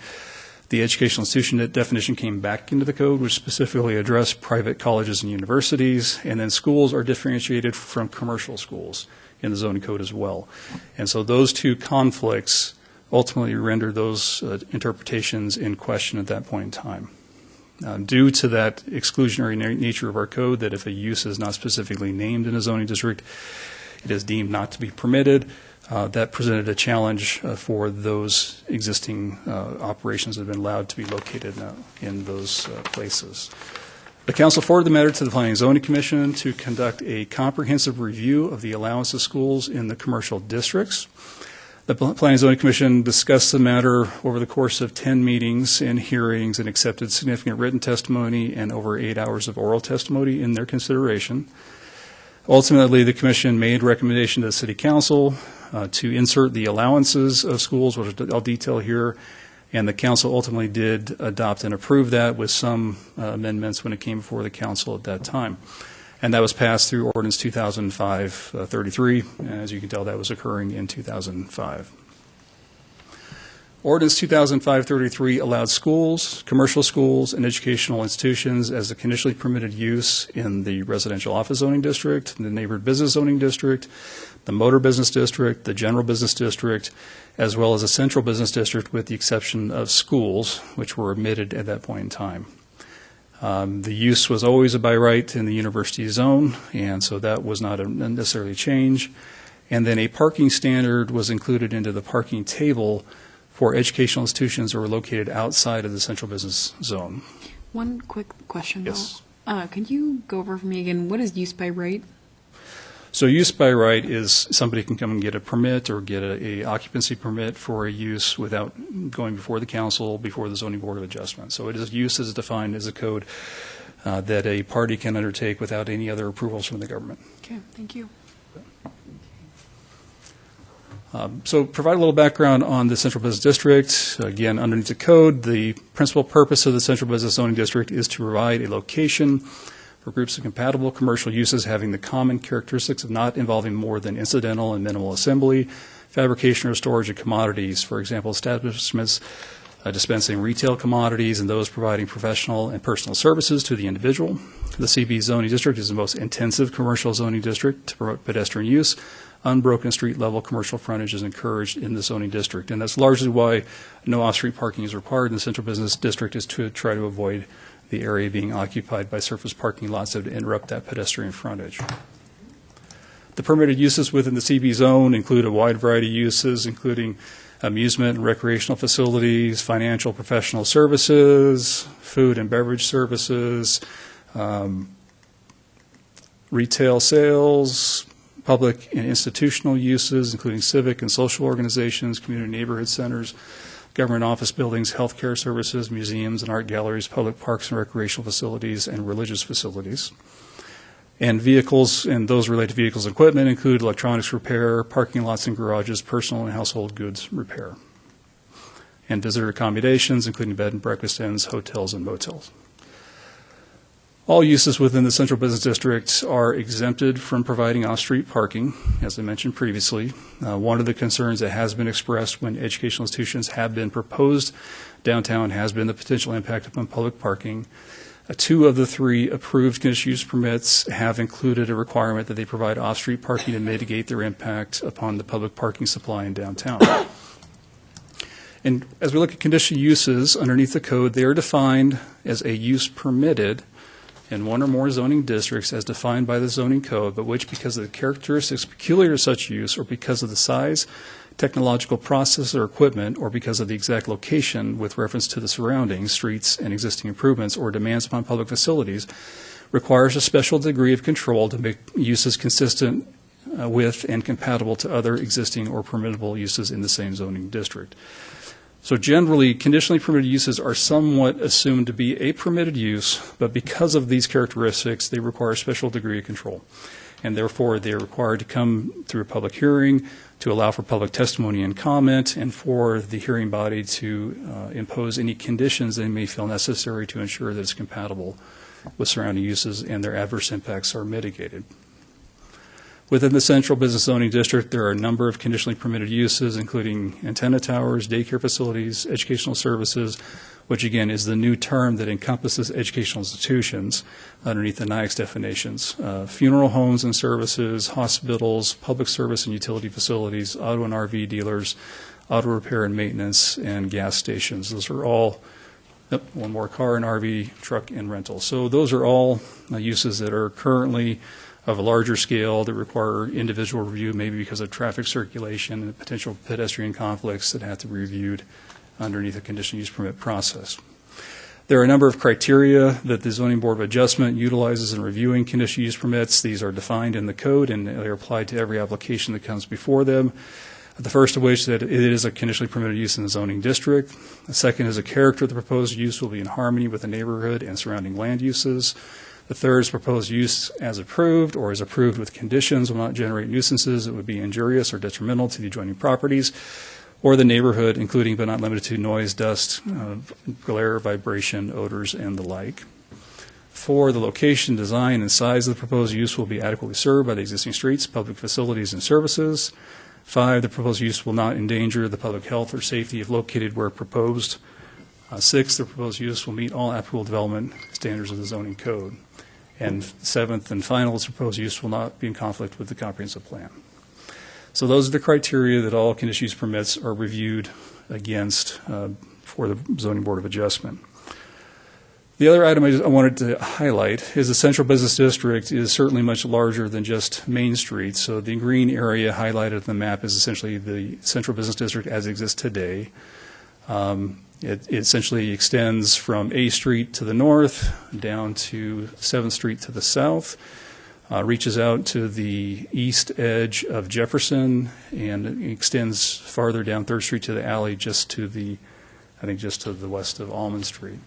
the educational institution definition came back into the code, which specifically addressed private colleges and universities, and then schools are differentiated from commercial schools in the zoning code as well. And so those two conflicts ultimately rendered those interpretations in question at that point in time. Due to that exclusionary nature of our code, that if a use is not specifically named in a zoning district, it is deemed not to be permitted. That presented a challenge for those existing operations that have been allowed to be located in those places. The council forwarded the matter to the Planning and Zoning Commission to conduct a comprehensive review of the allowance of schools in the commercial districts. The Planning and Zoning Commission discussed the matter over the course of 10 meetings and hearings and accepted significant written testimony and over 8 hours of oral testimony in their consideration. Ultimately, the Commission made recommendation to the City Council to insert the allowances of schools, which I'll detail here, and the Council ultimately did adopt and approve that with some amendments when it came before the Council at that time. And that was passed through Ordinance 2005-33, and as you can tell, that was occurring in 2005. Ordinance 2005-33 allowed schools, commercial schools, and educational institutions as a conditionally permitted use in the residential office zoning district, the neighborhood business zoning district, the motor business district, the general business district, as well as a central business district with the exception of schools, which were omitted at that point in time. The use was always a by right in the university zone, and so that was not necessarily a change. And then a parking standard was included into the parking table for educational institutions that were located outside of the central business zone. One quick question, Yes. though. Can you go over for me again, what is use by right? So use by right is somebody can come and get a permit or get a occupancy permit for a use without going before the council, before the zoning board of adjustment. So it is use as defined as a code that a party can undertake without any other approvals from the government. Okay, thank you. So provide a little background on the Central Business District. Again, underneath the code, the principal purpose of the Central Business Zoning District is to provide a location for groups of compatible commercial uses having the common characteristics of not involving more than incidental and minimal assembly, fabrication, or storage of commodities. For example, establishments dispensing retail commodities and those providing professional and personal services to the individual. The CB zoning district is the most intensive commercial zoning district to promote pedestrian use. Unbroken street-level commercial frontage is encouraged in the zoning district, and that's largely why no off-street parking is required in the Central Business District, is to try to avoid the area being occupied by surface parking lots that would interrupt that pedestrian frontage. The permitted uses within the CB zone include a wide variety of uses, including amusement and recreational facilities, financial professional services, food and beverage services, retail sales, public and institutional uses, including civic and social organizations, community neighborhood centers, government office buildings, healthcare services, museums and art galleries, public parks and recreational facilities, and religious facilities. And vehicles and those related vehicles and equipment include electronics repair, parking lots and garages, personal and household goods repair. And visitor accommodations, including bed and breakfast inns, hotels, and motels. All uses within the Central Business District are exempted from providing off-street parking, as I mentioned previously. One of the concerns that has been expressed when educational institutions have been proposed downtown has been the potential impact upon public parking. 2 of the 3 approved conditional use permits have included a requirement that they provide off-street parking to mitigate their impact upon the public parking supply in downtown. And as we look at conditional uses underneath the code, they are defined as a use permitted in one or more zoning districts as defined by the zoning code, but which, because of the characteristics peculiar to such use or because of the size, technological process or equipment, or because of the exact location with reference to the surroundings, streets, and existing improvements, or demands upon public facilities, requires a special degree of control to make uses consistent with and compatible to other existing or permissible uses in the same zoning district. So generally, conditionally permitted uses are somewhat assumed to be a permitted use, but because of these characteristics, they require a special degree of control. And therefore, they are required to come through a public hearing, to allow for public testimony and comment, and for the hearing body to impose any conditions they may feel necessary to ensure that it's compatible with surrounding uses and their adverse impacts are mitigated. Within the Central Business Zoning District, there are a number of conditionally permitted uses, including antenna towers, daycare facilities, educational services, which again is the new term that encompasses educational institutions underneath the NIACS definitions, funeral homes and services, hospitals, public service and utility facilities, auto and RV dealers, auto repair and maintenance, and gas stations. Those are all Yep, one more car, an RV, truck, and rental. So those are all uses that are currently of a larger scale that require individual review, maybe because of traffic circulation and potential pedestrian conflicts that have to be reviewed underneath a conditional use permit process. There are a number of criteria that the Zoning Board of Adjustment utilizes in reviewing conditional use permits. These are defined in the code, and they are applied to every application that comes before them. The first of which is that it is a conditionally permitted use in the zoning district. The second is the character of the proposed use will be in harmony with the neighborhood and surrounding land uses. The third is proposed use as approved or as approved with conditions will not generate nuisances that would be injurious or detrimental to the adjoining properties or the neighborhood, including but not limited to noise, dust, glare, vibration, odors, and the like. 4, the location, design, and size of the proposed use will be adequately served by the existing streets, public facilities, and services. 5, the proposed use will not endanger the public health or safety if located where proposed. 6, the proposed use will meet all applicable development standards of the zoning code. And 7th and final, the proposed use will not be in conflict with the comprehensive plan. So those are the criteria that all conditional use permits are reviewed against for the Zoning Board of Adjustment. The other item I wanted to highlight is the central business district is certainly much larger than just Main Street. So the green area highlighted on the map is essentially the central business district as it exists today. It essentially extends from A Street to the north down to 7th Street to the south, reaches out to the east edge of Jefferson, and extends farther down 3rd Street to the alley just to the west of Almond Street.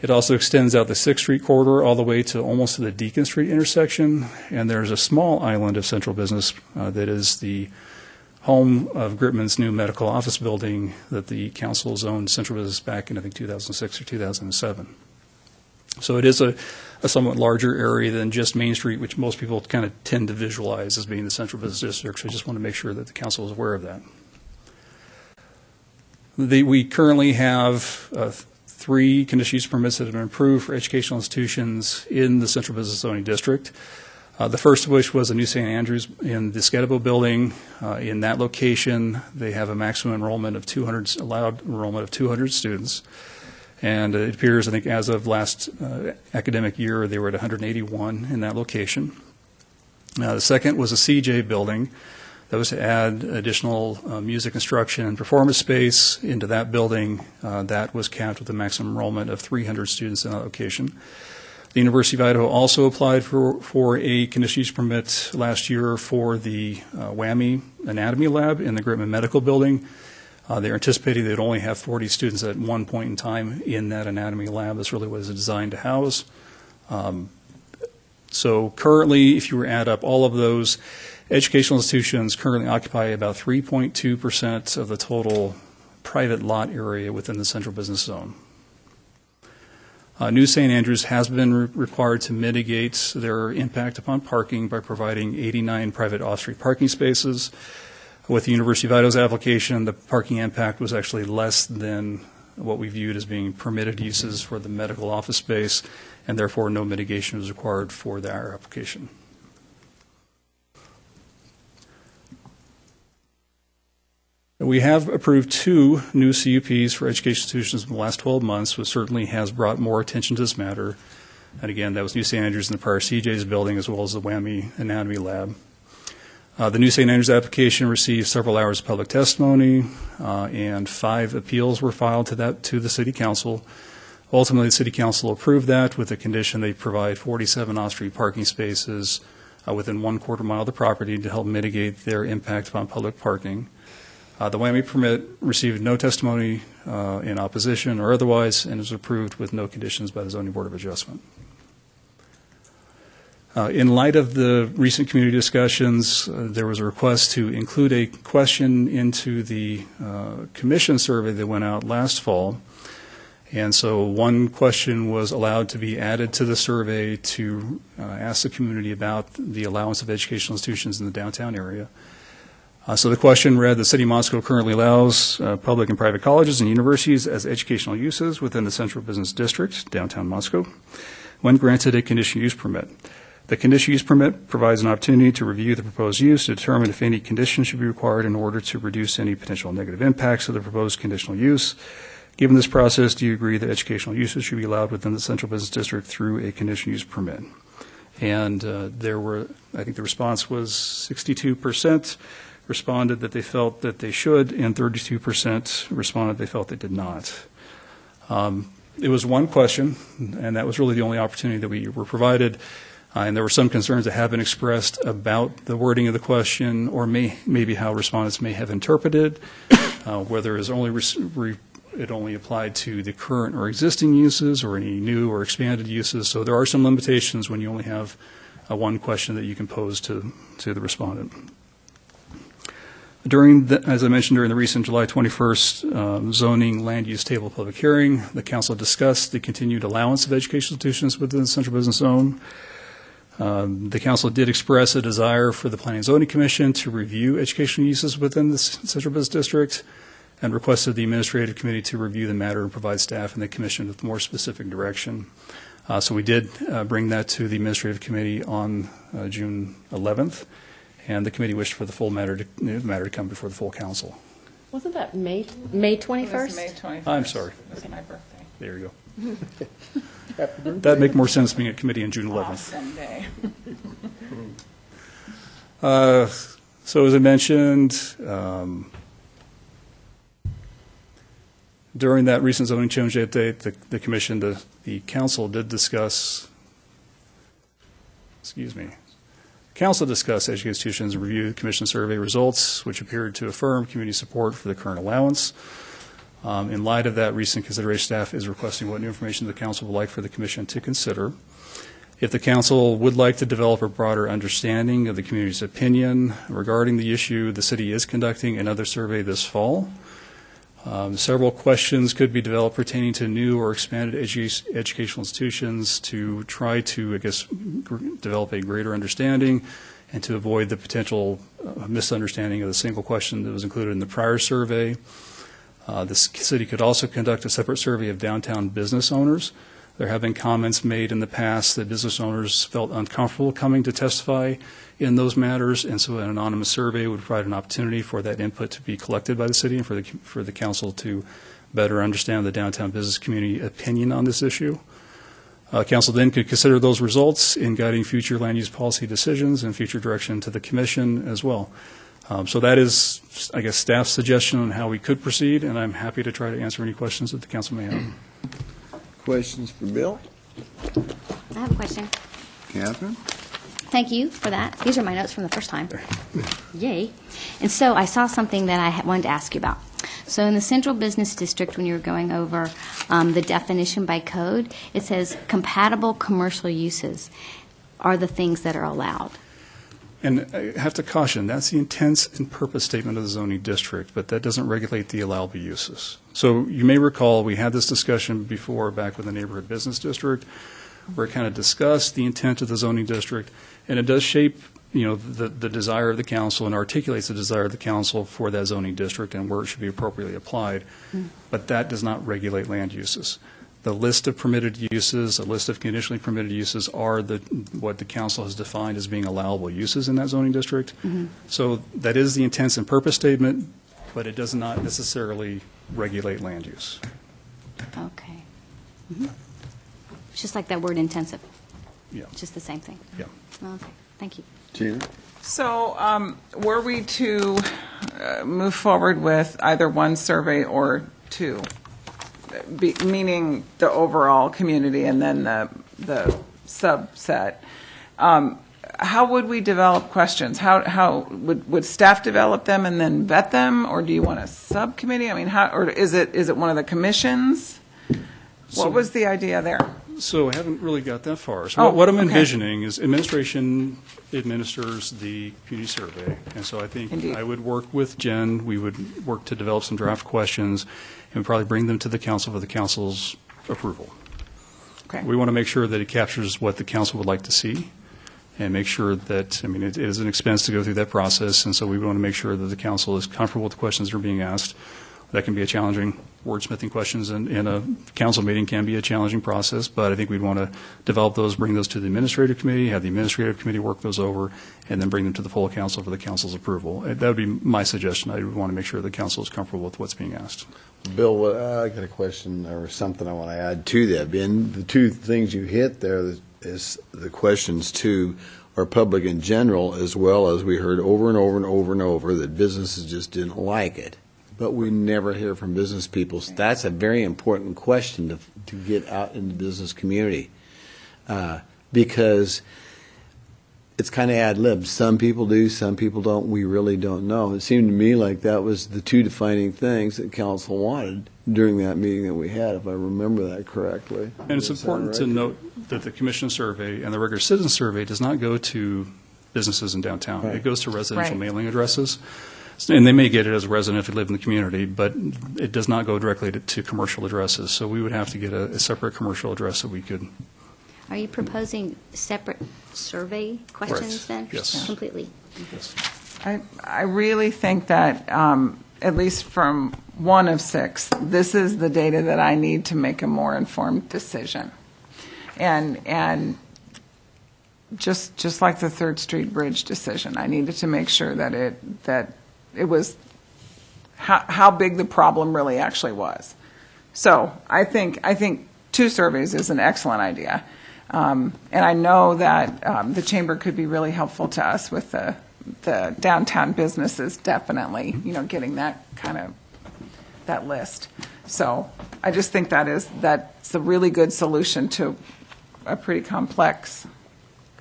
It also extends out the 6th Street corridor all the way to almost to the Deacon Street intersection, and there's a small island of central business that is the home of Gritman's new medical office building that the council zoned central business back in, I think, 2006 or 2007. So it is a somewhat larger area than just Main Street, which most people kind of tend to visualize as being the central business district. So I just want to make sure that the council is aware of that. We currently have 3 conditional use permits that have been approved for educational institutions in the central business zoning district. The first of which was a new St. Andrews in the Skidabo building. In that location, they have a maximum enrollment of 200, allowed enrollment of 200 students. And it appears, I think, as of last academic year, they were at 181 in that location. The second was a CJ building. That was to add additional music instruction and performance space into that building. That was capped with a maximum enrollment of 300 students in that location. The University of Idaho also applied for a conditional use permit last year for the WAMI Anatomy Lab in the Gritman Medical Building. They're anticipating they'd only have 40 students at one point in time in that anatomy lab. That's really what it's designed to house. So currently, if you were to add up all of those, educational institutions currently occupy about 3.2% of the total private lot area within the central business zone. New St. Andrews has been required to mitigate their impact upon parking by providing 89 private off-street parking spaces. With the University of Idaho's application, the parking impact was actually less than what we viewed as being permitted uses for the medical office space, and therefore no mitigation was required for their application. We have approved 2 new CUPs for education institutions in the last 12 months, which certainly has brought more attention to this matter. And again, that was New St. Andrews in the prior CJ's building, as well as the WAMI Anatomy Lab. The New St. Andrews application received several hours of public testimony, and 5 appeals were filed to the City Council. Ultimately, the City Council approved that with the condition they provide 47 off-street parking spaces within 1/4 mile of the property to help mitigate their impact upon public parking. The WAMI permit received no testimony in opposition or otherwise, and was approved with no conditions by the Zoning Board of Adjustment. In light of the recent community discussions, there was a request to include a question into the commission survey that went out last fall. And so one question was allowed to be added to the survey to ask the community about the allowance of educational institutions in the downtown area. So the question read, the City of Moscow currently allows public and private colleges and universities as educational uses within the Central Business District, downtown Moscow, when granted a conditional use permit. The conditional use permit provides an opportunity to review the proposed use to determine if any conditions should be required in order to reduce any potential negative impacts of the proposed conditional use. Given this process, do you agree that educational uses should be allowed within the central business district through a conditional use permit? And I think the response was 62% responded that they felt that they should, and 32% responded they felt they did not. It was one question, and that was really the only opportunity that we were provided. And there were some concerns that have been expressed about the wording of the question, or maybe how respondents may have interpreted, whether it only applied to the current or existing uses or any new or expanded uses. So there are some limitations when you only have one question that you can pose to the respondent. As I mentioned, during the recent July 21st zoning land use table public hearing, the council discussed the continued allowance of educational institutions within the central business zone. The council did express a desire for the Planning and Zoning Commission to review educational uses within the central business district, and requested the administrative committee to review the matter and provide staff and the commission with more specific direction. So we did bring that to the administrative committee on June 11th, and the committee wished for the full matter to come before the full council. Wasn't that May 21st? It was May 21st. I'm sorry. It was my birthday. There you go. That'd make more sense being at committee on June 11th. Awesome day. So as I mentioned, during that recent zoning change update, the commission, the council did discuss, council discussed educational institutions and reviewed commission survey results, which appeared to affirm community support for the current allowance. In light of that recent consideration, staff is requesting what new information the council would like for the commission to consider. If the council would like to develop a broader understanding of the community's opinion regarding the issue, the city is conducting another survey this fall. Several questions could be developed pertaining to new or expanded educational institutions to try to, develop a greater understanding and to avoid the potential misunderstanding of the single question that was included in the prior survey. The city could also conduct a separate survey of downtown business owners. There have been comments made in the past that business owners felt uncomfortable coming to testify in those matters, and so an anonymous survey would provide an opportunity for that input to be collected by the city and for the council to better understand the downtown business community opinion on this issue. Council then could consider those results in guiding future land use policy decisions and future direction to the commission as well. So that is, staff's suggestion on how we could proceed, and I'm happy to try to answer any questions that the council may have. Questions for Bill? I have a question. Catherine? Thank you for that. These are my notes from the first time. Yay. And so I saw something that I wanted to ask you about. So in the Central Business District, when you were going over the definition by code, it says compatible commercial uses are the things that are allowed. And I have to caution, that's the intent and purpose statement of the zoning district, but that doesn't regulate the allowable uses. So you may recall we had this discussion before back with the neighborhood business district, where it kind of discussed the intent of the zoning district, and it does shape, the desire of the council and articulates the desire of the council for that zoning district and where it should be appropriately applied. But that does not regulate land uses. The list of permitted uses, a list of conditionally permitted uses are what the council has defined as being allowable uses in that zoning district. So that is the intent and purpose statement, but it does not necessarily regulate land use. Okay. It's just like that word intensive. Yeah. Just the same thing. Yeah. Okay. Thank you. Gina? So were we to move forward with either one survey or two, meaning the overall community and then the subset, how would we develop questions? How would staff develop them and then vet them, or do you want a subcommittee? I mean, or is it one of the commissions? What was the idea there? So I haven't really got that far. So what I'm envisioning is administration administers the community survey. And so I think I would work with Jen. We would work to develop some draft questions and probably bring them to the council for the council's approval. Okay. We want to make sure that it captures what the council would like to see and make sure that, it is an expense to go through that process. And so we want to make sure that the council is comfortable with the questions that are being asked. That can be a challenging, wordsmithing questions in a council meeting can be a challenging process, but I think we'd want to develop those, bring those to the administrative committee, have the administrative committee work those over, and then bring them to the full council for the council's approval. That would be my suggestion. I would want to make sure the council is comfortable with what's being asked. Bill, I got a question or something I want to add to that. Ben, the two things you hit there is the questions to our public in general, as well as we heard over and over and over and over that businesses just didn't like it. But we never hear from business people. So that's a very important question to get out in the business community, because it's kind of ad lib. Some people do, some people don't. We really don't know. It seemed to me like that was the two defining things that council wanted during that meeting that we had, if I remember that correctly. And it's important to note that the commission survey and the regular citizen survey does not go to businesses in downtown. Right. It goes to residential Right. mailing addresses. And they may get it as a resident if you live in the community, but it does not go directly to commercial addresses. So we would have to get a separate commercial address that we could. Are you proposing separate survey questions then? Yes. Completely. Yes. I really think that, at least from 1 of 6, this is the data that I need to make a more informed decision. And just like the 3rd Street Bridge decision, I needed to make sure that it was how big the problem really actually was. So I think 2 surveys is an excellent idea. And I know that the chamber could be really helpful to us with the downtown businesses, definitely, getting that kind of, that list. So I just think that's a really good solution to a pretty complex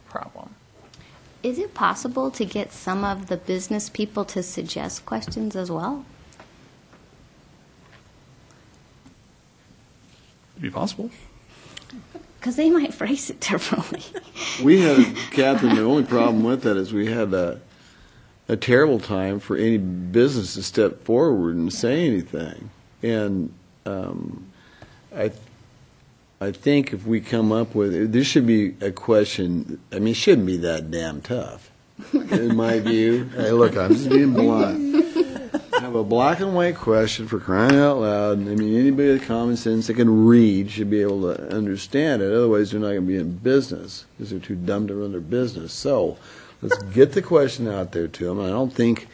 problem. Is it possible to get some of the business people to suggest questions as well? It'd be possible. Because they might phrase it differently. We had, Catherine, the only problem with that is we had a terrible time for any business to step forward and say anything. And I think if we come up with, there should be a question, I mean, it shouldn't be that damn tough, in my view. Hey, look, I'm just being blunt. Have a black and white question for crying out loud. I mean, anybody with common sense that can read should be able to understand it. Otherwise, they're not going to be in business because they're too dumb to run their business. So let's get the question out there to them. I don't think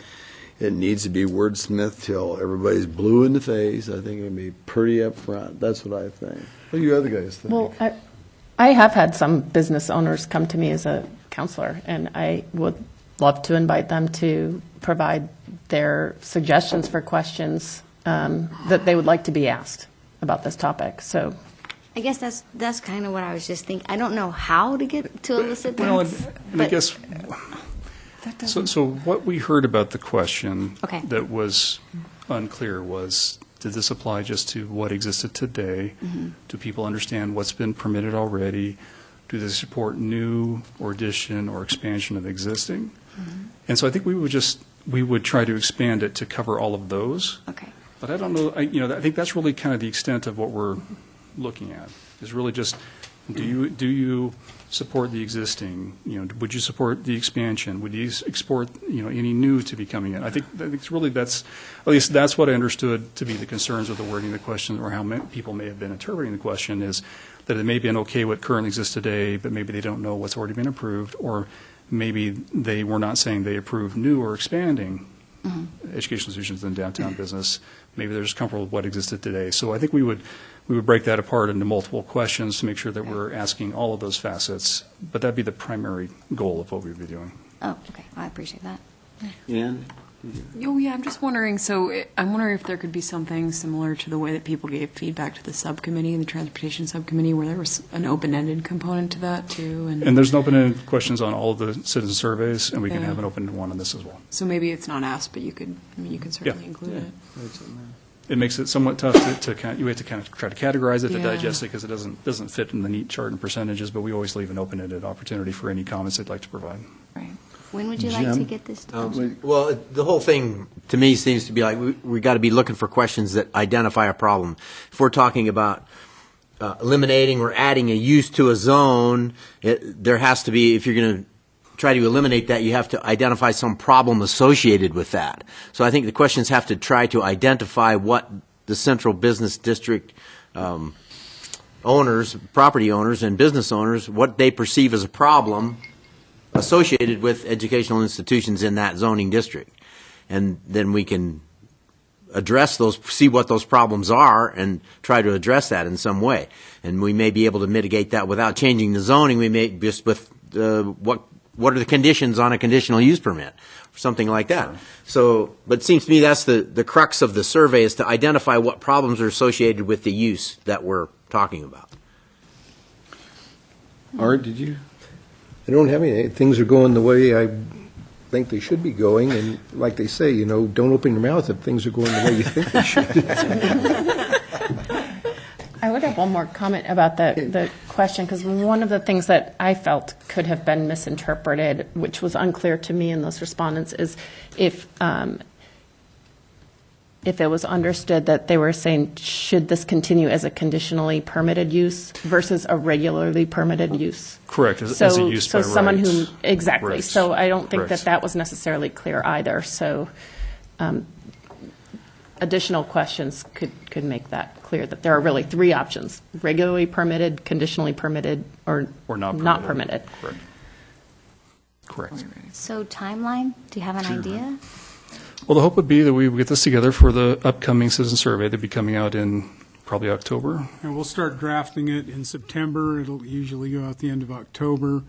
it needs to be wordsmith till everybody's blue in the face. I think it would be pretty upfront. That's what I think. What do you other guys think? Well, I have had some business owners come to me as a counselor, and I would love to invite them to provide their suggestions for questions that they would like to be asked about this topic. So I guess that's kind of what I was just thinking. I don't know how to get to elicit them. Well, and I guess, so what we heard about the question Okay. that was unclear was, did this apply just to what existed today? Mm-hmm. Do people understand what's been permitted already? Do they support new or addition or expansion of existing? Mm-hmm. And so I think we would try to expand it to cover all of those. Okay. But I don't know, I think that's really kind of the extent of what we're looking at, is really just, do you support the existing? Would you support the expansion? Would you support, any new to be coming in? I think it's really, at least that's what I understood to be the concerns with the wording of the question, or how people may have been interpreting the question, is that it may be okay what currently exists today, but maybe they don't know what's already been approved, or maybe they were not saying they approve new or expanding educational institutions in downtown business. Maybe they're just comfortable with what existed today. So I think we would break that apart into multiple questions to make sure that we're asking all of those facets. But that'd be the primary goal of what we'd be doing. Oh, okay. I appreciate that. Ian? Oh, yeah, I'm just wondering, I'm wondering if there could be something similar to the way that people gave feedback to the subcommittee, the transportation subcommittee, where there was an open-ended component to that, too. And there's an open-ended questions on all of the citizen surveys, and we can Yeah. have an open one on this as well. So maybe it's not asked, but you could certainly include it. It makes it somewhat tough you have to kind of try to categorize it, to Yeah. digest it, because it doesn't fit in the neat chart and percentages, but we always leave an open-ended opportunity for any comments they'd like to provide. Right. When would you like to get this done? Well, the whole thing, to me, seems to be like we got to be looking for questions that identify a problem. If we're talking about eliminating or adding a use to a zone, there has to be, if you're going to try to eliminate that, you have to identify some problem associated with that. So I think the questions have to try to identify what the central business district owners, property owners, and business owners, what they perceive as a problem associated with educational institutions in that zoning district. And then we can address those, see what those problems are, and try to address that in some way. And we may be able to mitigate that without changing the zoning. We may just with what are the conditions on a conditional use permit, or something like that. So, but it seems to me that's the crux of the survey, is to identify what problems are associated with the use that we're talking about. Art, did you? I don't have any. Things are going the way I think they should be going, and like they say, you know, don't open your mouth if things are going the way you think they should. I would have one more comment about the question, because one of the things that I felt could have been misinterpreted, which was unclear to me in those respondents, is if it was understood that they were saying, should this continue as a conditionally permitted use versus a regularly permitted use? Correct, as a use by right. Someone who, exactly. Right. So I don't think Correct. that was necessarily clear either. So additional questions could make that clear, that there are really three options: regularly permitted, conditionally permitted, or not permitted. Correct. Correct. So timeline, do you have an idea? Well, the hope would be that we would get this together for the upcoming citizen survey. They'll be coming out in probably October. And we'll start drafting it in September. It'll usually go out the end of October.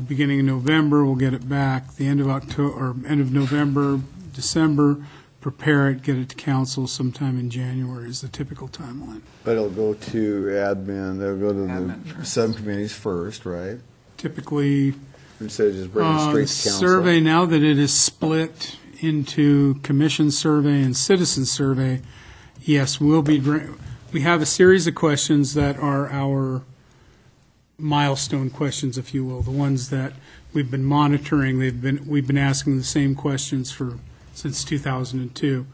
Beginning of November, we'll get it back. The end of October, or end of November, December, prepare it, get it to council sometime in January is the typical timeline. But it'll go to admin, they'll go to the subcommittees first, right? Typically, Instead of just bringing it straight to council. survey, now that it is split into commission survey and citizen survey, yes, we have a series of questions that are our milestone questions, if you will, the ones that we've been monitoring. We've been asking the same questions since 2002,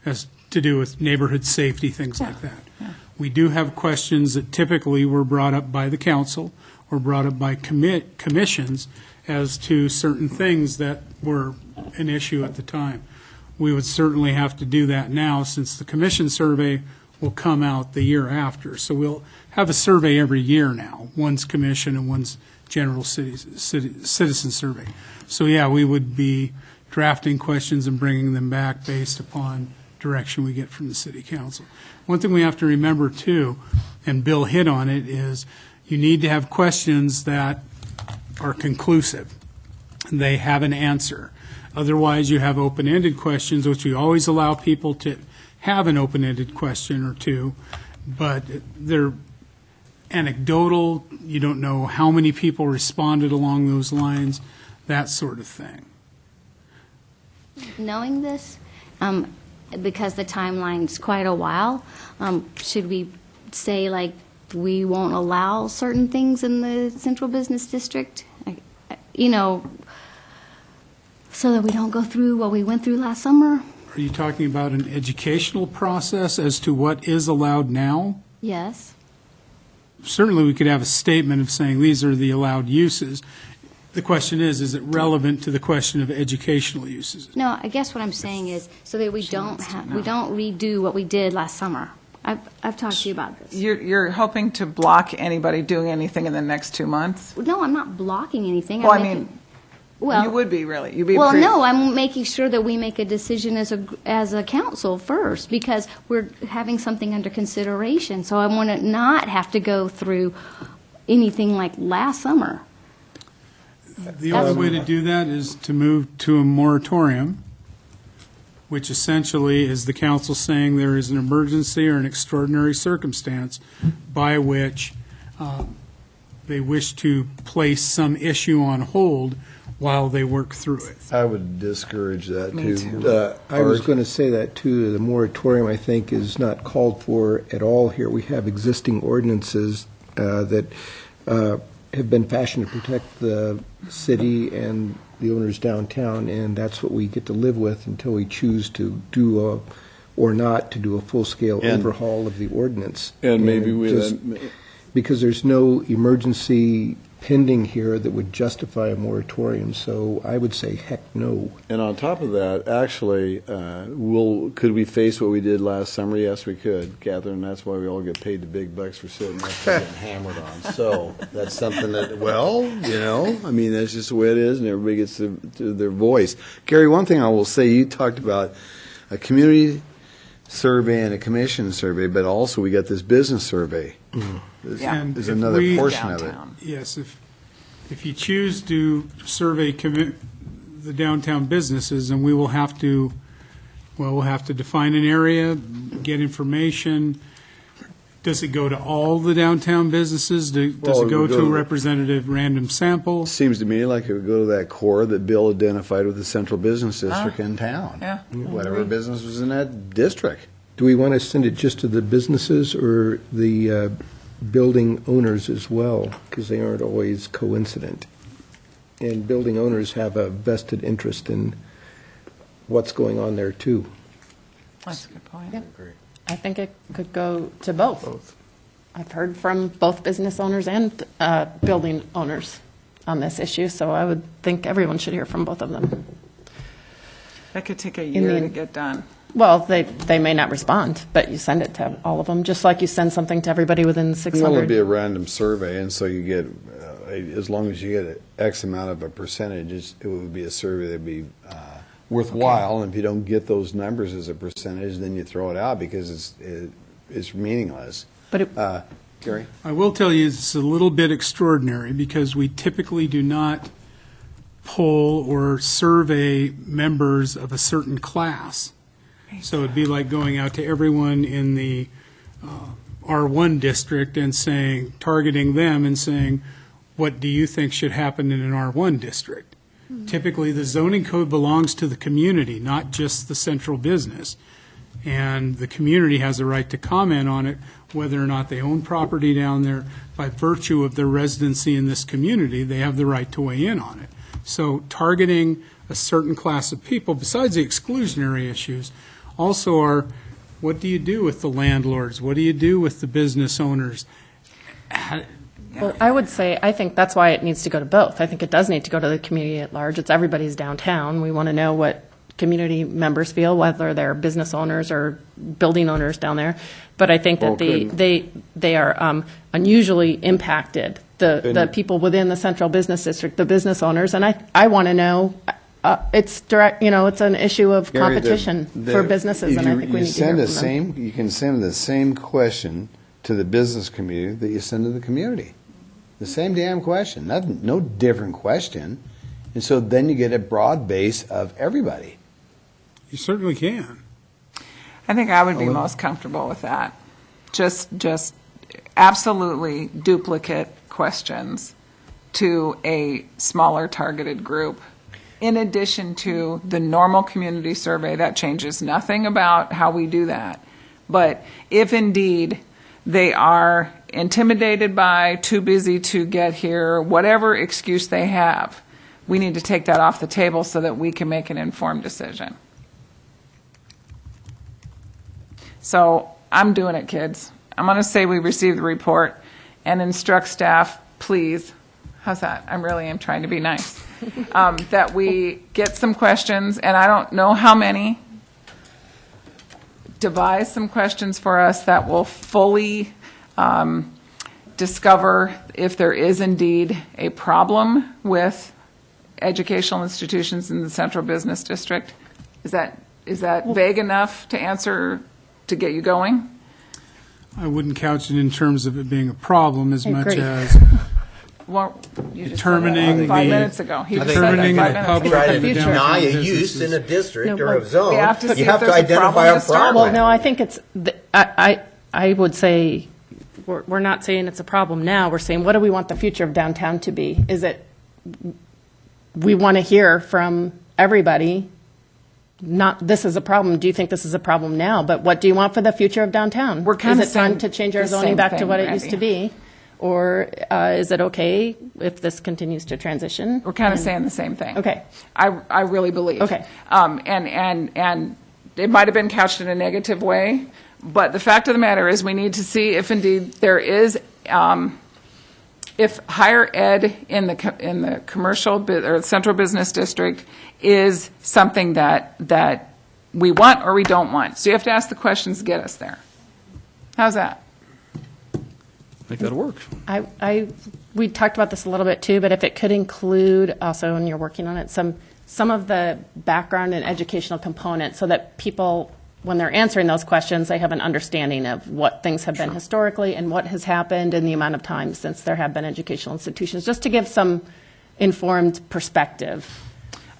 as to do with neighborhood safety, things like that. Yeah. We do have questions that typically were brought up by the council or brought up by commissions as to certain things that were an issue at the time. We would certainly have to do that now, since the commission survey will come out the year after. So we'll have a survey every year now, one's commission and one's general citizen survey. So yeah, we would be drafting questions and bringing them back based upon direction we get from the city council. One thing we have to remember too, and Bill hit on it, is you need to have questions that are conclusive. They have an answer. Otherwise, you have open-ended questions, which we always allow people to have an open-ended question or two, but they're anecdotal. You don't know how many people responded along those lines, that sort of thing. Knowing this, because the timeline's quite a while, should we say, like, we won't allow certain things in the central business district? So that we don't go through what we went through last summer? Are you talking about an educational process as to what is allowed now? Yes. Certainly, we could have a statement of saying these are the allowed uses. The question is it relevant to the question of educational uses? No, I guess what I'm saying is so that we don't redo what we did last summer. I've talked to you about this. You're hoping to block anybody doing anything in the next 2 months? No, I'm not blocking anything. Well, you would be, really. You'd be no, I'm making sure that we make a decision as a council first, because we're having something under consideration. So I want to not have to go through anything like last summer. The only way to do that is to move to a moratorium, which essentially is the council saying there is an emergency or an extraordinary circumstance by which they wish to place some issue on hold while they work through it. I would discourage that, Me too. too. I was going to say that, too. The moratorium, I think, is not called for at all here. We have existing ordinances that have been fashioned to protect the city and the owners downtown, and that's what we get to live with until we choose to do or not to do a full-scale overhaul of the ordinance. And maybe because there's no emergency pending here that would justify a moratorium, so I would say heck no. And on top of that, actually, could we face what we did last summer? Yes, we could, Catherine. That's why we all get paid the big bucks for sitting up and getting hammered on. So that's something that, that's just the way it is, and everybody gets their voice. Gary, one thing I will say, you talked about a community survey and a commission survey, but also we got this business survey. And There's if another we- portion of it. Yes, if you choose to survey the downtown businesses, then we'll have to define an area, get information. Does it go to all the downtown businesses? Does Well, it go it would to go a to- representative random sample? Seems to me like it would go to that core that Bill identified with the central business district in town. Yeah. Whatever business was in that district. Do we want to send it just to the businesses or the building owners as well? Because they aren't always coincident. And building owners have a vested interest in what's going on there, too. That's a good point. I think it could go to both. I've heard from both business owners and building owners on this issue, so I would think everyone should hear from both of them. That could take a year to get done. Well, they may not respond, but you send it to all of them, just like you send something to everybody within 600. Well, it'd be a random survey, and so you get, as long as you get an X amount of a percentage, it would be a survey that'd be worthwhile. And if you don't get those numbers as a percentage, then you throw it out because it's meaningless. But Gary? I will tell you it's a little bit extraordinary because we typically do not poll or survey members of a certain class. So it'd be like going out to everyone in the R1 district and targeting them and saying, what do you think should happen in an R1 district? Typically, the zoning code belongs to the community, not just the central business. And the community has a right to comment on it, whether or not they own property down there. By virtue of their residency in this community, they have the right to weigh in on it. So targeting a certain class of people, besides the exclusionary issues, also are, what do you do with the landlords? What do you do with the business owners? Well, I would say, I think that's why it needs to go to both. I think it does need to go to the community at large. It's everybody's downtown. We want to know what community members feel, whether they're business owners or building owners down there. But I think that they are unusually impacted, the people within the central business district, the business owners. And I want to know, it's direct, it's an issue of Gary, competition for businesses, and I think we need to hear from them. You can send the same question to the business community that you send to the community. The same damn question, no different question. And so then you get a broad base of everybody. You certainly can. I think I would be most comfortable with that. Just absolutely duplicate questions to a smaller targeted group. In addition to the normal community survey, that changes nothing about how we do that. But if indeed they are intimidated by, too busy to get here, whatever excuse they have, we need to take that off the table so that we can make an informed decision. So I'm doing it, kids. I'm going to say we receive the report and instruct staff, please, how's that? I really am trying to be nice, that we get some questions, and I don't know how many, devise some questions for us that will fully discover if there is indeed a problem with educational institutions in the central business district. Is that vague enough to answer, to get you going? I wouldn't couch it in terms of it being a problem as much as Well, you just determining said that 5 minutes ago. He just said that determining 5 the minutes public ago. Try and to the deny a downtown use businesses. in a district No, or a zone. we have to see You if have to there's a identify problem a to start problem. with. No, I think it's, I would say, we're not saying it's a problem now. We're saying, what do we want the future of downtown to be? Is it, we want to hear from everybody, not, this is a problem, do you think this is a problem now? But what do you want for the future of downtown? We're kind of Is it time saying to change our the zoning same back to thing, what it used to Randy. be? Or is it okay if this continues to transition? We're kind of saying the same thing. Okay. I really believe. Okay. And it might have been couched in a negative way, but the fact of the matter is we need to see if indeed there is, if higher ed in the commercial or central business district is something that we want or we don't want. So you have to ask the questions to get us there. How's that? I think that'll work. We talked about this a little bit too, but if it could include also, and you're working on it, some of the background and educational components so that people when they're answering those questions, they have an understanding of what things have been historically and what has happened in the amount of time since there have been educational institutions, just to give some informed perspective.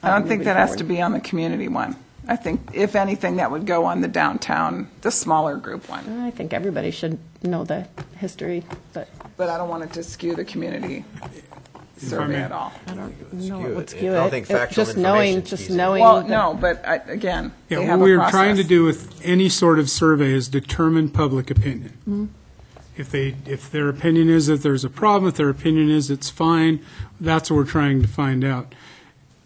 I don't think that has to be on the community one. I think, if anything, that would go on the downtown, the smaller group one. I think everybody should know the history, but I don't want it to skew the community survey at all. I don't know what would skew I don't it. think factual Just knowing, information just skews it. knowing. Well, that- no, but again, Yeah, they what have a we're process. trying to do with any sort of survey is determine public opinion. Mm-hmm. If their opinion is that there's a problem, if their opinion is it's fine, that's what we're trying to find out.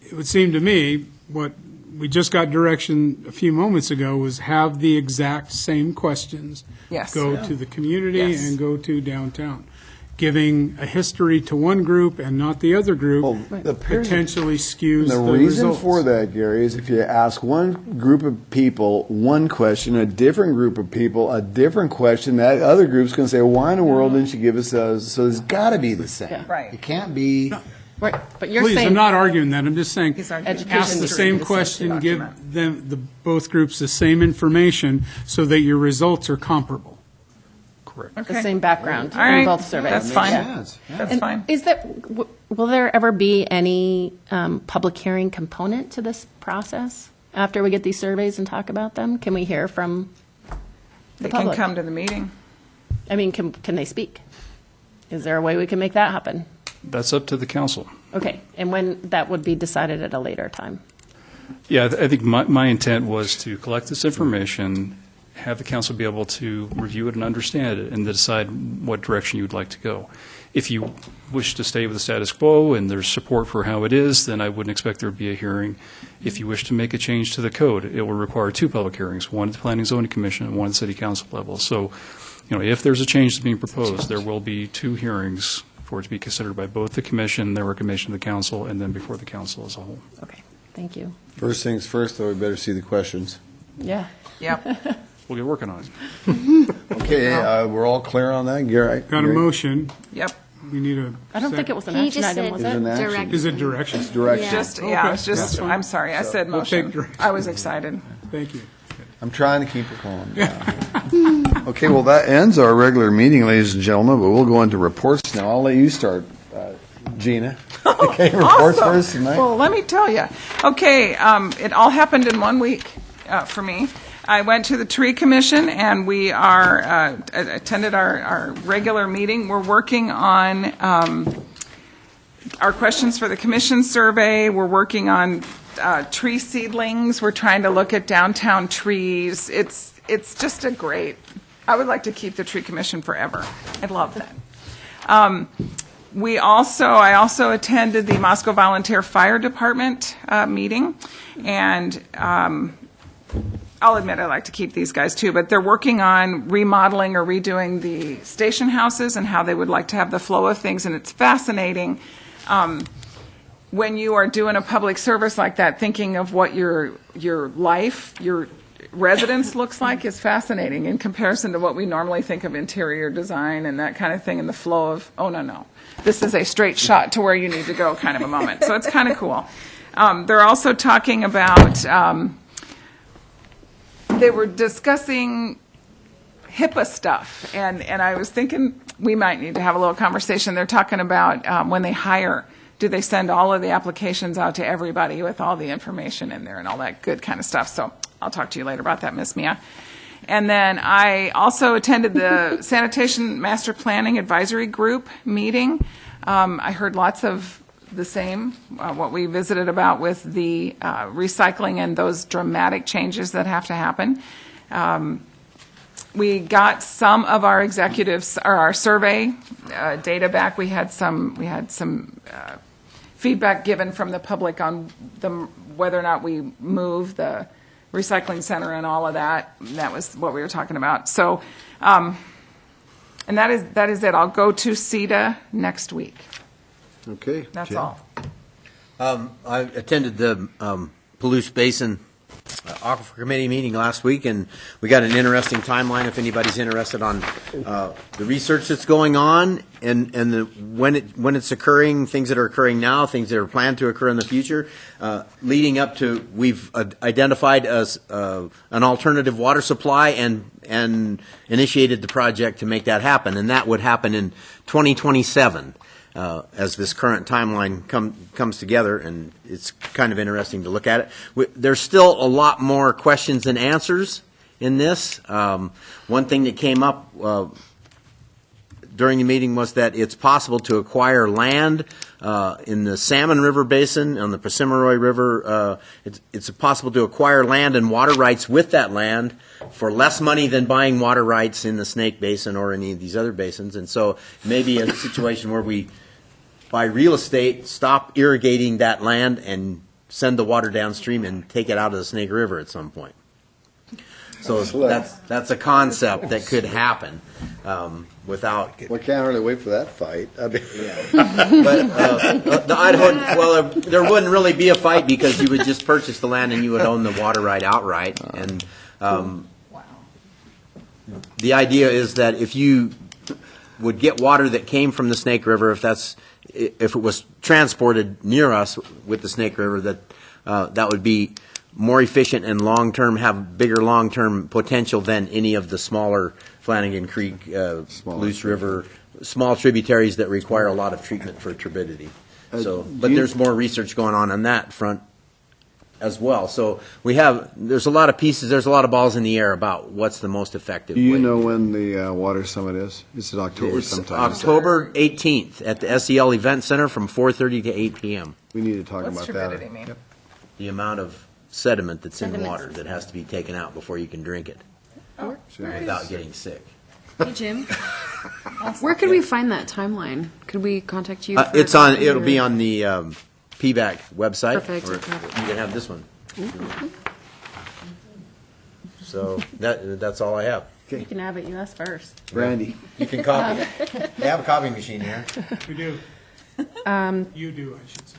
It would seem to me what we just got direction a few moments ago was have the exact same questions Yes. go to the community Yes. and go to downtown. Giving a history to one group and not the other group potentially skews The the reason results. for that, Gary, is if you ask one group of people one question, a different group of people a different question, that other group's going to say, why in the world didn't you give us those? So it's got to be the same. Yeah. Right. It can't be. Right, but you're Please, saying. I'm not arguing that. I'm just saying, Education ask the needs to same be question, give document. them, both groups the same information so that your results are comparable. Correct. The same background All right. in both surveys. That's fine. Yeah. That's And fine. Is there, will there ever be any public hearing component to this process after we get these surveys and talk about them? Can we hear from the They can public? come to the meeting. I mean, can they speak? Is there a way we can make that happen? That's up to the council. Okay, and when that would be decided at a later time? Yeah, I think my intent was to collect this information, have the council be able to review it and understand it, and decide what direction you would like to go. If you wish to stay with the status quo and there's support for how it is, then I wouldn't expect there would be a hearing. If you wish to make a change to the code, it will require 2 public hearings, one at the Planning and Zoning Commission and one at the City Council level. So, if there's a change that's being proposed, there will be 2 hearings for it to be considered by both the commission, their recommendation to the council, and then before the council as a whole. Okay, thank you. First things first, though, we better see the questions. Yeah. Yep. We'll get working on it. Okay, we're all clear on that, Gary? Got a motion. Yep. We need a. I don't think it was an He action just item, said was Is it it? an action? Is it direction? It's direction. Just, Okay. yeah, it's just, That's fine. I'm sorry, I said we'll take motion. direction. I was excited. Thank you. I'm trying to keep it calm. Okay, well, that ends our regular meeting, ladies and gentlemen, but we'll go into reports now. I'll let you start, Gina. Okay, reports Awesome. first tonight. Well, let me tell you. Okay, it all happened in 1 week for me. I went to the Tree Commission, and we attended our regular meeting. We're working on our questions for the commission survey. We're working on tree seedlings. We're trying to look at downtown trees. It's just a great. I would like to keep the Tree Commission forever. I'd love that. I also attended the Moscow Volunteer Fire Department meeting, and I'll admit I like to keep these guys too, but they're working on remodeling or redoing the station houses and how they would like to have the flow of things, and it's fascinating. When you are doing a public service like that, thinking of what your life, your residence looks like is fascinating in comparison to what we normally think of interior design and that kind of thing, and the flow of, oh, no, this is a straight shot to where you need to go kind of a moment. So it's kind of cool. They're also talking about, they were discussing HIPAA stuff, and I was thinking we might need to have a little conversation. They're talking about when they hire, do they send all of the applications out to everybody with all the information in there and all that good kind of stuff. So I'll talk to you later about that, Miss Mia. And then I also attended the Sanitation Master Planning Advisory Group meeting. I heard lots of the same, what we visited about with the recycling and those dramatic changes that have to happen. We got some of our executives, or our survey data back. We had some feedback given from the public on whether or not we move the recycling center and all of that. That was what we were talking about. So, and that is it. I'll go to CETA next week. Okay. That's Jim. all. I attended the Palouse Basin Aquifer Committee meeting last week, and we got an interesting timeline if anybody's interested on the research that's going on and when it's occurring, things that are occurring now, things that are planned to occur in the future, leading up to we've identified as an alternative water supply and initiated the project to make that happen, and that would happen in 2027. As this current timeline comes together, and it's kind of interesting to look at it. There's still a lot more questions than answers in this. One thing that came up during the meeting was that it's possible to acquire land in the Salmon River Basin, on the Passamaquoddy River. It's possible to acquire land and water rights with that land for less money than buying water rights in the Snake Basin or any of these other basins. And so maybe a situation where we buy real estate, stop irrigating that land, and send the water downstream and take it out of the Snake River at some point. So that's a concept that could happen without. We can't really wait for that fight. I mean, But the Idaho, well, there wouldn't really be a fight because you would just purchase the land and you would own the water right outright. And the idea is that if you would get water that came from the Snake River, if it was transported near us with the Snake River, that would be more efficient and long-term, have bigger long-term potential than any of the smaller Flanagan Creek, Luce River, small tributaries that require a lot of treatment for turbidity. But there's more research going on that front as well. So there's a lot of pieces, there's a lot of balls in the air about what's the most effective way. Do you know when the water summit is? It's in October sometime. October 18th at the SEL Event Center from 4:30 to 8 p.m. We need to talk about that. Yep. The amount of sediment that's in water that has to be taken out before you can drink it without getting sick. Hey, Jim. Where could we find that timeline? Could we contact you? It'll be on the PBAC website. Perfect. Or you can have this one. So that's all I have. You can have it. You asked first. Randy. You can copy it. They have a copy machine here. We do. You do, I should say.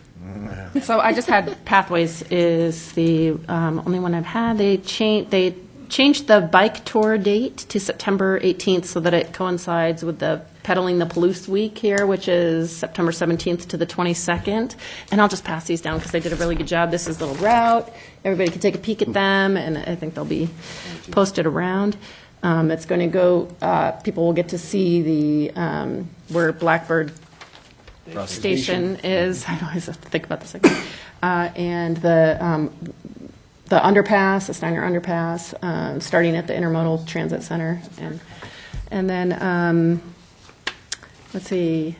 So I just had Pathways is the only one I've had. They changed the bike tour date to September 18th so that it coincides with the Pedaling the Palouse Week here, which is September 17th to the 22nd. And I'll just pass these down because they did a really good job. This is a little route. Everybody can take a peek at them, and I think they'll be posted around. It's going to go, people will get to see the where Blackbird Station is. I always have to think about this again. And the underpass, the Steiner Underpass, starting at the Intermodal Transit Center. And then, let's see.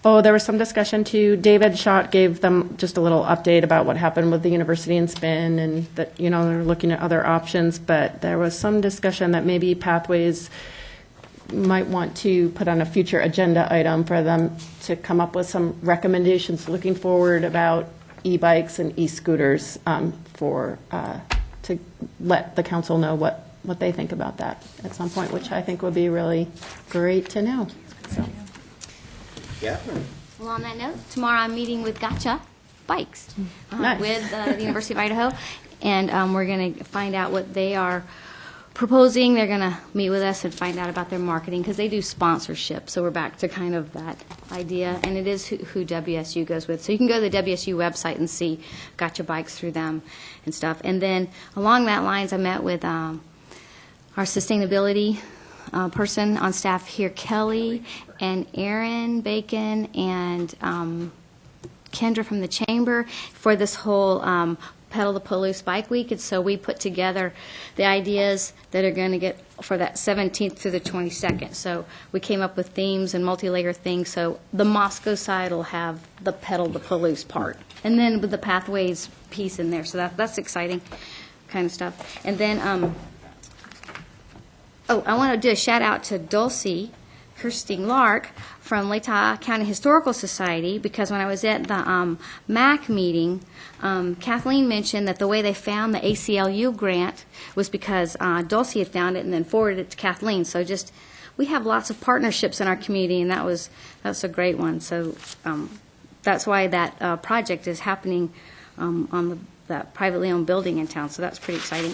Oh, there was some discussion too. David Schott gave them just a little update about what happened with the university and spin, and that, they're looking at other options. But there was some discussion that maybe Pathways might want to put on a future agenda item for them to come up with some recommendations looking forward about e-bikes and e-scooters to let the council know what they think about that at some point, which I think would be really great to know. So. Yeah. Well, on that note, tomorrow I'm meeting with Gotcha Bikes Nice. with the University of Idaho, and we're going to find out what they are proposing. They're going to meet with us and find out about their marketing because they do sponsorship. So we're back to kind of that idea, and it is who WSU goes with. So you can go to the WSU website and see Gotcha Bikes through them and stuff. And then along that lines, I met with our sustainability person on staff here, Kelly, and Aaron Bacon, and Kendra from the Chamber for this whole Pedal the Palouse Bike Week. And so we put together the ideas that are going to get for that 17th through the 22nd. So we came up with themes and multi-layer things. So the Moscow side will have the Pedal the Palouse part, and then with the Pathways piece in there. So that's exciting kind of stuff. And then, I want to do a shout out to Dulcie Kirsting Lark from Latah County Historical Society, because when I was at the MAC meeting, Kathleen mentioned that the way they found the ACLU grant was because Dulcie had found it and then forwarded it to Kathleen. So we have lots of partnerships in our community, and that's a great one. So that's why that project is happening on the that privately owned building in town, so that's pretty exciting.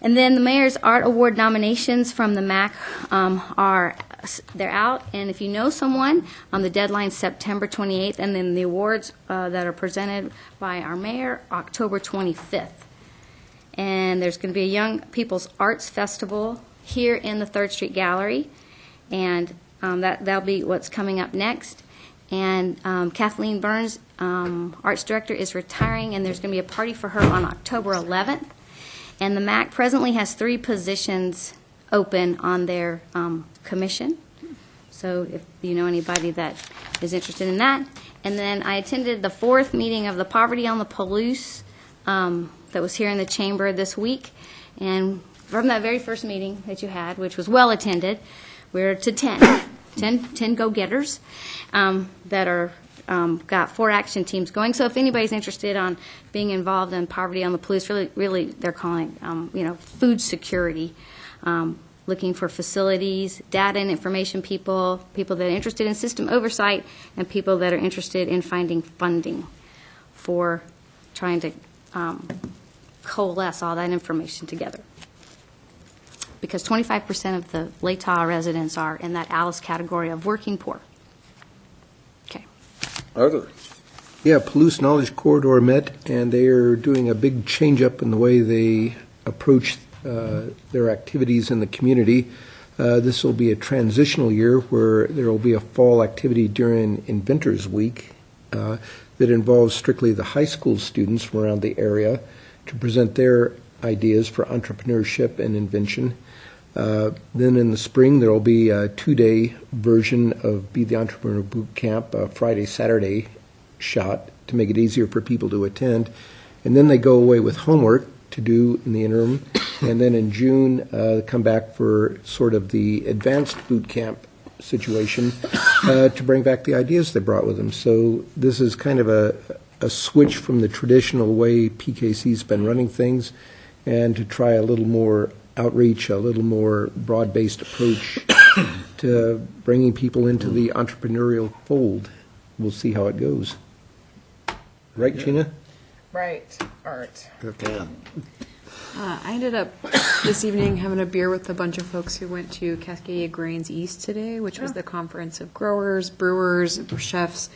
And then the Mayor's Art Award nominations from the MAC they're out, and if you know someone, the deadline's September 28th, and then the awards that are presented by our mayor, October 25th. And there's going to be a Young People's Arts Festival here in the 3rd Street Gallery, and that'll be what's coming up next. And Kathleen Burns, Arts Director, is retiring, and there's going to be a party for her on October 11th. And the MAC presently has 3 positions open on their commission. So if you know anybody that is interested in that. And then I attended the 4th meeting of the Poverty on the Palouse that was here in the chamber this week. And from that very first meeting that you had, which was well attended, we're to 10 go-getters that are got 4 action teams going. So if anybody's interested on being involved in Poverty on the Palouse, really they're calling food security, looking for facilities, data and information people that are interested in system oversight, and people that are interested in finding funding for trying to coalesce all that information together. Because 25% of the Lake Tahoe residents are in that ALICE category of working poor. Okay. Arthur. Yeah, Palouse Knowledge Corridor met, and they are doing a big change-up in the way they approach their activities in the community. This will be a transitional year where there will be a fall activity during Inventors Week that involves strictly the high school students from around the area to present their ideas for entrepreneurship and invention. Then in the spring, there will be a 2-day version of Be the Entrepreneur Boot Camp, a Friday, Saturday shot to make it easier for people to attend. And then they go away with homework to do in the interim. And then in June, come back for sort of the advanced boot camp situation to bring back the ideas they brought with them. So this is kind of a switch from the traditional way PKC's been running things, and to try a little more outreach, a little more broad-based approach to bringing people into the entrepreneurial fold. We'll see how it goes. Right, Gina? Right, Art. Okay. I ended up this evening having a beer with a bunch of folks who went to Cascadia Grains East today, which was the conference of growers, brewers, chefs,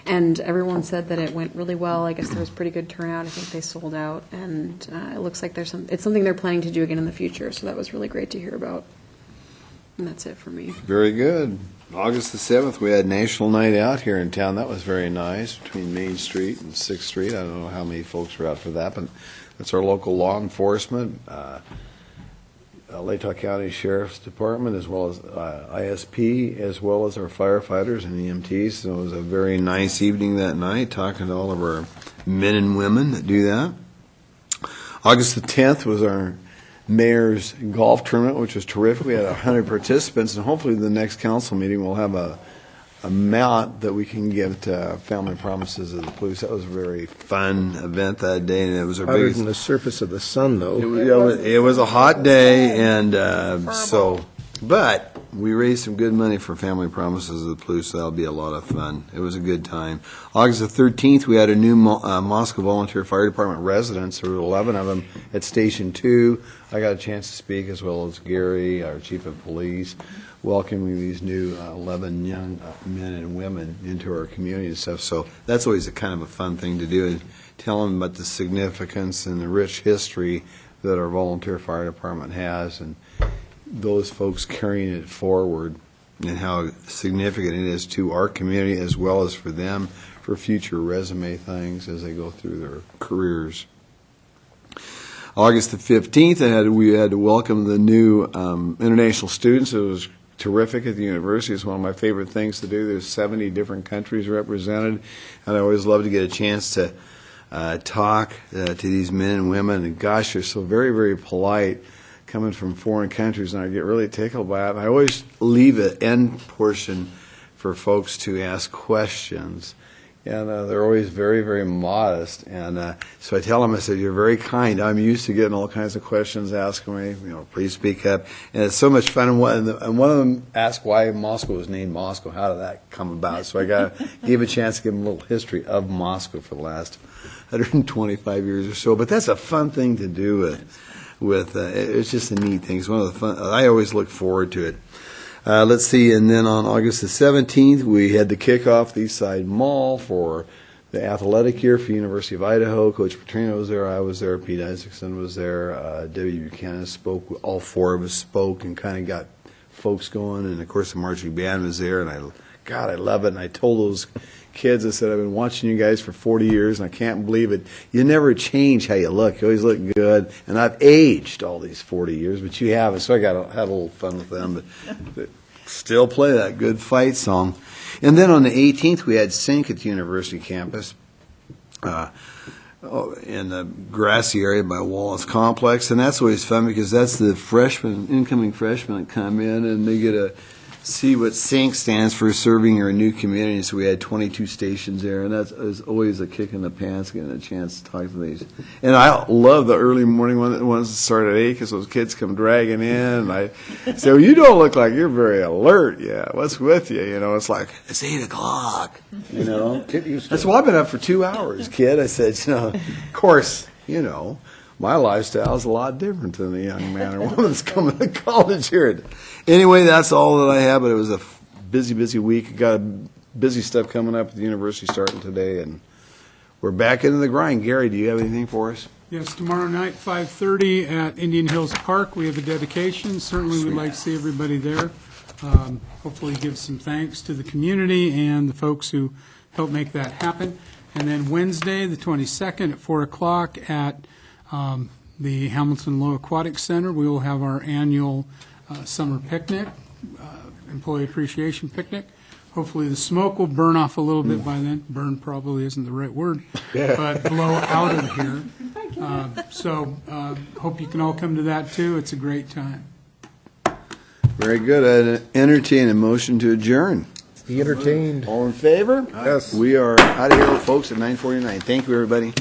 and everyone said that it went really well. I guess there was pretty good turnout. I think they sold out, and it looks like it's something they're planning to do again in the future, so that was really great to hear about. And that's it for me. Very good. August the 7th, we had National Night Out here in town. That was very nice, between Main Street and 6th Street. I don't know how many folks were out for that, but that's our local law enforcement, Lake Tahoe County Sheriff's Department, as well as ISP, as well as our firefighters and EMTs. So it was a very nice evening that night, talking to all of our men and women that do that. August the 10th was our mayor's golf tournament, which was terrific. We had 100 participants, and hopefully the next council meeting we'll have a amount that we can give to Family Promises of the Palouse. That was a very fun event that day, and it was our Other biggest. than the surface of the sun, though. It was a hot day, and but we raised some good money for Family Promises of the Palouse, so that'll be a lot of fun. It was a good time. August the 13th, we had a new Moscow Volunteer Fire Department residents. There were 11 of them at Station 2. I got a chance to speak, as well as Gary, our Chief of Police, welcoming these new 11 young men and women into our community and stuff. So that's always a kind of a fun thing to do, and tell them about the significance and the rich history that our volunteer fire department has, and those folks carrying it forward, and how significant it is to our community as well as for them for future resume things as they go through their careers. August the 15th, we had to welcome the new international students. It was terrific at the university. It's one of my favorite things to do. There's 70 different countries represented, and I always love to get a chance to talk to these men and women. And gosh, they're so very, very polite, coming from foreign countries, and I get really tickled by it. And I always leave an end portion for folks to ask questions And they're always very, very modest. And so I tell them, I said, you're very kind. I'm used to getting all kinds of questions asking me, please speak up. And it's so much fun. And one of them asked why Moscow was named Moscow. How did that come about? So I gave a chance to give them a little history of Moscow for the last 125 years or so. But that's a fun thing to do with it's just a neat thing. It's one of the fun. I always look forward to it. Let's see, and then on August the 17th, we had the kickoff at the East Side Mall for the athletic year for University of Idaho. Coach Petrino was there, I was there, Pete Isaacson was there, Debbie Buchanan spoke, all four of us spoke and kind of got folks going, and of course the marching band was there, and I love it, and I told those kids, I said, I've been watching you guys for 40 years, and I can't believe it. You never change how you look. You always look good. And I've aged all these 40 years, but you haven't. So I had a little fun with them, but still play that good fight song. And then on the 18th, we had Sync at the university campus in the grassy area by Wallace Complex. And that's always fun because that's the incoming freshmen that come in, and they get to see what SYNC stands for, serving your new community. So we had 22 stations there, and that is always a kick in the pants, getting a chance to talk to these. And I love the early morning ones that start at 8 because those kids come dragging in. And I say, well, you don't look like you're very alert. Yeah, what's with you? It's like, it's 8 o'clock. That's why I've been up for 2 hours, kid. I said, of course, my lifestyle is a lot different than the young man or woman that's coming to college here. Anyway, that's all that I have, but it was a busy, busy week. Got busy stuff coming up at the university starting today, and we're back into the grind. Gary, do you have anything for us? Yes, tomorrow night, 5:30 at Indian Hills Park, we have a dedication. Certainly we'd like to see everybody there. Hopefully give some thanks to the community and the folks who helped make that happen. And then Wednesday, the 22nd at 4 o'clock at the Hamilton Low Aquatic Center, we will have our annual summer picnic, employee appreciation picnic. Hopefully the smoke will burn off a little bit by then. Burn probably isn't the right word, but blow out of here. Hope you can all come to that too. It's a great time. Very good. I'd entertain a motion to adjourn. Be entertained. All in favor? Yes. We are out of here, folks, at 9:49. Thank you, everybody.